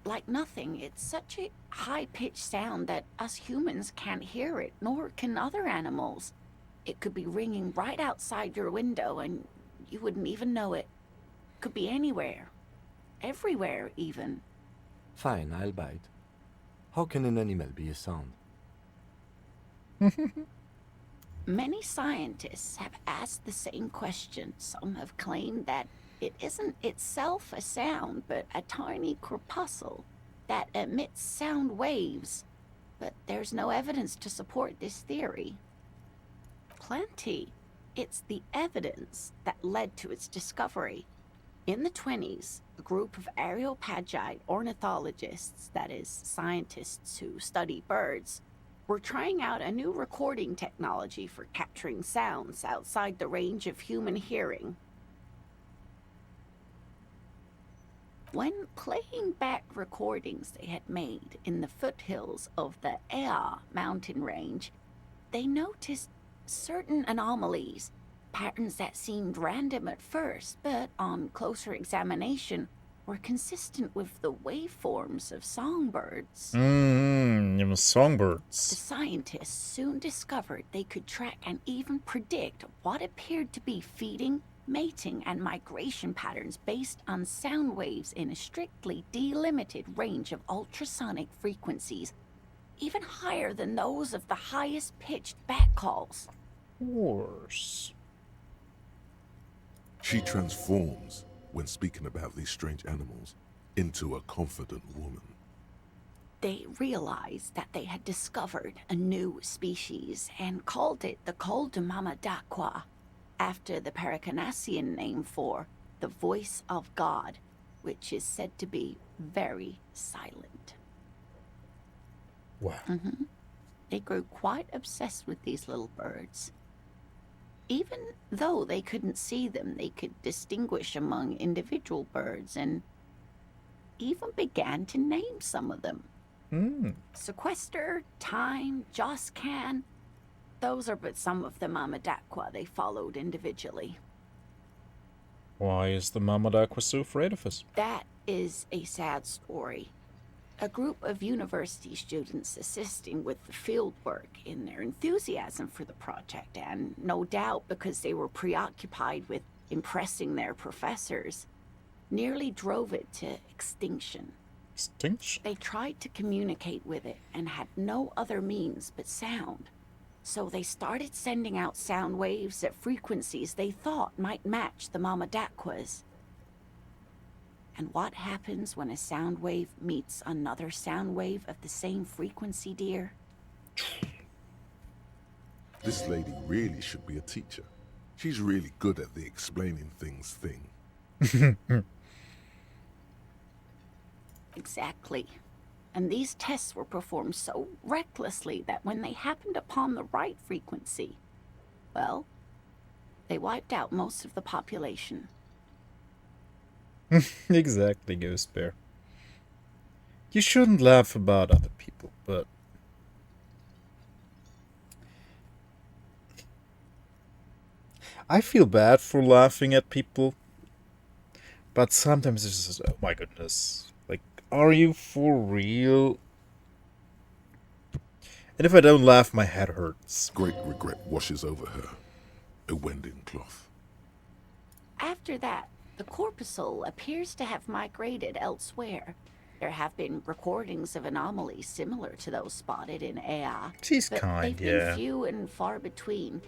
Like nothing, it's such a high-pitched sound that us humans can't hear it, nor can other animals. It could be ringing right outside your window and you wouldn't even know it. Could be anywhere. Everywhere, even. Fine, I'll bite. How can an animal be a sound? Many scientists have asked the same question. Some have claimed that it isn't itself a sound, but a tiny corpuscle that emits sound waves. But there's no evidence to support this theory. Plenty. It's the evidence that led to its discovery. In the 20s, a group of areopagite ornithologists, that is, scientists who study birds, were trying out a new recording technology for capturing sounds outside the range of human hearing. When playing back recordings they had made in the foothills of the Ea mountain range, they noticed certain anomalies, patterns that seemed random at first, but on closer examination were consistent with the waveforms of songbirds. The Songbirds. scientists soon discovered they could track and even predict what appeared to be feeding, mating, and migration patterns based on sound waves in a strictly delimited range of ultrasonic frequencies, even higher than those of the highest pitched bat calls. Horse. She transforms, when speaking about these strange animals, into a confident woman. They realized that they had discovered a new species and called it the Col de Mamadaqua, after the Paracanassian name for the voice of God, which is said to be very silent. Wow. They grew quite obsessed with these little birds. Even though they couldn't see them, they could distinguish among individual birds and even began to name some of them. Sequester, Time, Joscan, those are but some of the Mamadaqua they followed individually. Why is the Mamadaqua so afraid of us? That is a sad story. A group of university students assisting with the field work in their enthusiasm for the project, and no doubt because they were preoccupied with impressing their professors, nearly drove it to extinction. Extinction? They tried to communicate with it and had no other means but sound. So they started sending out sound waves at frequencies they thought might match the Mamadaquas. And what happens when a sound wave meets another sound wave of the same frequency, dear? This lady really should be a teacher. She's really good at the explaining things thing. Exactly. And these tests were performed so recklessly that when they happened upon the right frequency, Well, they wiped out most of the population. Exactly, Ghost Bear. You shouldn't laugh about other people, but I feel bad for laughing at people, but sometimes it's just, oh my goodness. Like, are you for real? And if I don't laugh, my head hurts. Great regret washes over her. A wending cloth. After that, the corpuscle appears to have migrated elsewhere. There have been recordings of anomalies similar to those spotted in AI. She's but kind, they've yeah. been few and far between.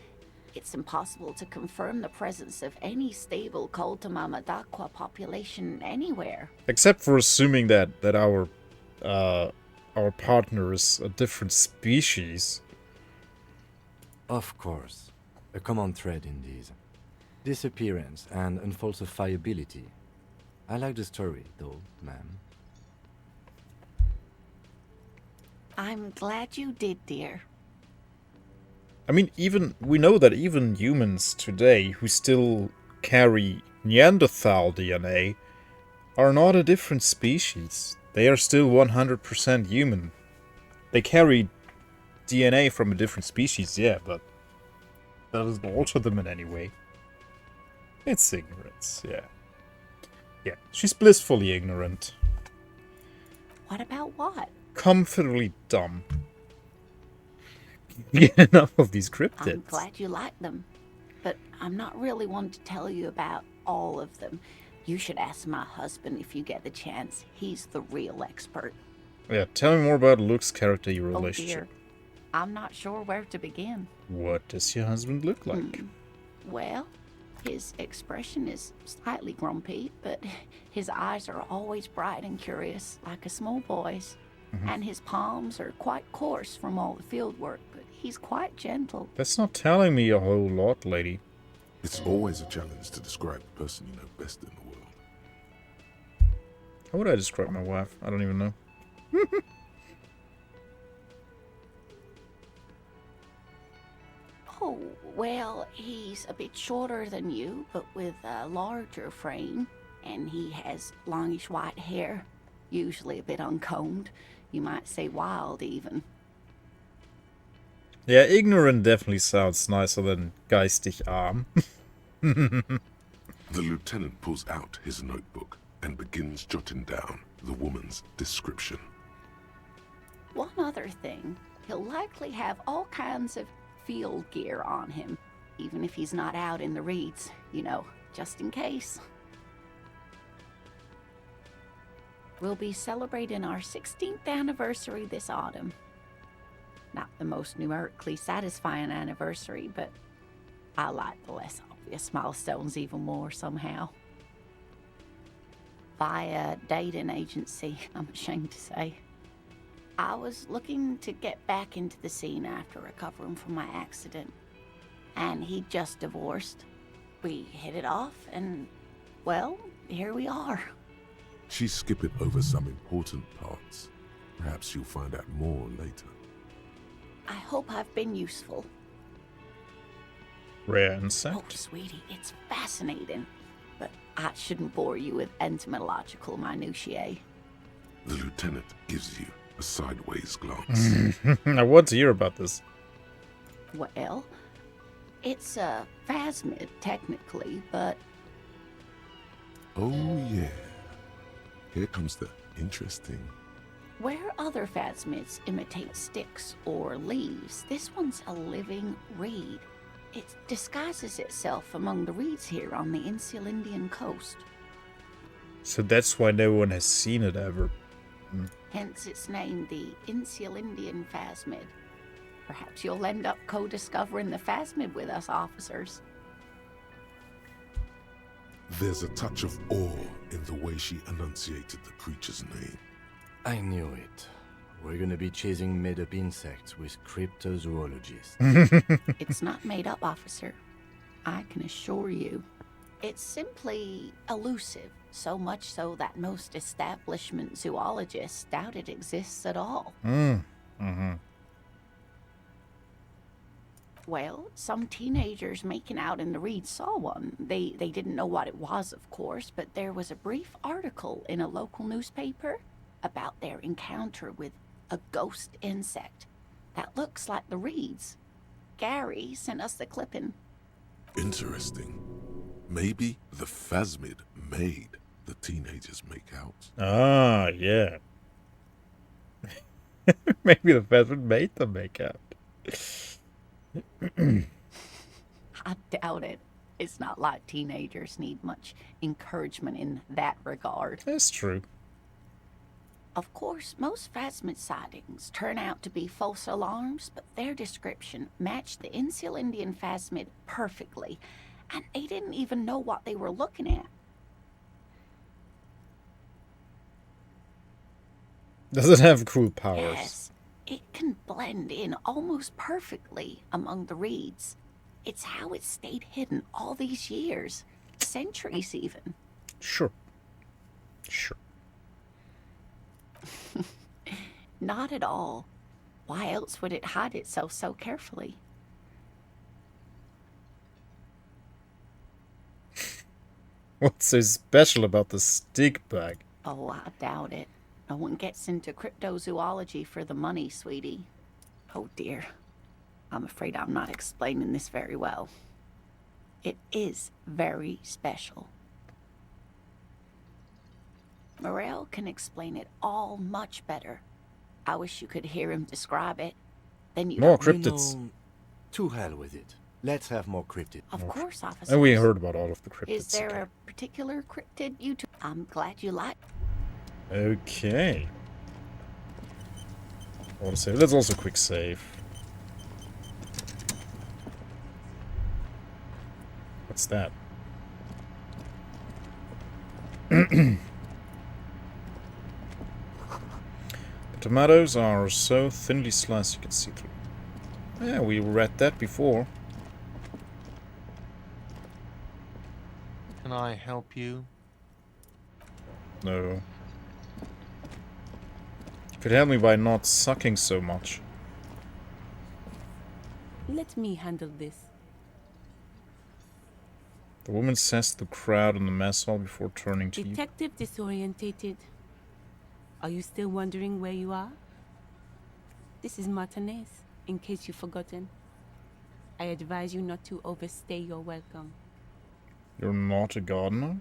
It's impossible to confirm the presence of any stable Koltama Madakwa population anywhere. Except for assuming that our partner is a different species. Of course. A common thread in these. Disappearance and unfalsifiability. I like the story, though, ma'am. I'm glad you did, dear. I mean, we know that even humans today who still carry Neanderthal DNA are not a different species. They are still 100% human. They carry DNA from a different species, yeah, but that doesn't alter them in any way. It's ignorance, yeah. Yeah, she's blissfully ignorant. What about what? Comfortably dumb. Get enough of these cryptids. I'm glad you like them, but I'm not really one to tell you about all of them. You should ask my husband if you get the chance. He's the real expert. Yeah, tell me more about Luke's character, your Oh relationship. dear, I'm not sure where to begin. What does your husband look like? Well, his expression is slightly grumpy, but his eyes are always bright and curious, like a small boy's. And his palms are quite coarse from all the field work, but he's quite gentle. That's not telling me a whole lot, lady. It's always a challenge to describe the person you know best in the world. How would I describe my wife? I don't even know. Oh, well, he's a bit shorter than you, but with a larger frame. And he has longish white hair, usually a bit uncombed. You might say wild, even. Yeah, ignorant definitely sounds nicer than geistig arm. The lieutenant pulls out his notebook and begins jotting down the woman's description. One other thing, he'll likely have all kinds of field gear on him, even if he's not out in the reeds, you know, just in case. We'll be celebrating our 16th anniversary this autumn. Not the most numerically satisfying anniversary, but I like the less obvious milestones even more somehow. Via dating agency, I'm ashamed to say. I was looking to get back into the scene after recovering from my accident, and he'd just divorced. We hit it off, and, well, here we are. She's skipping over some important parts. Perhaps you'll find out more later. I hope I've been useful. Rare Oh, insect. sweetie, it's fascinating, but I shouldn't bore you with entomological minutiae. The lieutenant gives you a sideways glance. I want to hear about this. Well, it's a phasmid, technically, but Oh yeah. Here comes the interesting. where other phasmids imitate sticks or leaves, this one's a living reed. It disguises itself among the reeds here on the Insulindian coast. So that's why no one has seen it ever. Hence it's named the Insulindian phasmid. Perhaps you'll end up co-discovering the phasmid with us officers. There's a touch of awe in the way she enunciated the creature's name. I knew it. We're gonna be chasing made-up insects with cryptozoologists. It's not made up, officer. I can assure you. It's simply elusive, so much so that most establishment zoologists doubt it exists at all. Well, some teenagers making out in the reed saw one. They didn't know what it was, of course, but there was a brief article in a local newspaper about their encounter with a ghost insect that looks like the reeds. Gary sent us the clipping. Interesting. Maybe the phasmid made the teenagers make out. Ah, yeah. Maybe the pheasant made them make out. I doubt it. It's not like teenagers need much encouragement in that regard. That's true. Of course, most phasmid sightings turn out to be false alarms, but their description matched the Insular Indian phasmid perfectly, and they didn't even know what they were looking at. Does it have cool powers? Yes, it can blend in almost perfectly among the reeds. It's how it stayed hidden all these years, centuries even. Sure. Sure. Not at all. Why else would it hide itself so carefully? What's so special about the stick bag? Oh, I doubt it. No one gets into cryptozoology for the money, sweetie. Oh dear. I'm afraid I'm not explaining this very well. It is very special. Morel can explain it all much better. I wish you could hear him describe it. Then you More don't- cryptids. You know, to hell with it. Let's have more cryptid. Of course, officer. And we heard about all of the cryptids. Is there okay. a particular cryptid you two? I'm glad you like. Okay. Auto save. Let's also quick save. What's that? The tomatoes are so thinly sliced you can see through. Yeah, we read that before. Can I help you? No. You could help me by not sucking so much. Let me handle this. The woman says to the crowd in the mess hall before turning to you. Detective disorientated. Are you still wondering where you are? This is Martinez, in case you've forgotten. I advise you not to overstay your welcome. You're not a gardener?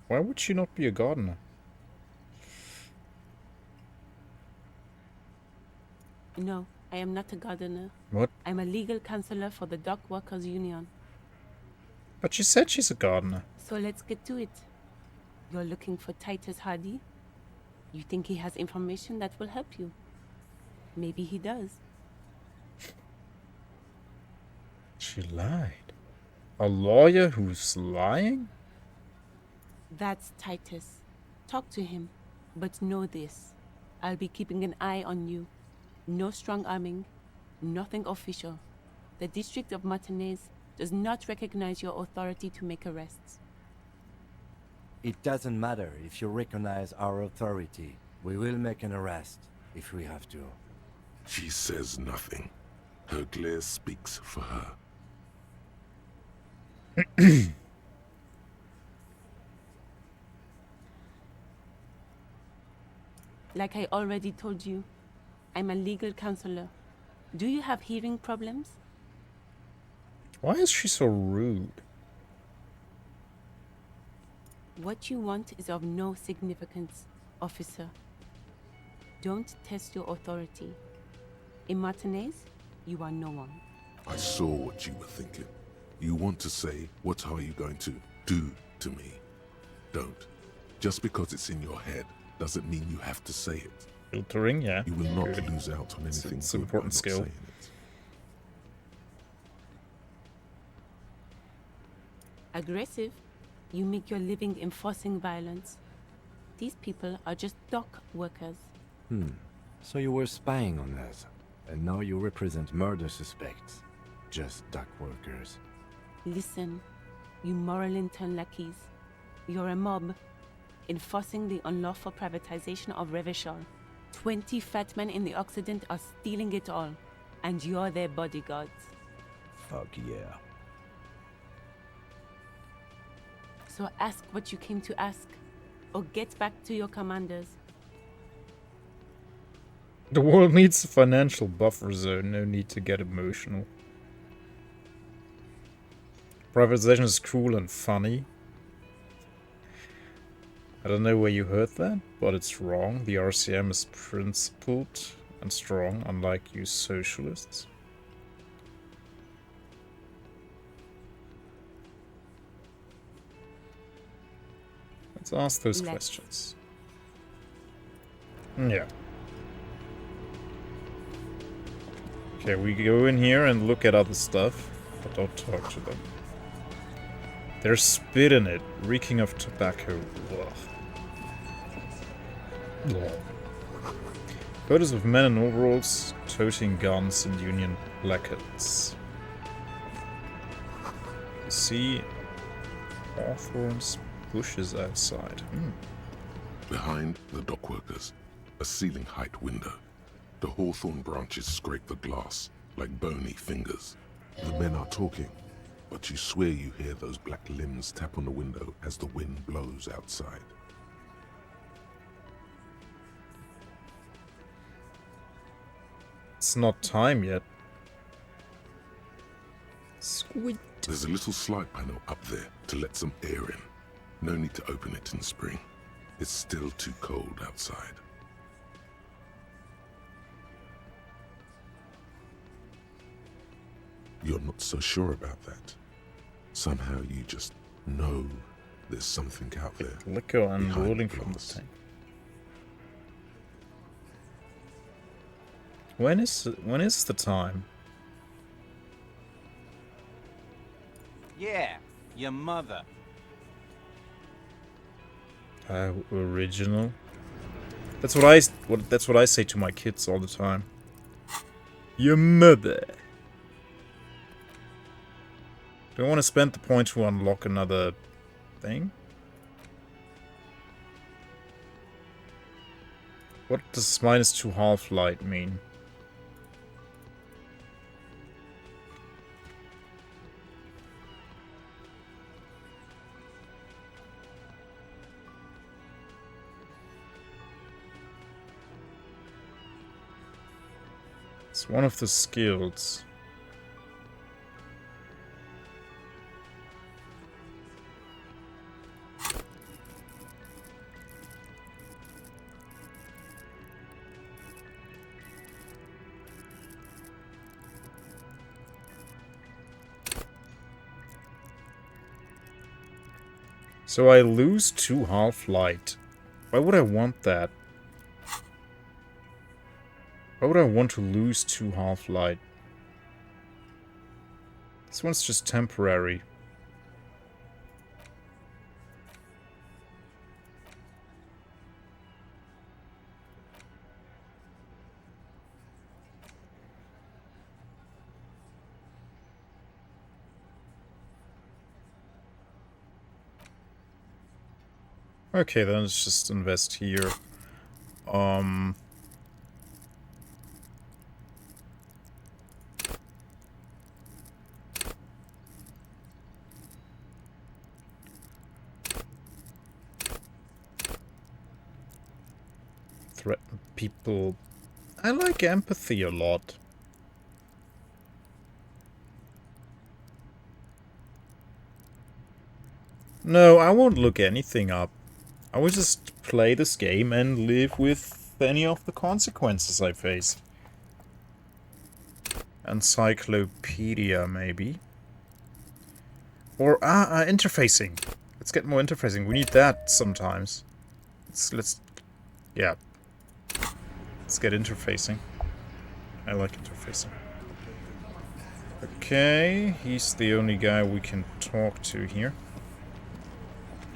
Why would she not be a gardener? No, I am not a gardener. What? I'm a legal counselor for the Dock Workers Union. But she said she's a gardener. So let's get to it. You're looking for Titus Hardy? You think he has information that will help you? Maybe he does. She lied. A lawyer who's lying? That's Titus. Talk to him. But know this. I'll be keeping an eye on you. No strong arming. Nothing official. The District of Martinez does not recognize your authority to make arrests. It doesn't matter if you recognize our authority. We will make an arrest if we have to. She says nothing. Her glare speaks for her. Like I already told you, I'm a legal counselor. Do you have hearing problems? Why is she so rude? What you want is of no significance, officer. Don't test your authority. In Martinez, you are no one. I saw what you were thinking. You want to say, what are you going to do to me? Don't. Just because it's in your head doesn't mean you have to say it. Filtering, yeah. You will not Good. lose out on anything It's an good important by not skill. saying it. Aggressive? You make your living enforcing violence. These people are just dock workers. So you were spying on us, and now you represent murder suspects. Just dock workers. Listen, you moral intern lackeys. You're a mob, enforcing the unlawful privatization of Revachol. 20 fat men in the Occident are stealing it all, and you're their bodyguards. Fuck yeah. So ask what you came to ask, or get back to your commanders. The world needs a financial buffer zone, no need to get emotional. Privatization is cool and funny. I don't know where you heard that, but it's wrong. The RCM is principled and strong, unlike you socialists. Let's ask those questions. Yeah. Okay, we go in here and look at other stuff, but don't talk to them. There's spit in it, reeking of tobacco. Ugh. Photos of men in overalls, toting guns and Union placards. You see hawthorns bushes outside. Behind the dockworkers, a ceiling-height window. The hawthorn branches scrape the glass like bony fingers. The men are talking, but you swear you hear those black limbs tap on the window as the wind blows outside. It's not time yet. Sweet. There's a little slide panel up there to let some air in. No need to open it in spring. It's still too cold outside. You're not so sure about that. Somehow you just know there's something out there. Liquor and behind rolling the from the glass. tank. When is the time? Yeah, your mother. How original. That's what I say to my kids all the time. Your mother. Do I want to spend the point to unlock another thing? What does -2 half-light mean? It's one of the skills. So I lose 2 half-light. Why would I want that? Why would I want to lose 2 half-light? This one's just temporary. Okay, then let's just invest here. Threaten people. I like empathy a lot. No, I won't look anything up. I will just play this game and live with any of the consequences I face. Encyclopedia, maybe. Or, interfacing. Let's get more interfacing. We need that sometimes. Yeah. Let's get interfacing. I like interfacing. Okay, he's the only guy we can talk to here.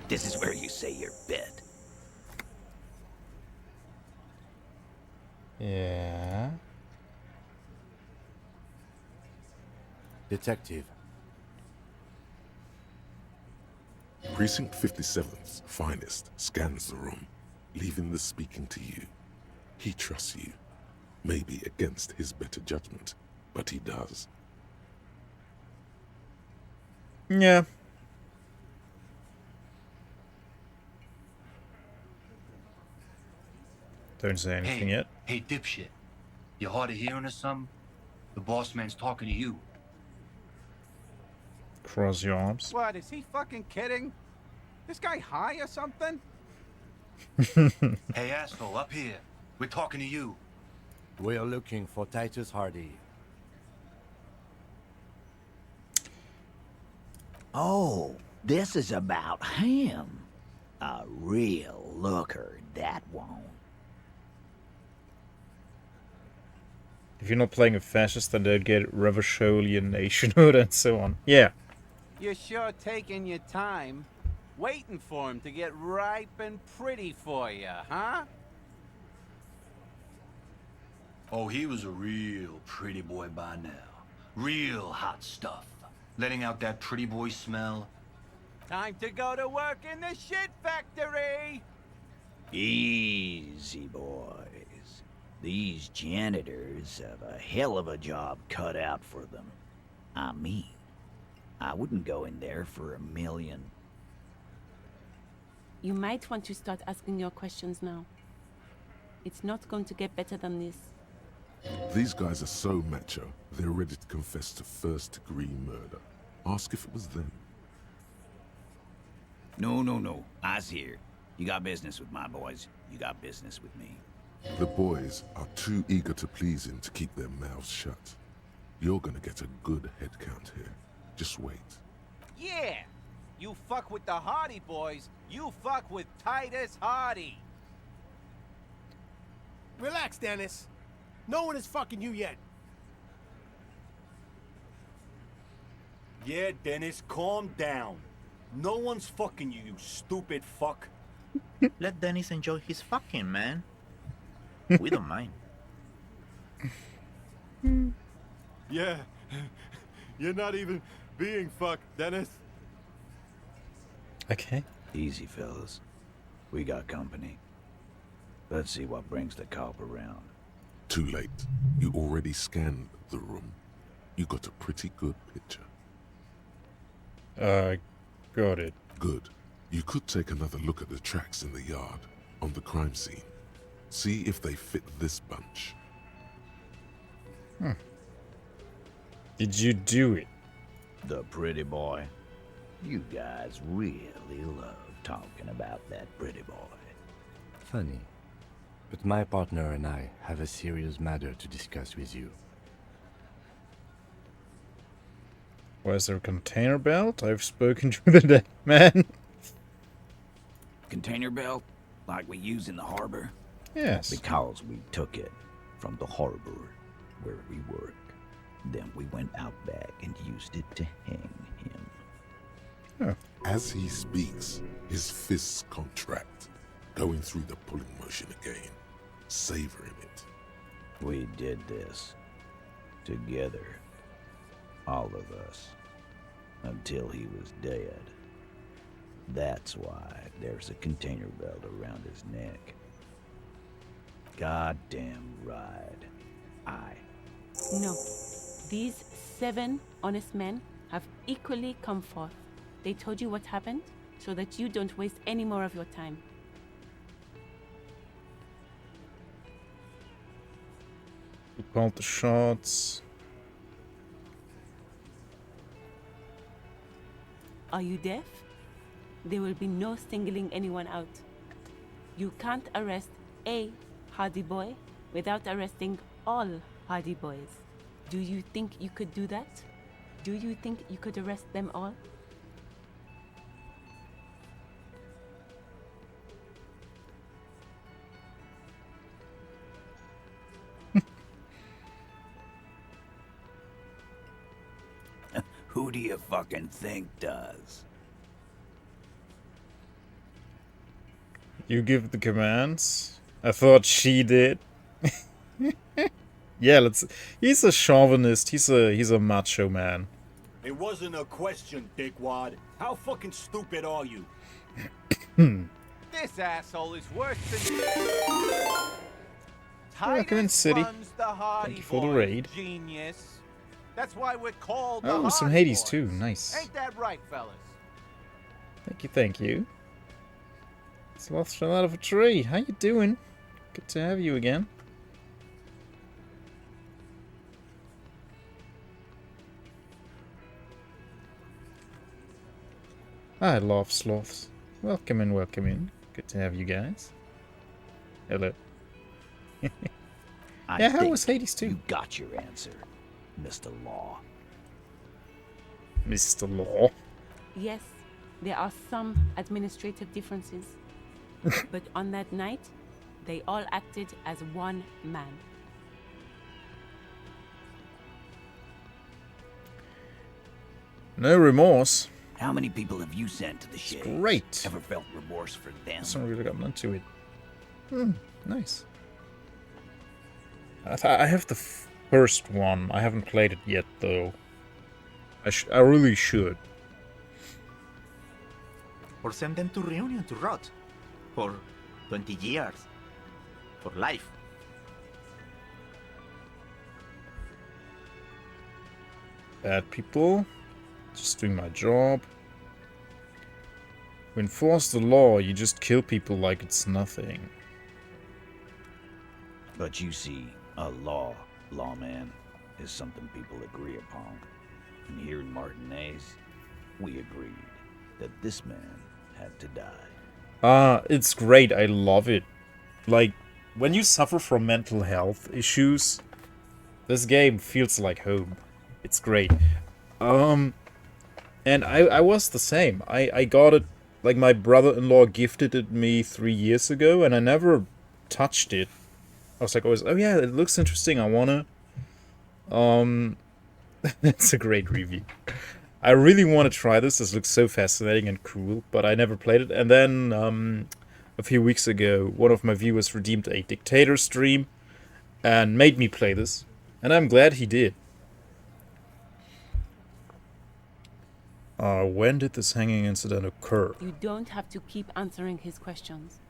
This is where you say your bit. Yeah. Detective. Precinct 57's finest scans the room, leaving the speaking to you. He trusts you. Maybe against his better judgment, but he does. Yeah. Don't say anything yet. Hey, dipshit. You hard of hearing or something? The boss man's talking to you. Cross your arms. What, is he fucking kidding? This guy high or something? Hey, asshole, up here. We're talking to you. We're looking for Titus Hardy. Oh, this is about him. A real looker, that won't. If you're not playing a fascist, then they'll get Revacholian nationhood and so on. Yeah. You're sure taking your time, waiting for him to get ripe and pretty for you, huh? Oh, he was a real pretty boy by now. Real hot stuff. Letting out that pretty boy smell. Time to go to work in the shit factory! Easy, boys. These janitors have a hell of a job cut out for them. I mean, I wouldn't go in there for $1 million. You might want to start asking your questions now. It's not going to get better than this. These guys are so macho, they're ready to confess to first-degree murder. Ask if it was them. No. I's here. You got business with my boys. You got business with me. The boys are too eager to please him to keep their mouths shut. You're gonna get a good head count here. Just wait. Yeah! You fuck with the Hardy boys, you fuck with Titus Hardy! Relax, Dennis. No one is fucking you yet. Yeah, Dennis, calm down. No one's fucking you, you stupid fuck. Let Dennis enjoy his fucking, man. We don't mind. Yeah, you're not even being fucked, Dennis. Okay. Easy, fellas. We got company. Let's see what brings the cop around. Too late. You already scanned the room. You got a pretty good picture. Got it. Good. You could take another look at the tracks in the yard, on the crime scene. See if they fit this bunch. Did you do it? The pretty boy. You guys really love talking about that pretty boy. Funny. But my partner and I have a serious matter to discuss with you. Was there a container belt? I've spoken to the dead man. Container belt? Like we use in the harbor? Yes. Because we took it from the harbor where we work. Then we went out back and used it to hang him. Oh. As he speaks, his fists contract, going through the pulling motion again, savoring it. We did this together, all of us, until he was dead. That's why there's a container belt around his neck. Goddamn right. No. These 7 honest men have equally come forth. They told you what happened so that you don't waste any more of your time. Who called the shots? Are you deaf? There will be no singling anyone out. You can't arrest a Hardy boy without arresting all Hardy boys. Do you think you could do that? Do you think you could arrest them all? Who do you fucking think does? You give the commands? I thought she did. Yeah, he's a chauvinist. He's a macho man. It wasn't a question, dickwad. How fucking stupid are you? This asshole is worse than Welcome in, City. runs the Hardy Thank you for the boys, raid. Genius. That's why we're called the Oh, some Hardy Hades boys. too. Nice. Ain't that right, fellas. Thank you, thank you. Sloth fell out of a tree. How you doing? Good to have you again. I love sloths. Welcome in, welcome in. Good to have you guys. Hello. Yeah, how was Hades too? You got your answer, Mr. Law. Mr. Law. Yes, there are some administrative differences. But on that night, they all acted as one man. No remorse. How many people have you sent to the shades? Great. Ever felt remorse for them? That's not really gotten into it. Nice. I have the first one. I haven't played it yet, though. I really should. Or send them to Reunion to rot. For 20 years. For life. Bad people. Just doing my job. To enforce the law, you just kill people like it's nothing. But you see, a lawman, is something people agree upon. And here in Martinez, we agreed that this man had to die. It's great. I love it. Like, when you suffer from mental health issues, this game feels like home. It's great. And I was the same. I got it, like my brother-in-law gifted it me 3 years ago, and I never touched it. I was like always, oh yeah, it looks interesting, I wanna. It's a great review. I really want to try this. This looks so fascinating and cool, but I never played it. And then, a few weeks ago, one of my viewers redeemed a Dictator stream and made me play this. And I'm glad he did. When did this hanging incident occur? You don't have to keep answering his questions.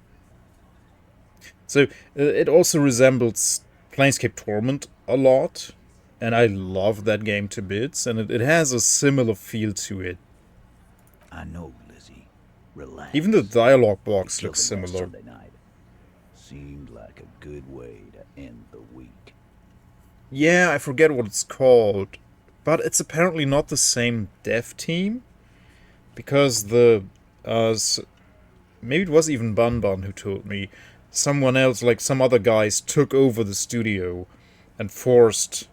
So, it also resembles Planescape Torment a lot. And I love that game to bits, and it has a similar feel to it. I know, Lizzie. Relax. Even the dialogue box looks similar. Sunday night. Seemed like a good way to end the week. Yeah, I forget what it's called. But it's apparently not the same dev team. Because the... maybe it was even Bun who told me. Someone else, like some other guys, took over the studio and forced...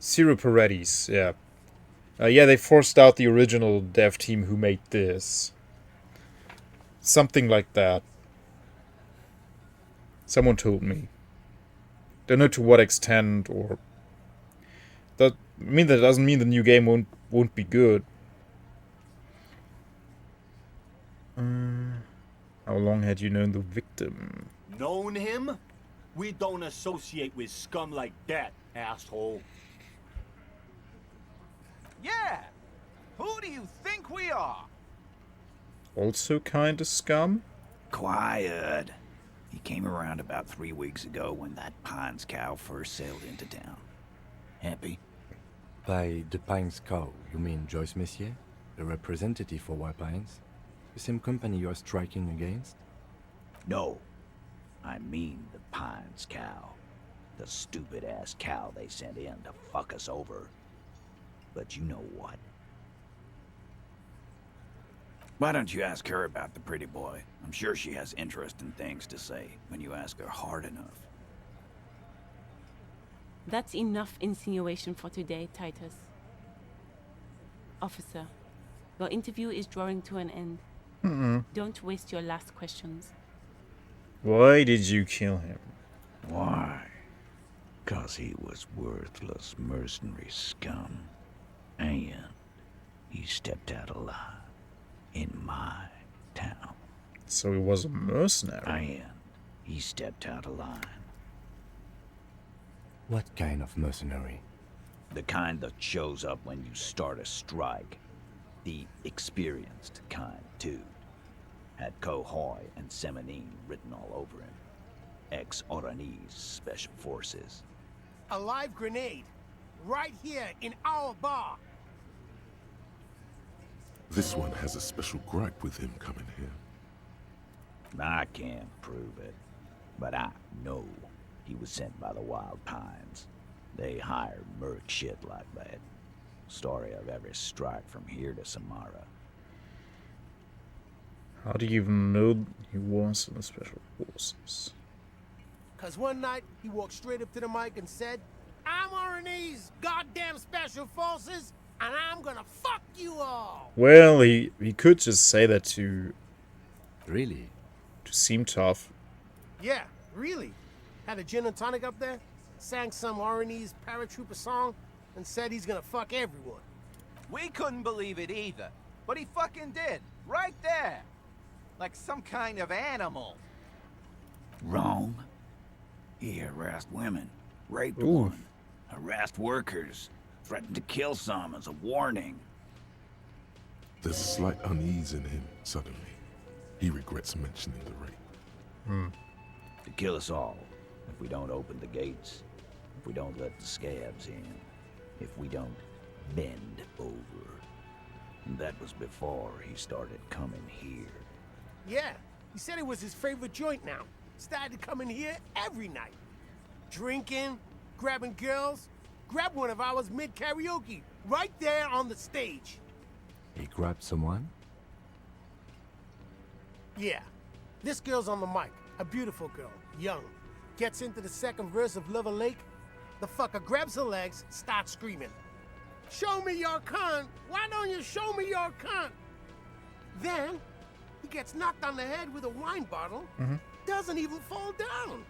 Zero Paredes, yeah. Yeah, they forced out the original dev team who made this. Something like that. Someone told me. Don't know to what extent, or... That doesn't mean the new game won't be good. How long had you known the victim? Known him? We don't associate with scum like that, asshole. Yeah! Who do you think we are? Also kinda scum? Quiet. He came around about 3 weeks ago when that Pines cow first sailed into town. Happy? By the Pines cow, you mean Joyce Messier? The representative for White Pines? The same company you are striking against? No. I mean the Pines cow. The stupid-ass cow they sent in to fuck us over. But you know what? Why don't you ask her about the pretty boy? I'm sure she has interesting things to say when you ask her hard enough. That's enough insinuation for today, Titus. Officer, your interview is drawing to an end. Don't waste your last questions. Why did you kill him? Why? 'Cause he was worthless mercenary scum. And he stepped out alive in my town. So he was a mercenary? And he stepped out of line. What kind of mercenary? The kind that shows up when you start a strike. The experienced kind, too. Had Cohoy and Semenine written all over him. Ex-Oranese Special Forces. A live grenade. Right here in our bar. This one has a special gripe with him coming here. I can't prove it, but I know he was sent by the Wild Pines. They hired merc shit like that. Story of every strike from here to Samara. How do you even know he was in the special forces? Cause one night he walked straight up to the mic and said, "I'm RNA's goddamn special forces, and I'm gonna fuck you all." Well, he could just say that to Really? to seem tough. Yeah, really. Had a gin and tonic up there, sang some RNA's paratrooper song, and said he's gonna fuck everyone. We couldn't believe it either, but he fucking did, right there. Like some kind of animal. Wrong. He harassed women, raped Ooh. one, harassed workers, threatened to kill some as a warning. There's a slight unease in him suddenly. He regrets mentioning the rape. To kill us all, if we don't open the gates, if we don't let the scabs in, if we don't bend over. And that was before he started coming here. Yeah, he said it was his favorite joint now. Started coming here every night. Drinking, grabbing girls. Grabbed one of ours mid-karaoke, right there on the stage. He grabbed someone? Yeah, this girl's on the mic. A beautiful girl, young. Gets into the second verse of Lover Lake. The fucker grabs her legs, starts screaming. "Show me your cunt! Why don't you show me your cunt?" Then, he gets knocked on the head with a wine bottle. Doesn't even fall down.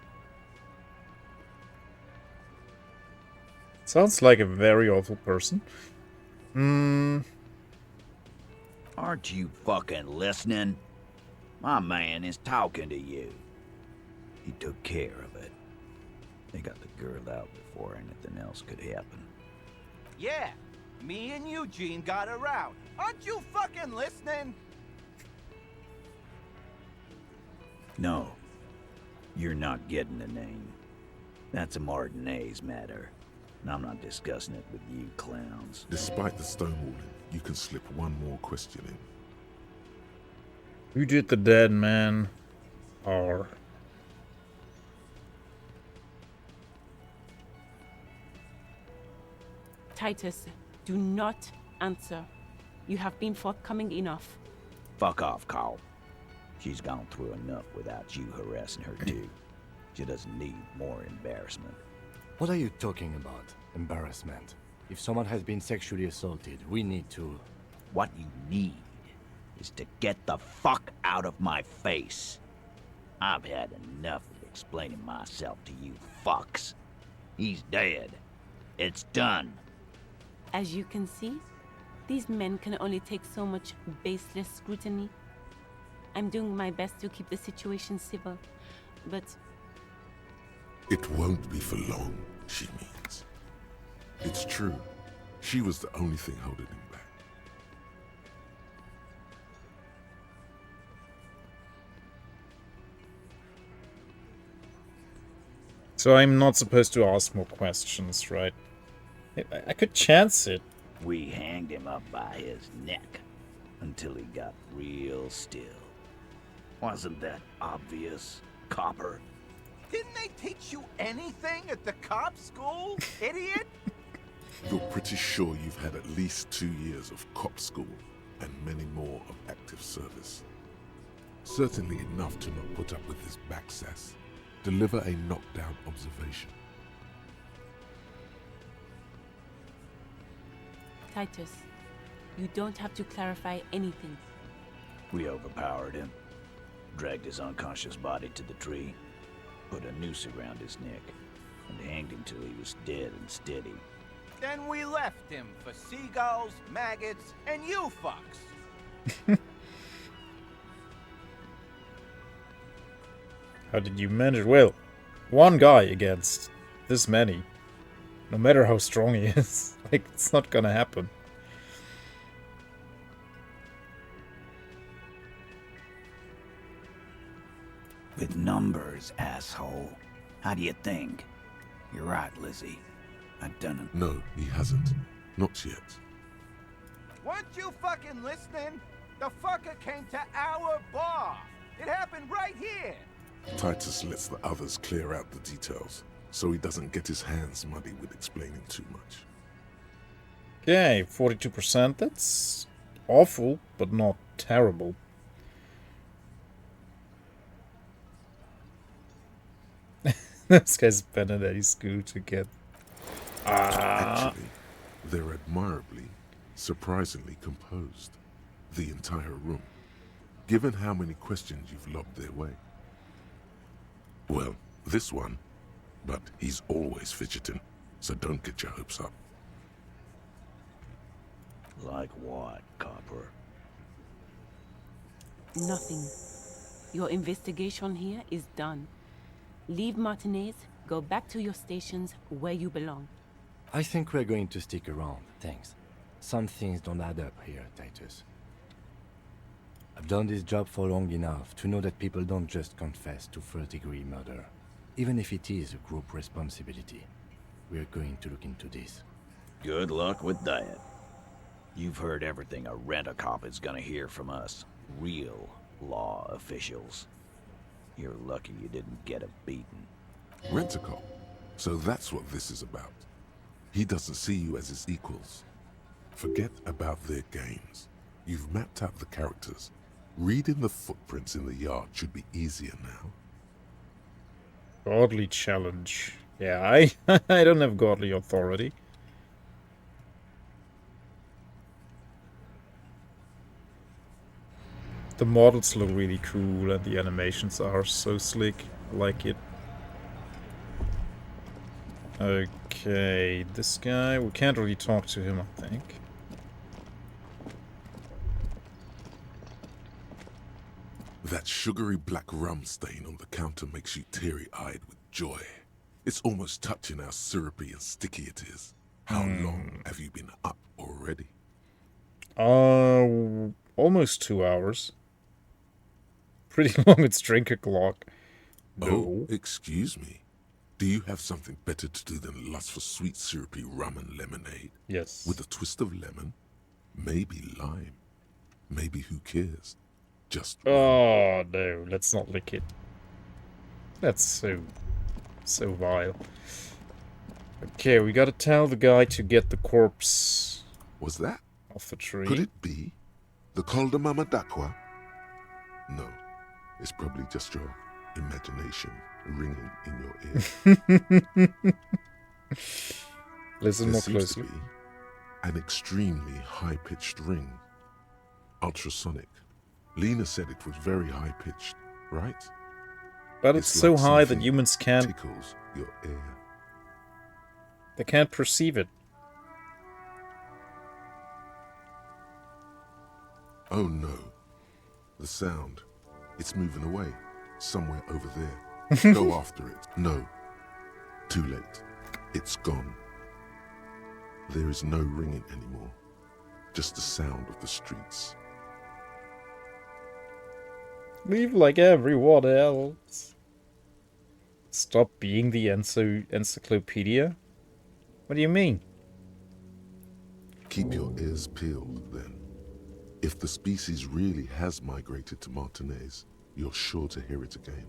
Sounds like a very awful person. Aren't you fucking listening? My man is talking to you. He took care of it. They got the girl out before anything else could happen. Yeah, me and Eugene got her out. Aren't you fucking listening? No, you're not getting the name. That's a Martinez matter, and I'm not discussing it with you clowns. Despite the stonewalling, you can slip one more question in. Who did the dead man? Or Titus, do not answer. You have been forthcoming enough. Fuck off, Carl. She's gone through enough without you harassing her too. She doesn't need more embarrassment. What are you talking about? Embarrassment. If someone has been sexually assaulted, we need to... What you need is to get the fuck out of my face. I've had enough of explaining myself to you fucks. He's dead. It's done. As you can see, these men can only take so much baseless scrutiny. I'm doing my best to keep the situation civil, but... It won't be for long, she means. It's true. She was the only thing holding him back. so I'm not supposed to ask more questions, right? I could chance it. We hanged him up by his neck until he got real still. Wasn't that obvious, copper? Didn't they teach you anything at the cop school, idiot? You're pretty sure you've had at least 2 years of cop school and many more of active service. Certainly enough to not put up with his back sass. Deliver a knockdown observation. Titus, you don't have to clarify anything. We overpowered him, dragged his unconscious body to the tree, put a noose around his neck, and hanged him till he was dead and steady. Then we left him for seagulls, maggots, and you fucks. How did you manage? Well, one guy against this many. No matter how strong he is. Like, it's not gonna happen. With numbers, asshole. How do you think? You're right, Lizzie. I've done it. No, he hasn't. Not yet. Weren't you fucking listening? The fucker came to our bar. It happened right here. Titus lets the others clear out the details, so he doesn't get his hands muddy with explaining too much. Okay, 42%. That's awful, but not terrible. This guy's been at any school to get. Actually, they're admirably, surprisingly composed. The entire room, given how many questions you've lobbed their way. Well, this one, but he's always fidgeting, so don't get your hopes up. Like what, Copper? Nothing. Your investigation here is done. Leave Martinez, go back to your stations where you belong. I think we're going to stick around, thanks. Some things don't add up here, Titus. I've done this job for long enough to know that people don't just confess to first-degree murder, even if it is a group responsibility. We're going to look into this. Good luck with that. You've heard everything a rent-a-cop is gonna hear from us. Real law officials. You're lucky you didn't get a beating. Rent-a-cop? So that's what this is about. He doesn't see you as his equals. Forget about their games. You've mapped out the characters. Reading the footprints in the yard should be easier now. Godly challenge. Yeah, I don't have godly authority. The models look really cool and the animations are so slick. I like it. Okay, this guy, we can't really talk to him, I think. That sugary black rum stain on the counter makes you teary-eyed with joy. It's almost touching how syrupy and sticky it is. How long have you been up already? Almost 2 hours. Pretty long its drinker clock. No. Oh, excuse me. Do you have something better to do than lust for sweet syrupy rum and lemonade? Yes. With a twist of lemon? Maybe lime. Maybe who cares? Just oh no, let's not lick it. That's so vile. Okay, we gotta tell the guy to get the corpse. Was that? Off the tree. Could it be? The Calder Mama Dakwa? No. It's probably just your imagination ringing in your ear. Listen more seems closely. to be an extremely high-pitched ring. Ultrasonic. Lena said it was very high-pitched, right? But it's so like high that something humans can't... tickles your ear. They can't perceive it. Oh no. The sound. It's moving away. Somewhere over there. Go after it. No. Too late. It's gone. There is no ringing anymore. Just the sound of the streets. Leave like everyone else. Stop being the encyclopedia? What do you mean? Keep your ears peeled, then. If the species really has migrated to Martinez, you're sure to hear it again.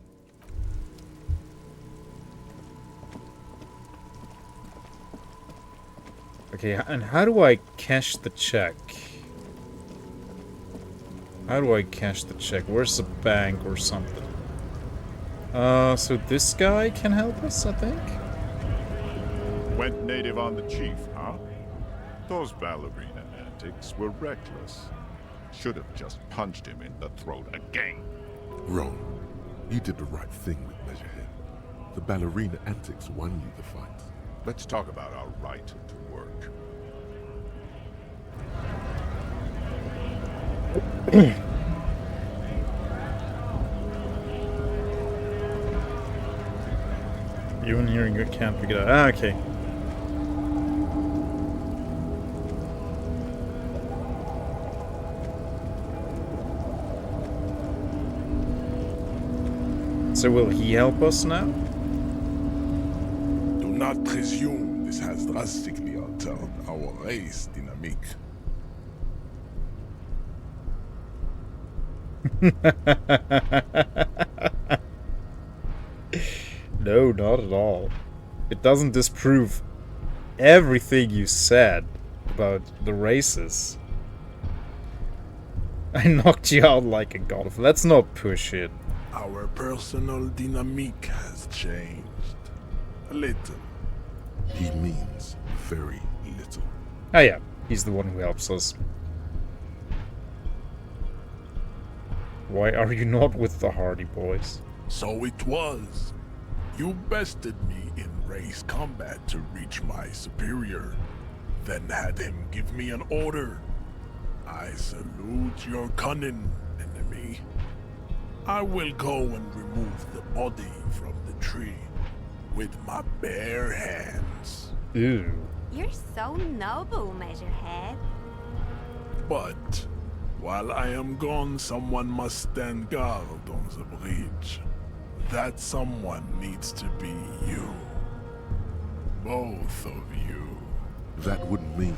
Okay, and how do I cash the check? How do I cash the check? Where's the bank or something? So this guy can help us, I think? Went native on the chief, huh? Those ballerina antics were reckless. Should have just punched him in the throat again. Wrong. You did the right thing with Measurehead. The ballerina antics won you the fight. Let's talk about our right to work. You and hearing you can't pick it up. Ah, okay. So will he help us now? Do not presume this has drastically altered our race dynamic. No, not at all. It doesn't disprove everything you said about the races. I knocked you out like a god. Let's not push it. Our personal dynamic has changed. A little. He means very little. Oh yeah, he's the one who helps us. Why are you not with the Hardy Boys? So it was. You bested me in race combat to reach my superior, then had him give me an order. I salute your cunning, enemy. I will go and remove the body from the tree with my bare hands. Ew. You're so noble, Measurehead. But while I am gone, someone must stand guard on the bridge. That someone needs to be you. Both of you. That would mean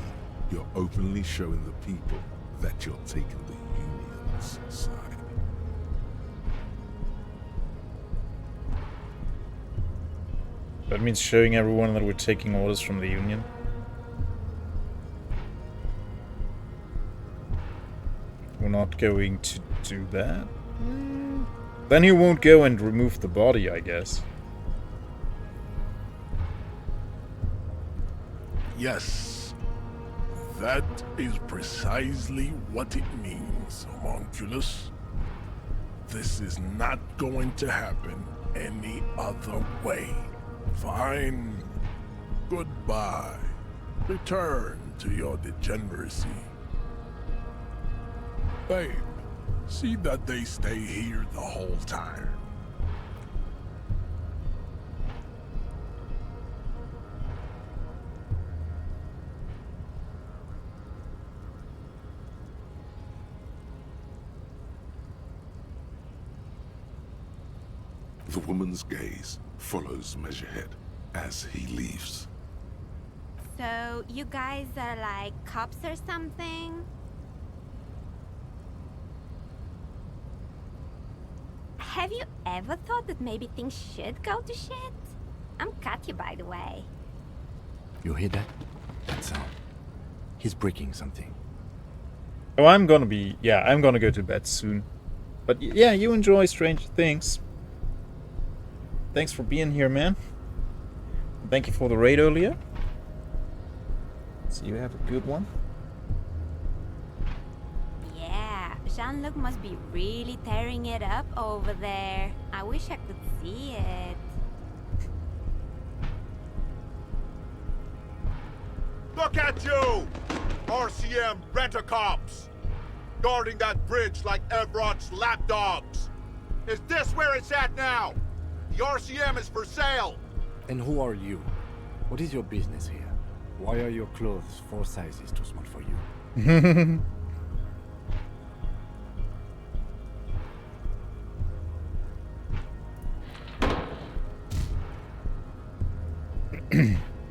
you're openly showing the people that you're taking the Union's side. That means showing everyone that we're taking orders from the Union. We're not going to do that? Then you won't go and remove the body, I guess. Yes. That is precisely what it means, homunculus. This is not going to happen any other way. Fine. Goodbye. Return to your degeneracy. Babe, see that they stay here the whole time. The woman's gaze follows Measurehead as he leaves. So, you guys are like cops or something? Have you ever thought that maybe things should go to shit? I'm Katya, by the way. You hear that? That sound. He's breaking something. Oh, I'm gonna go to bed soon. But yeah, you enjoy Stranger Things. Thanks for being here, man. Thank you for the raid earlier. So you have a good one. Yeah, Jean-Luc must be really tearing it up over there. I wish I could see it. Look at you! RCM rent-a-cops! Guarding that bridge like Everott's lapdogs! Is this where it's at now? The RCM is for sale! And who are you? What is your business here? Why are your clothes 4 sizes too small for you?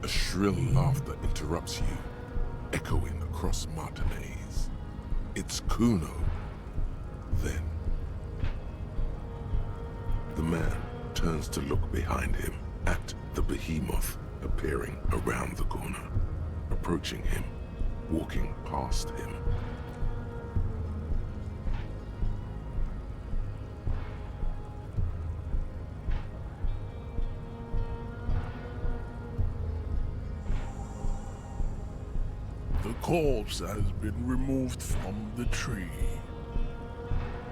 A shrill laughter interrupts you, echoing across Martinez. It's Kuno. Then, the man turns to look behind him at the behemoth appearing around the corner, approaching him, walking past him. The corpse has been removed from the tree.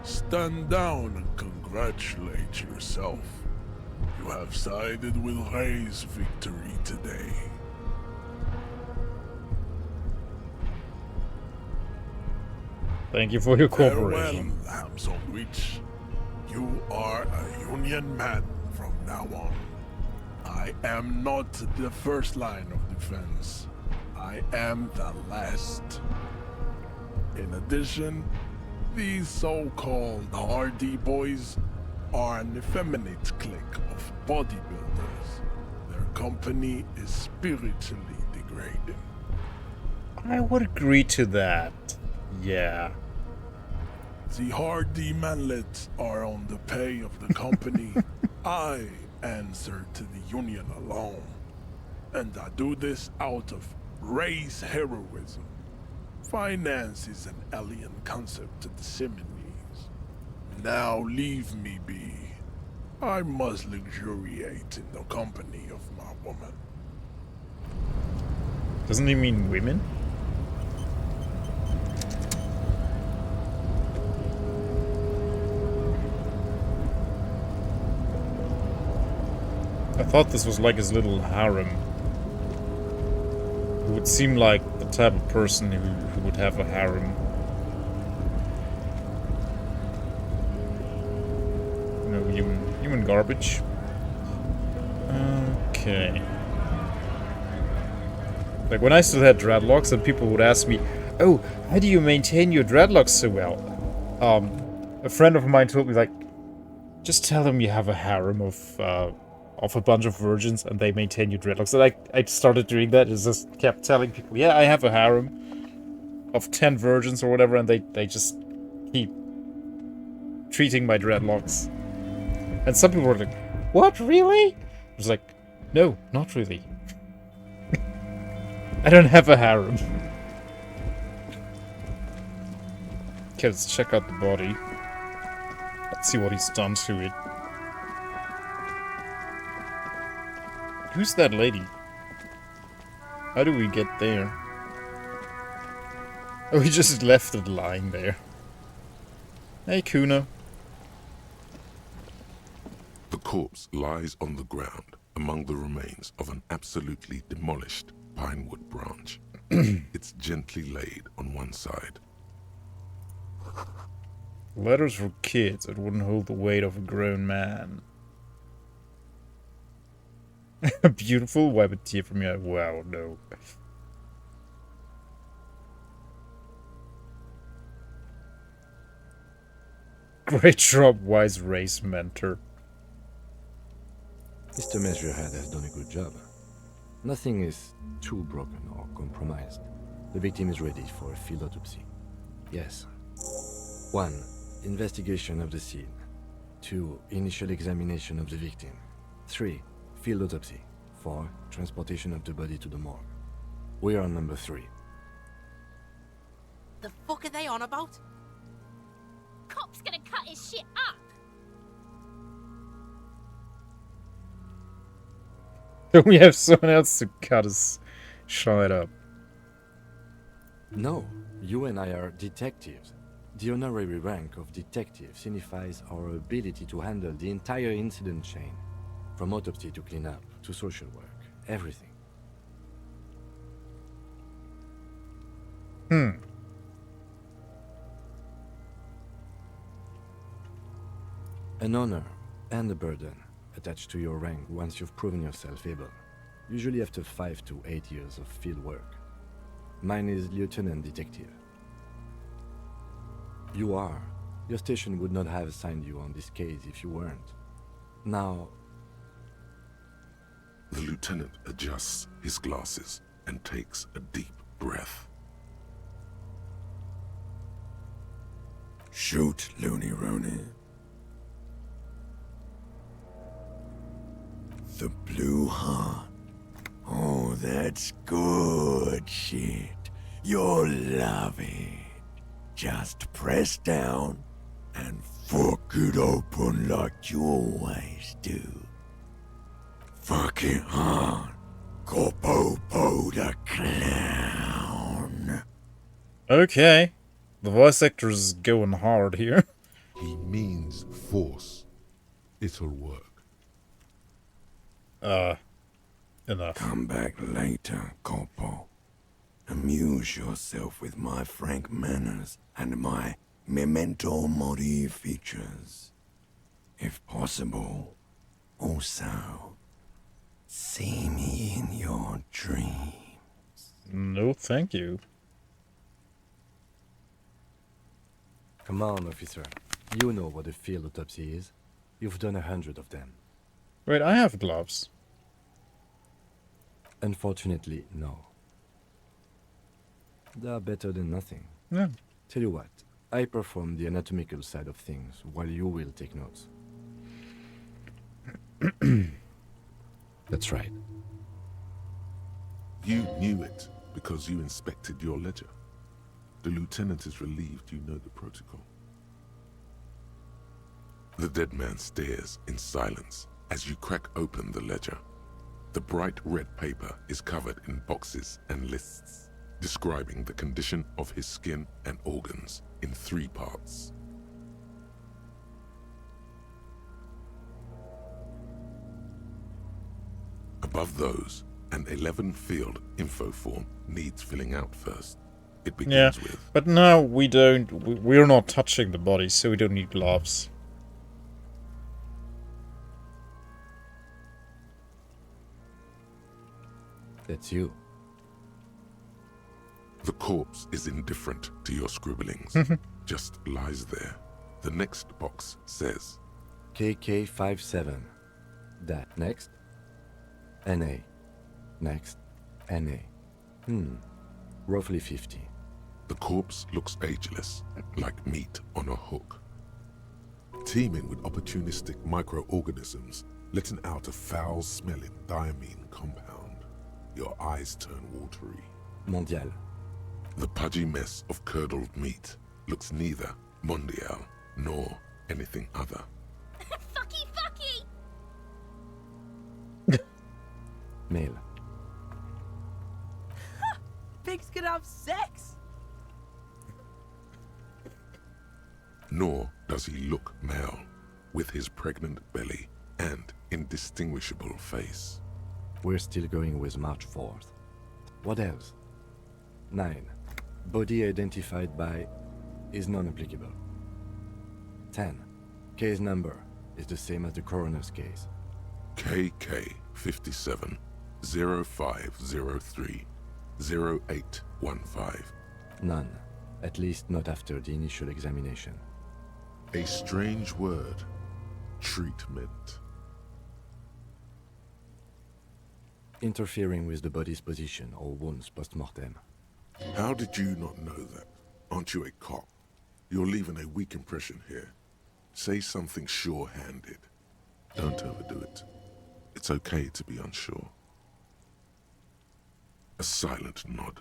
Stand down and congratulate yourself. You have sided with Ray's victory today. Thank you for your cooperation. Farewell, Hamson Witch. You are a Union man from now on. I am not the first line of defense. I am the last. In addition, these so-called Hardy Boys are an effeminate clique of bodybuilders. Their company is spiritually degrading. I would agree to that. Yeah. The hardy manlets are on the pay of the company. I answer to the Union alone. And I do this out of race heroism. Finance is an alien concept to the Seminoles. Now leave me be. I must luxuriate in the company of my woman. Doesn't he mean women? I thought this was like his little harem. It would seem like the type of person who would have a harem. You know, human garbage. Okay. Like when I still had dreadlocks and people would ask me, "Oh, how do you maintain your dreadlocks so well?" A friend of mine told me, like, just tell them you have a harem of a bunch of virgins and they maintain your dreadlocks. And I started doing that. It just kept telling people, yeah, I have a harem of 10 virgins or whatever, and they just keep treating my dreadlocks. And some people were like, what, really? I was like, no, not really. I don't have a harem. Okay, let's check out the body. Let's see what he's done to it. Who's that lady? How do we get there? Oh, he just left it lying there. Hey, Kuno. The corpse lies on the ground among the remains of an absolutely demolished pinewood branch. It's gently laid on one side. Letters for kids that wouldn't hold the weight of a grown man. A beautiful wipe a tear from your... Wow, no. Great job, wise race mentor. Mr. Measurehead has done a good job. Nothing is too broken or compromised. The victim is ready for a field autopsy. Yes. 1. Investigation of the scene. 2. Initial examination of the victim. 3. Field autopsy. 4. Transportation of the body to the morgue. We are on number 3. The fuck are they on about? Cop's gonna cut his shit up. Don't we have someone else to cut his shit up? No, you and I are detectives. The honorary rank of detective signifies our ability to handle the entire incident chain. From autopsy to cleanup to social work. Everything. An honor and a burden attached to your rank once you've proven yourself able. Usually after 5 to 8 years of field work. Mine is Lieutenant Detective. You are. Your station would not have assigned you on this case if you weren't. Now... The lieutenant adjusts his glasses and takes a deep breath. Shoot, Looney Rooney. The blue heart. Oh, that's good shit. You'll love it. Just press down and fuck it open like you always do. Fuck it hard. Corpopo the clown. Okay. The voice actor is going hard here. He means force. It'll work. Enough. Come back later, Corpo. Amuse yourself with my frank manners and my memento mori features. If possible, also, see me in your dreams. No, thank you. Come on, officer. You know what a field autopsy is. You've done 100 of them. Wait, I have gloves. Unfortunately, no. They are better than nothing. Yeah. Tell you what, I perform the anatomical side of things, while you will take notes. That's right. You knew it because you inspected your ledger. The lieutenant is relieved you know the protocol. The dead man stares in silence as you crack open the ledger. The bright red paper is covered in boxes and lists, describing the condition of his skin and organs in 3 parts. Above those, an 11-field info form needs filling out first. It begins with... But now we're not touching the body, so we don't need gloves. That's you. The corpse is indifferent to your scribblings, just lies there. The next box says... KK57. That next? NA. Next. NA. Roughly 50. The corpse looks ageless, like meat on a hook. Teeming with opportunistic microorganisms, letting out a foul-smelling diamine compound. Your eyes turn watery. Mondial. The pudgy mess of curdled meat looks neither mondial nor anything other. Fucky, fucky! Male. Pigs can have sex! Nor does he look male, with his pregnant belly and indistinguishable face. We're still going with March 4th. What else? 9. Body identified by is non-applicable. 10. Case number is the same as the coroner's case. KK57 0503 0815. None. At least not after the initial examination. A strange word. Treatment. Interfering with the body's position or wounds post-mortem. How did you not know that? Aren't you a cop? You're leaving a weak impression here. Say something sure-handed. Don't overdo it. It's okay to be unsure. A silent nod.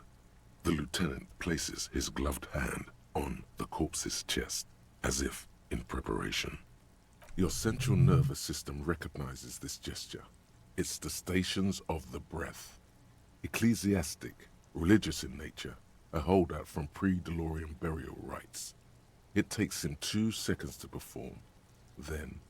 The lieutenant places his gloved hand on the corpse's chest, as if in preparation. Your central nervous system recognizes this gesture. It's the stations of the breath. Ecclesiastic, religious in nature, a holdout from pre-DeLorean burial rites. It takes him 2 seconds to perform. Then,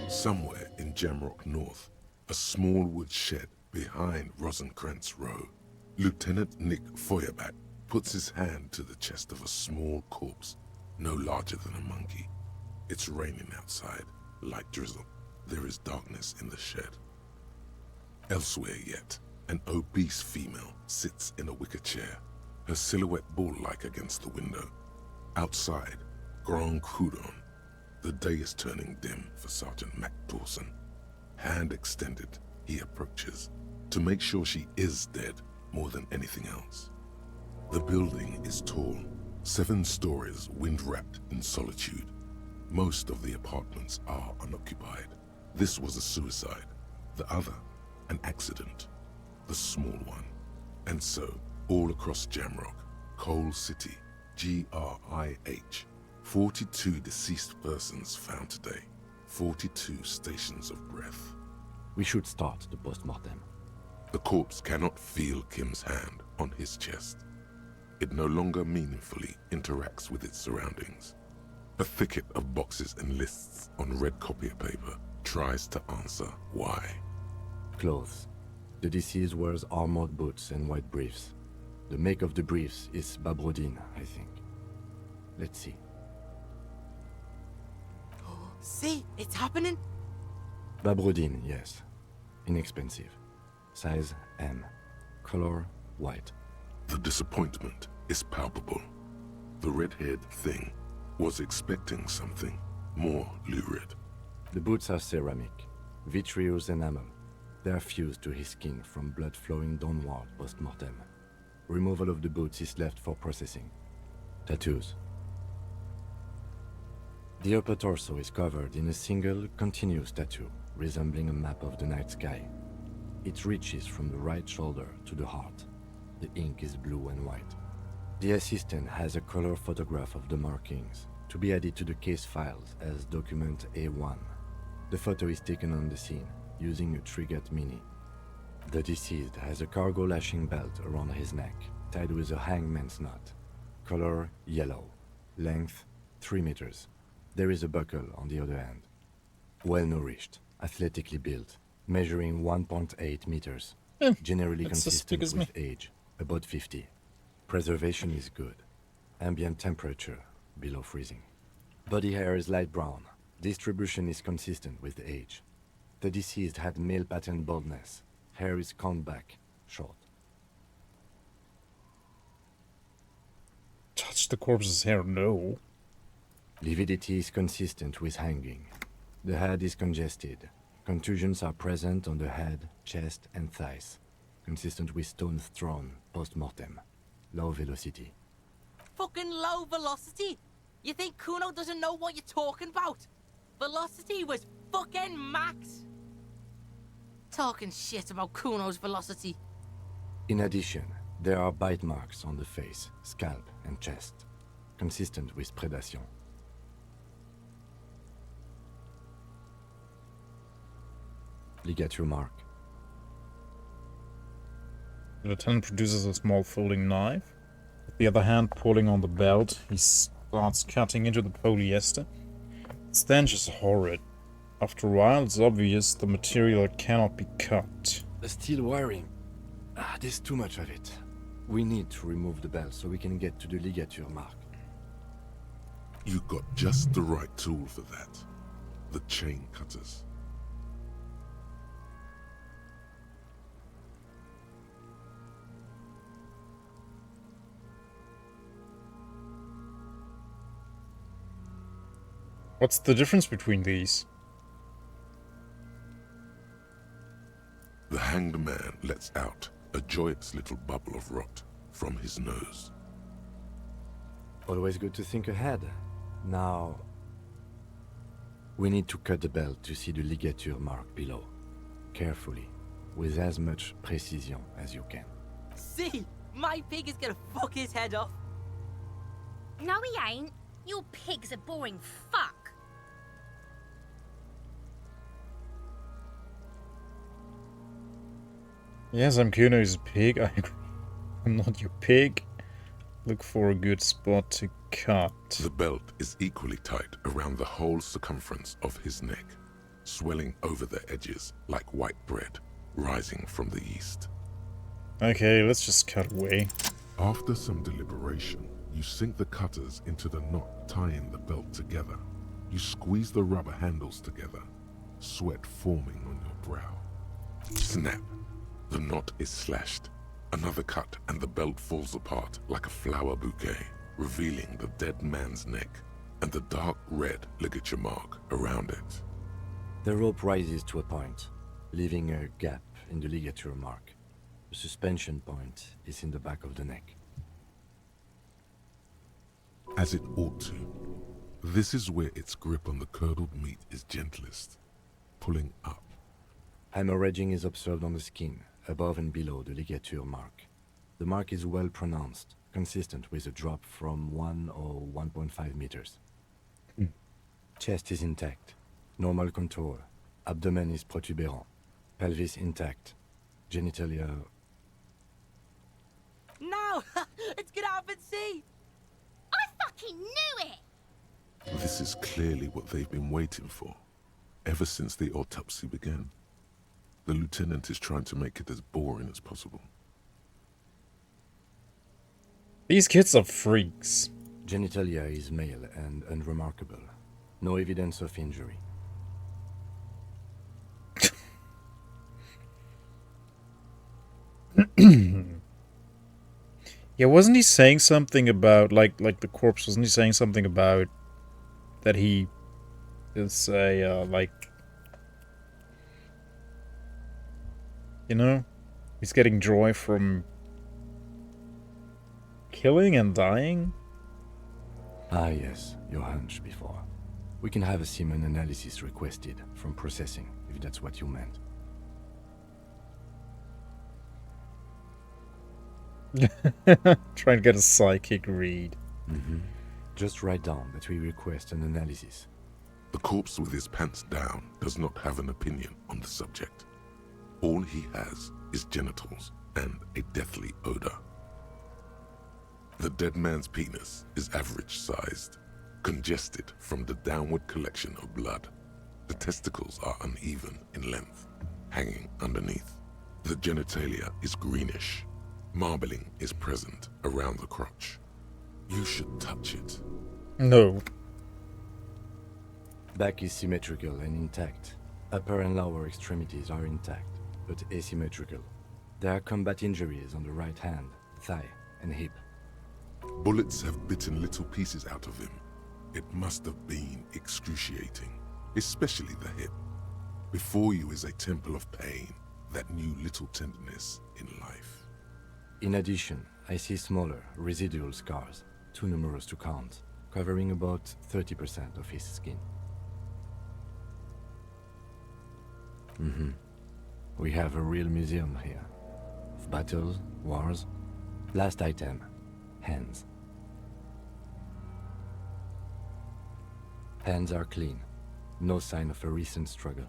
somewhere in Jamrock North, a small wood shed behind Rosencrantz Row, Lieutenant Nick Feuerbach puts his hand to the chest of a small corpse, no larger than a monkey. It's raining outside, light drizzle. There is darkness in the shed. Elsewhere yet, an obese female sits in a wicker chair, her silhouette bull-like against the window. Outside, Grand Coudon. The day is turning dim for Sergeant Mac Dawson. Hand extended, he approaches, to make sure she is dead more than anything else. The building is tall, 7 stories wind-wrapped in solitude. Most of the apartments are unoccupied. This was a suicide, the other an accident, the small one. And so, all across Jamrock, Coal City, GRIH, 42 deceased persons found today, 42 stations of breath. We should start the post-mortem. The corpse cannot feel Kim's hand on his chest. It no longer meaningfully interacts with its surroundings. A thicket of boxes and lists on red copier paper tries to answer why. Clothes. The deceased wears armored boots and white briefs. The make of the briefs is Babrodine, I think. Let's see. See, it's happening. Babrodine, yes. Inexpensive. Size M. Color white. The disappointment is palpable. The red-haired thing was expecting something more lurid. The boots are ceramic, vitreous enamel. They are fused to his skin from blood flowing downward post-mortem. Removal of the boots is left for processing. Tattoos. The upper torso is covered in a single, continuous tattoo, resembling a map of the night sky. It reaches from the right shoulder to the heart. The ink is blue and white. The assistant has a color photograph of the markings, to be added to the case files as document A1. The photo is taken on the scene, using a Trigat Mini. The deceased has a cargo lashing belt around his neck, tied with a hangman's knot. Color yellow. Length 3 meters. There is a buckle on the other end. Well-nourished, athletically built, measuring 1.8 meters. Generally consistent with age, about 50. Preservation is good. Ambient temperature, below freezing. Body hair is light brown. Distribution is consistent with age. The deceased had male pattern baldness. Hair is combed back, short. Touch the corpse's hair, no. Lividity is consistent with hanging. The head is congested. Contusions are present on the head, chest, and thighs. Consistent with stones thrown post-mortem. Low velocity. Fucking low velocity? You think Kuno doesn't know what you're talking about? Velocity was fucking max. Talking shit about Kuno's velocity. In addition, there are bite marks on the face, scalp, and chest. Consistent with predation. Ligature mark. The lieutenant produces a small folding knife. With the other hand pulling on the belt, he starts cutting into the polyester. The stench is horrid. After a while, it's obvious the material cannot be cut. The steel wiring. There's too much of it. We need to remove the belt so we can get to the ligature mark. You got just the right tool for that. The chain cutters. What's the difference between these? The hanged man lets out a joyous little bubble of rot from his nose. Always good to think ahead. Now, we need to cut the belt to see the ligature mark below. Carefully, with as much precision as you can. See, my pig is gonna fuck his head off. No, he ain't. Your pig's a boring fuck. Yes, I'm Kuno's pig. I agree. I'm not your pig. Look for a good spot to cut. The belt is equally tight around the whole circumference of his neck, swelling over the edges like white bread rising from the east. Okay, let's just cut away. After some deliberation, you sink the cutters into the knot tying the belt together. You squeeze the rubber handles together, sweat forming on your brow. Snap! The knot is slashed. Another cut and the belt falls apart like a flower bouquet, revealing the dead man's neck and the dark red ligature mark around it. The rope rises to a point, leaving a gap in the ligature mark. The suspension point is in the back of the neck. As it ought to. This is where its grip on the curdled meat is gentlest, pulling up. Hemorrhaging is observed on the skin, above and below the ligature mark. The mark is well pronounced, consistent with a drop from 1 or 1.5 meters. Chest is intact, normal contour. Abdomen is protuberant, pelvis intact, genitalia... No! It's gonna happen, see! I fucking knew it! This is clearly what they've been waiting for, ever since the autopsy began. The lieutenant is trying to make it as boring as possible. These kids are freaks. Genitalia is male and unremarkable. No evidence of injury. Yeah, wasn't he saying something about, like the corpse, wasn't he saying something about that he is a, like, you know, he's getting joy from killing and dying? Ah yes, your hunch before. We can have a semen analysis requested from processing, if that's what you meant. Try and get a psychic read. Just write down that we request an analysis. The corpse with his pants down does not have an opinion on the subject. All he has is genitals and a deathly odor. The dead man's penis is average-sized, congested from the downward collection of blood. The testicles are uneven in length, hanging underneath. The genitalia is greenish. Marbling is present around the crotch. You should touch it. No. Back is symmetrical and intact. Upper and lower extremities are intact, but asymmetrical. There are combat injuries on the right hand, thigh, and hip. Bullets have bitten little pieces out of him. It must have been excruciating, especially the hip. Before you is a temple of pain that knew little tenderness in life. In addition, I see smaller, residual scars, too numerous to count, covering about 30% of his skin. We have a real museum here. Of battles, wars. Last item, hands. Hands are clean. No sign of a recent struggle.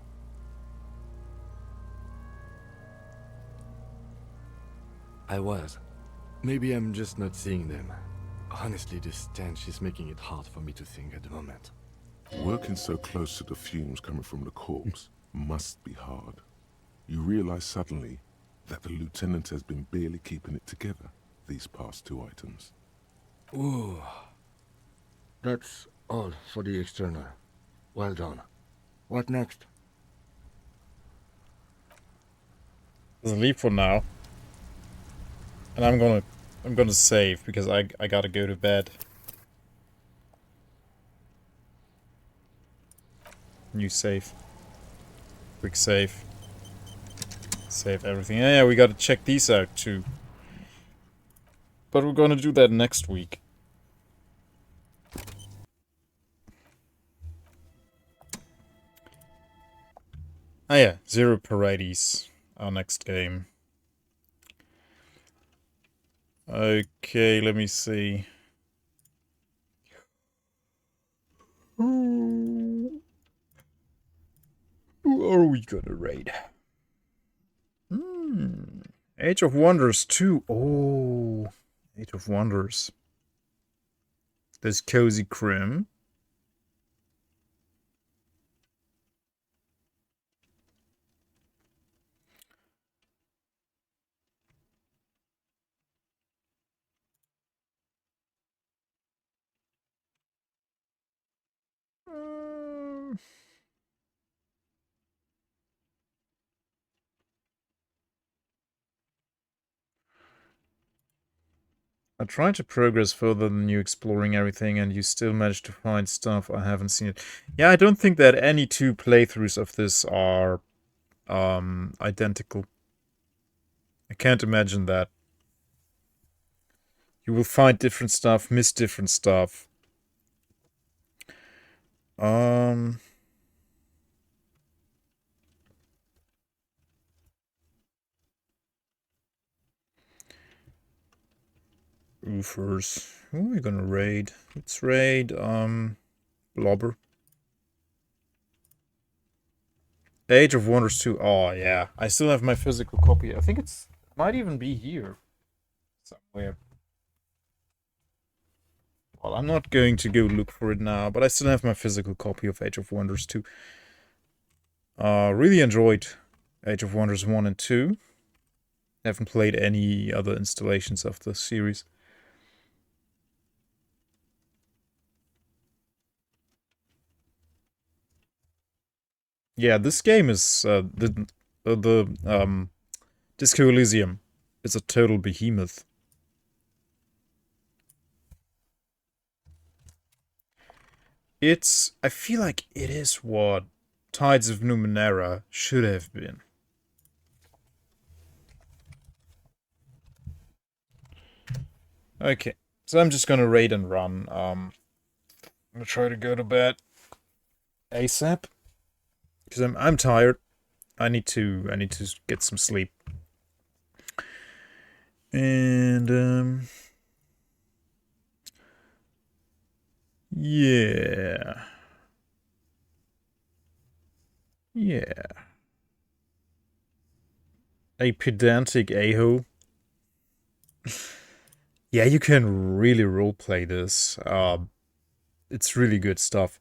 I was. Maybe I'm just not seeing them. Honestly, this stench is making it hard for me to think at the moment. Working so close to the fumes coming from the corpse must be hard. You realize suddenly that the lieutenant has been barely keeping it together these past 2 items. Ooh. That's all for the external. Well done. What next? Let's leave for now. And I'm gonna save because I gotta go to bed. New save. Quick save. Save everything. Yeah, we gotta check these out too. But we're gonna do that next week. Ah yeah, Zero Parades. Our next game. Okay, let me see. Who are we gonna raid? Age of Wonders 2. Oh, Age of Wonders. There's Cozy Crim. I tried to progress further than you exploring everything and you still managed to find stuff I haven't seen it. Yeah, I don't think that any 2 playthroughs of this are identical. I can't imagine that. You will find different stuff, miss different stuff. Roofers. Who are we gonna raid? Let's raid, Blobber. Age of Wonders 2. Oh, yeah. I still have my physical copy. I think it's... might even be here. Somewhere. Well, I'm not going to go look for it now, but I still have my physical copy of Age of Wonders 2. Really enjoyed Age of Wonders 1 and 2. Haven't played any other installations of the series. Yeah, this game is the Disco Elysium. It's a total behemoth. I feel like it is what Tides of Numenera should have been. Okay, so I'm just gonna raid and run. I'm gonna try to go to bed ASAP because I'm tired. I need to get some sleep. And yeah. Yeah. A pedantic a-hole. Yeah, you can really roleplay this. It's really good stuff.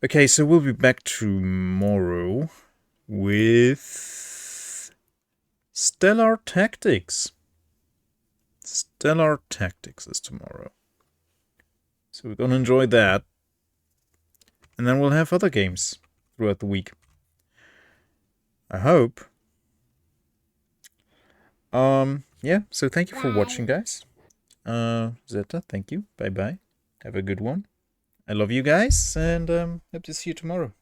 Okay, so we'll be back tomorrow with Stellar Tactics. Stellar Tactics is tomorrow. So we're gonna enjoy that. And then we'll have other games throughout the week. I hope. Yeah, so thank you for watching, guys. Zeta, thank you. Bye-bye. Have a good one. I love you guys, and hope to see you tomorrow.